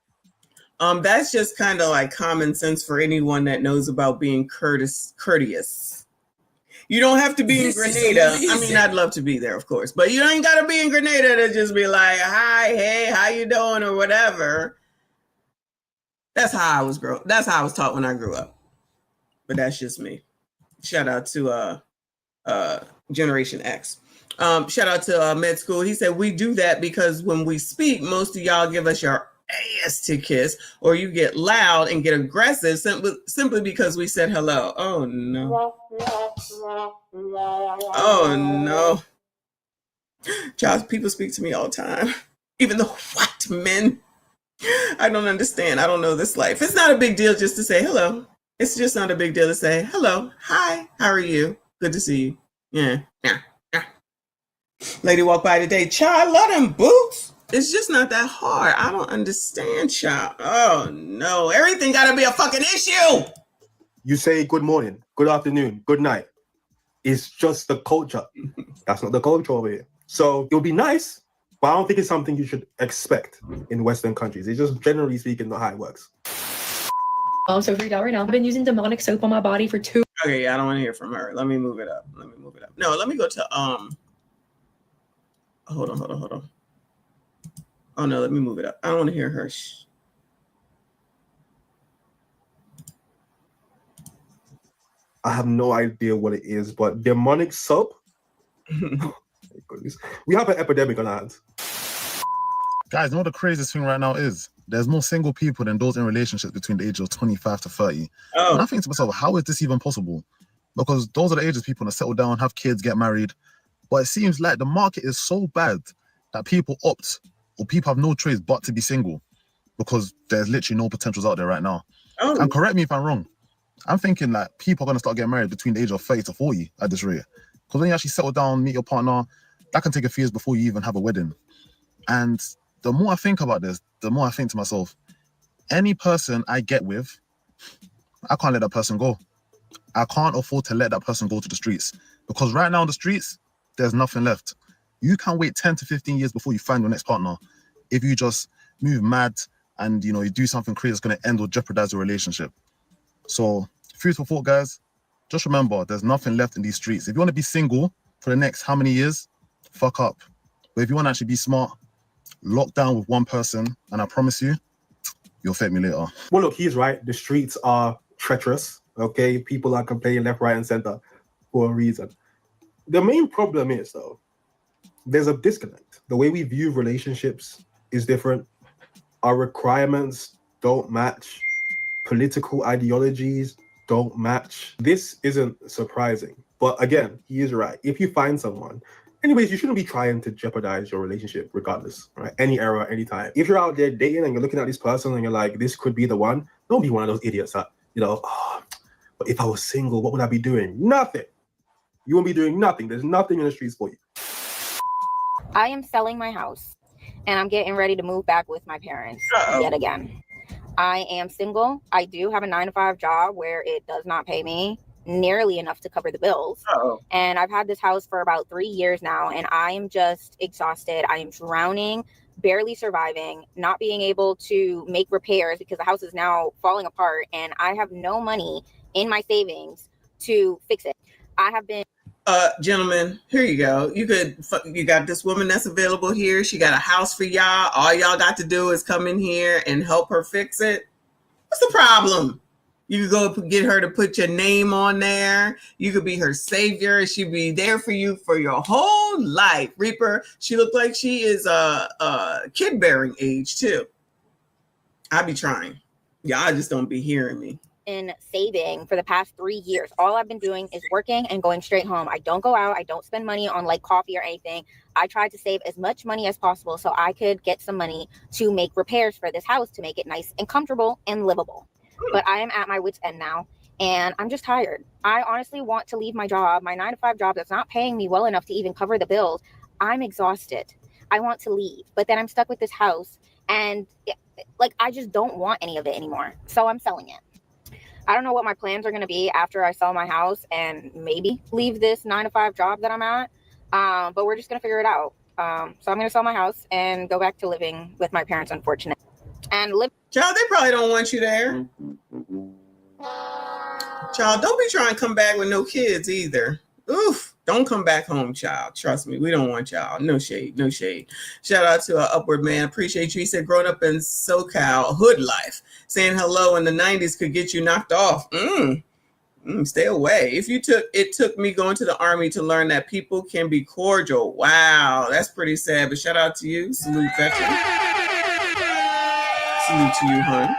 that's just kind of like common sense for anyone that knows about being courteous. You don't have to be in Grenada. I mean, I'd love to be there, of course, but you ain't got to be in Grenada to just be like, hi, hey, how you doing, or whatever. That's how I was taught when I grew up. But that's just me. Shout out to Generation X. Shout out to Med School. He said, we do that because when we speak, most of y'all give us your ass to kiss, or you get loud and get aggressive simply because we said hello. Oh, no. Oh, no. Child, people speak to me all the time. Even the white men. I don't understand. I don't know this life. It's not a big deal just to say hello. It's just not a big deal to say hello. Hi. How are you? Good to see you. Yeah. Lady walked by today. Child, love them boots. It's just not that hard. I don't understand, child. Oh, no. Everything got to be a fucking issue. You say good morning, good afternoon, good night. It's just the culture. That's not the culture over here. So it would be nice, but I don't think it's something you should expect in Western countries. It's just generally speaking not how it works. So freaked out right now. I've been using demonic soap on my body for 2. Okay, I don't want to hear from her. Let me move it up. No, let me go to hold on. Oh no, let me move it up. I don't want to hear her. I have no idea what it is, but demonic sub. Oh my goodness. We have an epidemic on our hands. Guys, you know what the craziest thing right now is? There's more single people than those in relationships between the ages of 25 to 30. Oh. And I think to myself, how is this even possible? Because those are the ages people want to settle down, have kids, get married. But it seems like the market is so bad that people opt, or people have no choice but to be single, because there's literally no potentials out there right now. Oh. And correct me if I'm wrong. I'm thinking like people are going to start getting married between the age of 30 to 40 at this rate. Because when you actually settle down, meet your partner, that can take a few years before you even have a wedding. And the more I think about this, the more I think to myself, any person I get with, I can't let that person go. I can't afford to let that person go to the streets. Because right now on the streets, there's nothing left. You can wait 10 to 15 years before you find your next partner if you just move mad and, you do something crazy that's going to end or jeopardize your relationship. So, food for thought, guys. Just remember, there's nothing left in these streets. If you want to be single for the next how many years, fuck up. But if you want to actually be smart, lock down with one person, and I promise you, you'll thank me later. Well, look, he's right. The streets are treacherous, okay? People are complaining left, right, and center for a reason. The main problem is, though, there's a disconnect. The way we view relationships is different. Our requirements don't match. Political ideologies don't match. This isn't surprising. But again, he is right. If you find someone, anyways, you shouldn't be trying to jeopardize your relationship regardless, right? Any era, any time. If you're out there dating and you're looking at this person and you're like, this could be the one, don't be one of those idiots that, but if I was single, what would I be doing? Nothing. You won't be doing nothing. There's nothing in the streets for you. I am selling my house and I'm getting ready to move back with my parents yet again. I am single. I do have a 9-to-5 job where it does not pay me nearly enough to cover the bills. And I've had this house for about 3 years now, and I am just exhausted. I am drowning, barely surviving, not being able to make repairs because the house is now falling apart, and I have no money in my savings to fix it. I have been gentlemen, here you go. You got this woman that's available here. She got a house for y'all. All y'all got to do is come in here and help her fix it. What's the problem? You could go get her to put your name on there. You could be her savior. She'd be there for you for your whole life. Reaper, she looked like she is a kid-bearing age too. I be trying. Y'all just don't be hearing me. In saving for the past 3 years. All I've been doing is working and going straight home. I don't go out. I don't spend money on like coffee or anything. I tried to save as much money as possible so I could get some money to make repairs for this house to make it nice and comfortable and livable. But I am at my wit's end now and I'm just tired. I honestly want to leave my job, my 9-to-5 job that's not paying me well enough to even cover the bills. I'm exhausted. I want to leave, but then I'm stuck with this house and I just don't want any of it anymore. So I'm selling it. I don't know what my plans are going to be after I sell my house and maybe leave this 9-to-5 job that I'm at. But we're just going to figure it out. So I'm going to sell my house and go back to living with my parents, unfortunately. Child, they probably don't want you there. Child, don't be trying to come back with no kids either. Oof, don't come back home, child. Trust me, we don't want y'all. No shade, no shade. Shout out to Upward Man. Appreciate you. He said, growing up in SoCal, hood life, saying hello in the 90s could get you knocked off. Stay away. It took me going to the army to learn that people can be cordial. Wow, that's pretty sad. But shout out to you. Salute, veteran. Salute to you, hon.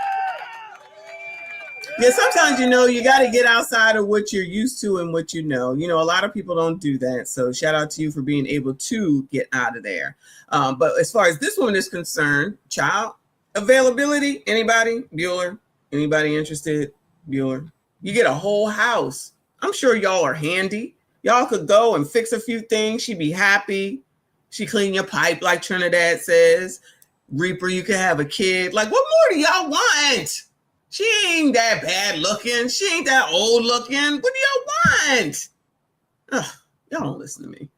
Yeah, sometimes, you got to get outside of what you're used to and what you know. A lot of people don't do that. So shout out to you for being able to get out of there. But as far as this one is concerned, child availability, anybody? Bueller? Anybody interested? Bueller? You get a whole house. I'm sure y'all are handy. Y'all could go and fix a few things. She'd be happy. She clean your pipe like Trinidad says. Reaper, you could have a kid. Like, what more do y'all want? She ain't that bad looking. She ain't that old looking. What do y'all want? Ugh, y'all don't listen to me.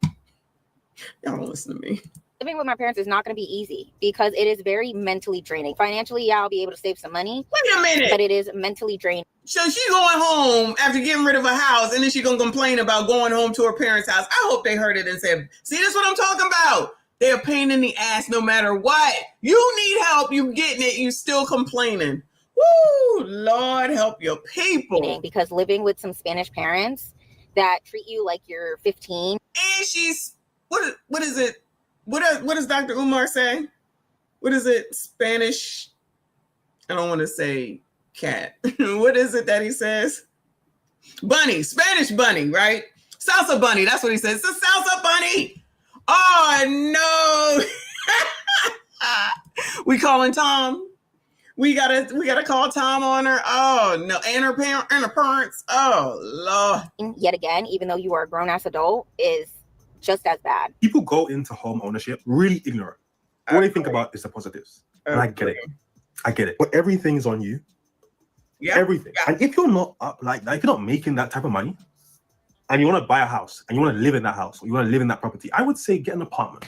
Y'all don't listen to me. Living with my parents is not going to be easy because it is very mentally draining. Financially, I'll be able to save some money. Wait a minute. But it is mentally draining. So she going home after getting rid of a house, and then she going to complain about going home to her parents' house. I hope they heard it and said, see, that's what I'm talking about. They're a pain in the ass no matter what. You need help. You getting it. You still complaining. Woo, Lord help your people. Because living with some Spanish parents that treat you like you're 15. And she's what is it? What does Dr. Umar say? What is it? Spanish? I don't want to say cat. What is it that he says? Bunny, Spanish bunny, right? Salsa bunny. That's what he says. It's a salsa bunny. Oh no. We calling Tom. We gotta call Tom on her. Oh no, and her parents. Oh Lord. Yet again, even though you are a grown-ass adult, is just as bad. People go into home ownership really ignorant. All they think about is the positives. And I get it. I get it. But everything's on you. Yeah. Everything. Yeah. And if you're not up like that, if you're not making that type of money, and you want to buy a house and you want to live in that house, or you want to live in that property, I would say get an apartment.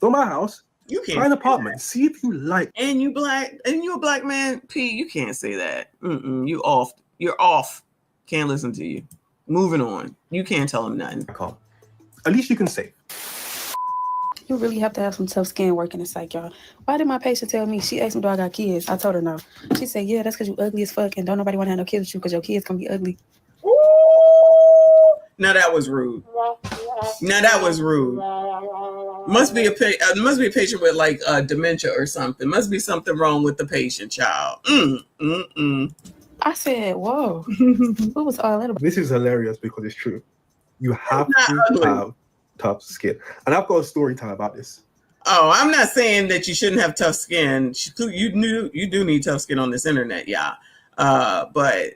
Don't buy a house. You can't buy an apartment. See if you like. And you a black man, P. You can't say that. You off. You're off. Can't listen to you. Moving on. You can't tell him nothing. At least you can save. You really have to have some tough skin working in psych, y'all. Why did my patient tell me? She asked me, do I got kids? I told her no. She said, yeah, that's because you ugly as fuck and don't nobody want to have no kids with you because your kids gonna be ugly. Now that was rude. Now that was rude. Must be a patient with like dementia or something. Must be something wrong with the patient, child. I said, whoa. What was all that about? This is hilarious because it's true. You have to have tough skin. And I've got a story time about this. Oh, I'm not saying that you shouldn't have tough skin. You do need tough skin on this internet, yeah. But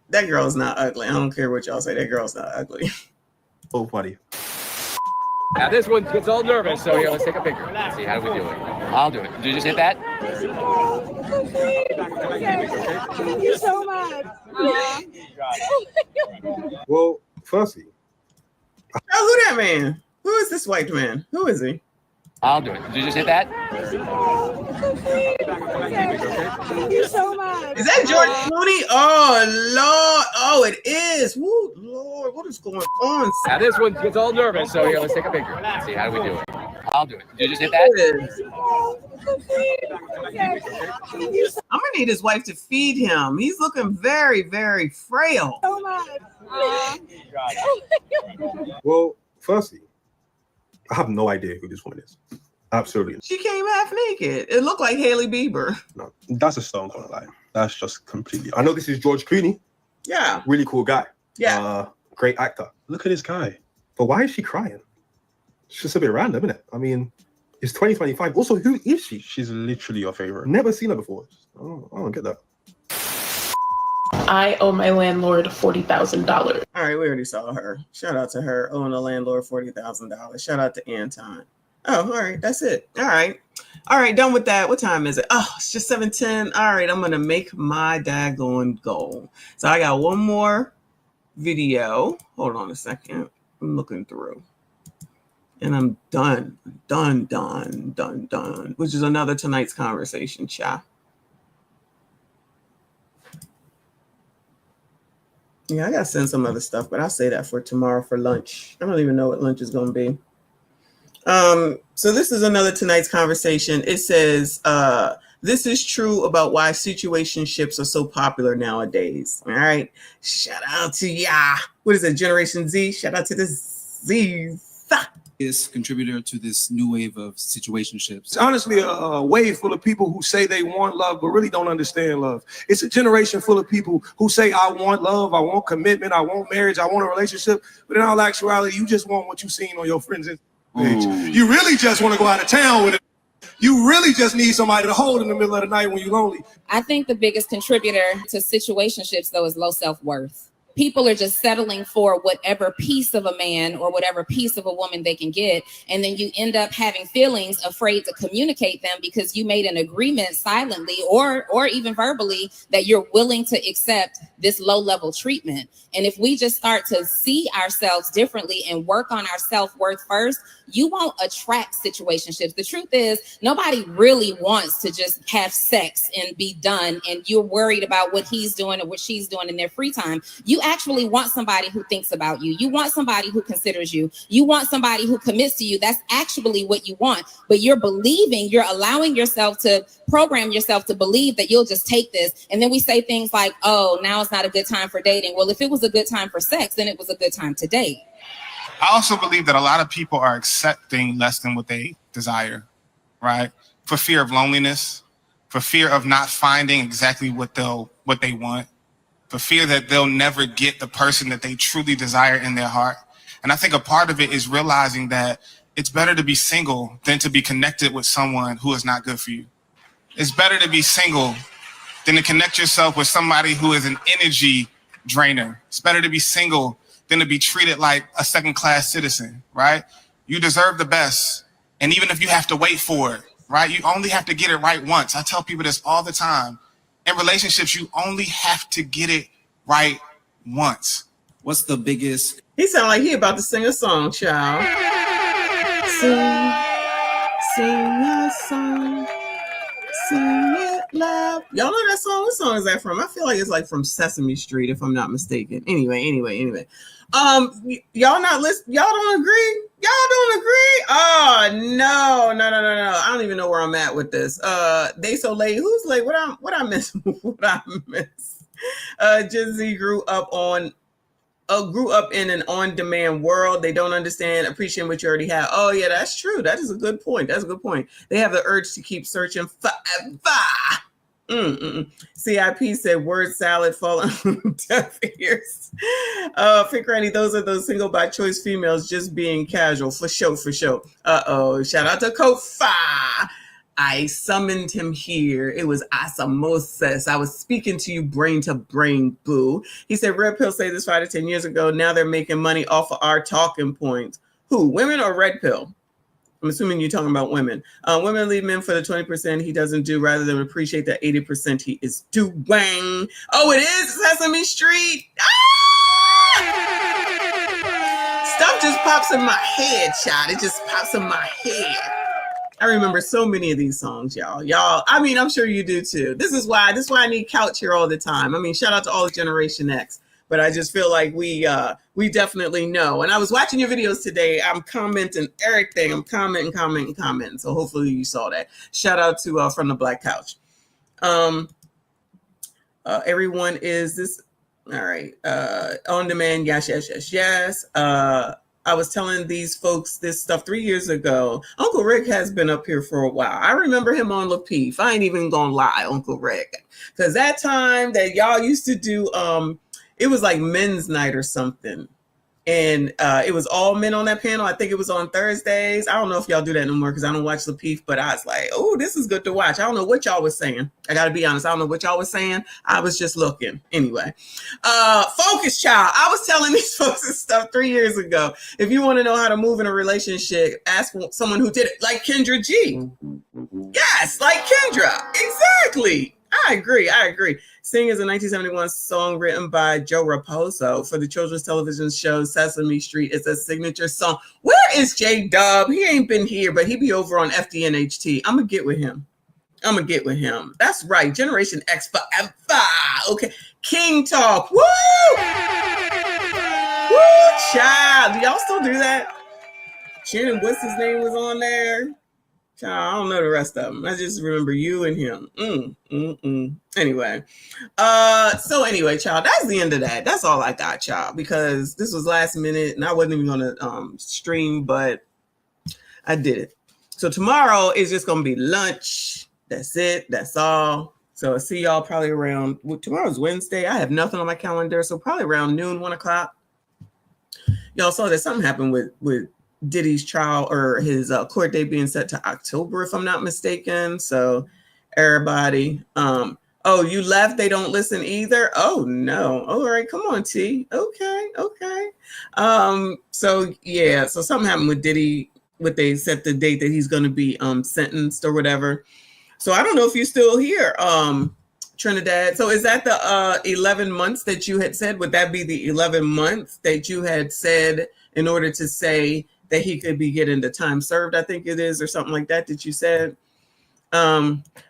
that girl's not ugly. I don't care what y'all say. That girl's not ugly. Oh, funny. Now this one gets all nervous, so here, let's take a picture. Let's see, how do we do it? I'll do it. Did you just hit that? Thank you so much. Well, firstly. Oh, who that man? Who is this white man? Who is he? I'll do it. Did you just hit that? Thank you so much. Is that George Clooney? Oh, Lord. Oh, it is. Woo, Lord, what is going on? Now this one gets all nervous, so here, let's take a picture. Let's see, how do we do it? I'll do it. Did you just hit that? I'm gonna need his wife to feed him. He's looking very, very frail. So much. Well, firstly, I have no idea who this woman is. Absolutely. She came half naked. It looked like Hailey Bieber. No, that's a stone cold lie. That's just completely. I know this is George Clooney. Yeah. Really cool guy. Yeah. Great actor. Look at this guy. But why is she crying? It's just a bit random, isn't it? I mean, it's 2025. Also, who is she? She's literally your favorite. Never seen her before. I don't get that. I owe my landlord $40,000. All right, we already saw her. Shout out to her owing the landlord $40,000. Shout out to Anton. Oh, all right, that's it. All right, done with that. What time is it? Oh, it's just 7:10. All right, I'm gonna make my daggone goal. So I got one more video. Hold on a second. I'm looking through, and I'm done. Which is another tonight's conversation, chat. Yeah, I gotta send some other stuff, but I'll say that for tomorrow for lunch. I don't even know what lunch is gonna be. So this is another tonight's conversation. It says, this is true about why situationships are so popular nowadays. All right. Shout out to what is it? Generation Z. Shout out to the Z's. Is contributor to this new wave of situationships. It's honestly a wave full of people who say they want love, but really don't understand love. It's a generation full of people who say, I want love, I want commitment, I want marriage, I want a relationship. But in all actuality, you just want what you've seen on your friends' page. You really just want to go out of town with it. You really just need somebody to hold in the middle of the night when you're lonely. I think the biggest contributor to situationships, though, is low self-worth. People are just settling for whatever piece of a man or whatever piece of a woman they can get. And then you end up having feelings, afraid to communicate them because you made an agreement silently or even verbally that you're willing to accept this low level treatment. And if we just start to see ourselves differently and work on our self-worth first, you won't attract situationships. The truth is, nobody really wants to just have sex and be done. And you're worried about what he's doing or what she's doing in their free time. You actually want somebody who thinks about you. You want somebody who considers you. You want somebody who commits to you. That's actually what you want. But you're allowing yourself to program yourself to believe that you'll just take this. And then we say things like, oh, now it's not a good time for dating. Well, if it was a good time for sex, then it was a good time to date. I also believe that a lot of people are accepting less than what they desire, right? For fear of loneliness, for fear of not finding exactly what they want, for fear that they'll never get the person that they truly desire in their heart. And I think a part of it is realizing that it's better to be single than to be connected with someone who is not good for you. It's better to be single than to connect yourself with somebody who is an energy drainer. It's better to be single than to be treated like a second-class citizen, right? You deserve the best. And even if you have to wait for it, right? You only have to get it right once. I tell people this all the time. In relationships, you only have to get it right once. What's the biggest? He sound like he about to sing a song, child. Sing a song. Sing it loud. Y'all know that song? What song is that from? I feel like it's like from Sesame Street, if I'm not mistaken. Anyway. Y'all not listen. Y'all don't agree? Y'all don't agree? Oh no. I don't even know where I'm at with this. They so late. Who's late? What I miss? What I miss? Gen Z grew up in an on-demand world. They don't understand, appreciate what you already have. Oh yeah, that's true. That is a good point. That's a good point. They have the urge to keep searching forever. CIP said word salad falling on deaf ears. Fit Granny, those are those single by choice females just being casual. For sure. Uh-oh. Shout out to Kofa. I summoned him here. It was osmosis. I was speaking to you brain to brain, boo. He said, Red Pill say this 5 to 10 years ago. Now they're making money off of our talking points. Who, women or Red Pill? I'm assuming you're talking about women. Women leave men for the 20% he doesn't do rather than appreciate the 80% he is doing. Oh, it is Sesame Street. Stuff just pops in my head, child. It just pops in my head. I remember so many of these songs, y'all. I mean, I'm sure you do too. This is why I need Couch here all the time. I mean, shout out to all of Generation X. But I just feel like we definitely know. And I was watching your videos today. I'm commenting everything. I'm commenting. So hopefully you saw that. Shout out to From the Black Couch. Everyone is this. All right. On demand. Yes. I was telling these folks this stuff 3 years ago. Uncle Rick has been up here for a while. I remember him on Lapeef. I ain't even gonna lie, Uncle Rick. Because that time that y'all used to do, it was like men's night or something. And it was all men on that panel. I think it was on Thursdays. I don't know if y'all do that no more because I don't watch Lapeef, but I was like, oh, this is good to watch. I don't know what y'all was saying. I got to be honest. I don't know what y'all was saying. I was just looking. Anyway, focus, child. I was telling these folks this stuff 3 years ago. If you want to know how to move in a relationship, ask someone who did it, like Kendra G. Yes, like Kendra. Exactly. I agree. Sing is a 1971 song written by Joe Raposo for the children's television show Sesame Street. It's a signature song. Where is J Dub? He ain't been here, but he be over on FDNHT. I'm going to get with him. That's right. Generation X forever. Okay. King Talk. Woo! Woo, child. Do y'all still do that? Shannon, what's his name was on there? Child, I don't know the rest of them. I just remember you and him. Anyway. So anyway, child, that's the end of that. That's all I got, child, because this was last minute and I wasn't even going to stream, but I did it. So tomorrow is just going to be lunch. That's it. That's all. So I'll see y'all probably around, tomorrow's Wednesday. I have nothing on my calendar. So probably around noon, 1 o'clock. Y'all saw that something happened with Diddy's trial or his court date being set to October, if I'm not mistaken. So everybody, oh, you left. They don't listen either. Oh no. All right. Come on, T. Okay. So yeah. So something happened with Diddy, they set the date that he's going to be sentenced or whatever. So I don't know if you're still here, Trinidad. So is that the 11 months that you had said? Would that be the 11 months that you had said in order to say that he could be getting the time served, I think it is, or something like that you said.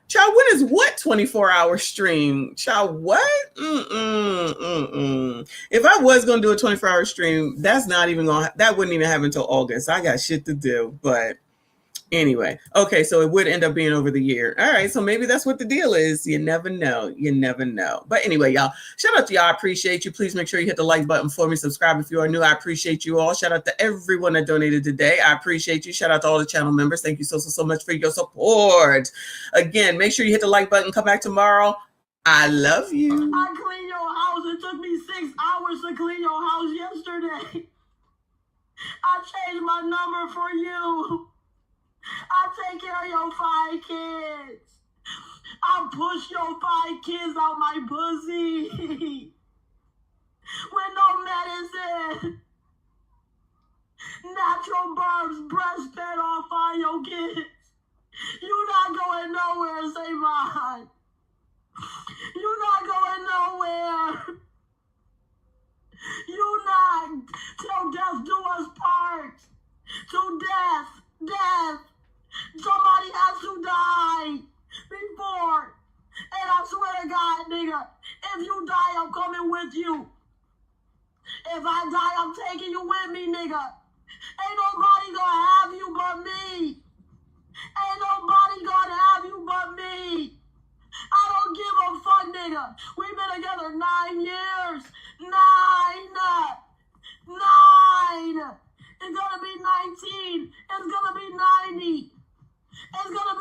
Child, when is what 24-hour stream? Child, what? If I was gonna do a 24-hour stream, that wouldn't even happen until August. I got shit to do, but anyway, okay, so it would end up being over the year. All right, so maybe that's what the deal is. You never know. You never know. But anyway, y'all, shout out to y'all. I appreciate you. Please make sure you hit the like button for me. Subscribe if you are new. I appreciate you all. Shout out to everyone that donated today. I appreciate you. Shout out to all the channel members. Thank you so much for your support. Again, make sure you hit the like button. Come back tomorrow. I love you. I cleaned your house. It took me 6 hours to clean your house yesterday. I changed my number for you. I take care of your 5 kids. I push your 5 kids out my pussy. With no medicine. Natural births, breastfed off on your kids. You not going nowhere, say mine. You not going nowhere. You not till death do us part. To death, death. Somebody has to die before. And I swear to God, nigga, if you die, I'm coming with you. If I die, I'm taking you with me, nigga. Ain't nobody gonna have you but me. Ain't nobody gonna have you but me. I don't give a fuck, nigga. We've been together 9 years. 9. It's gonna be 19. It's gonna be 90. It's gonna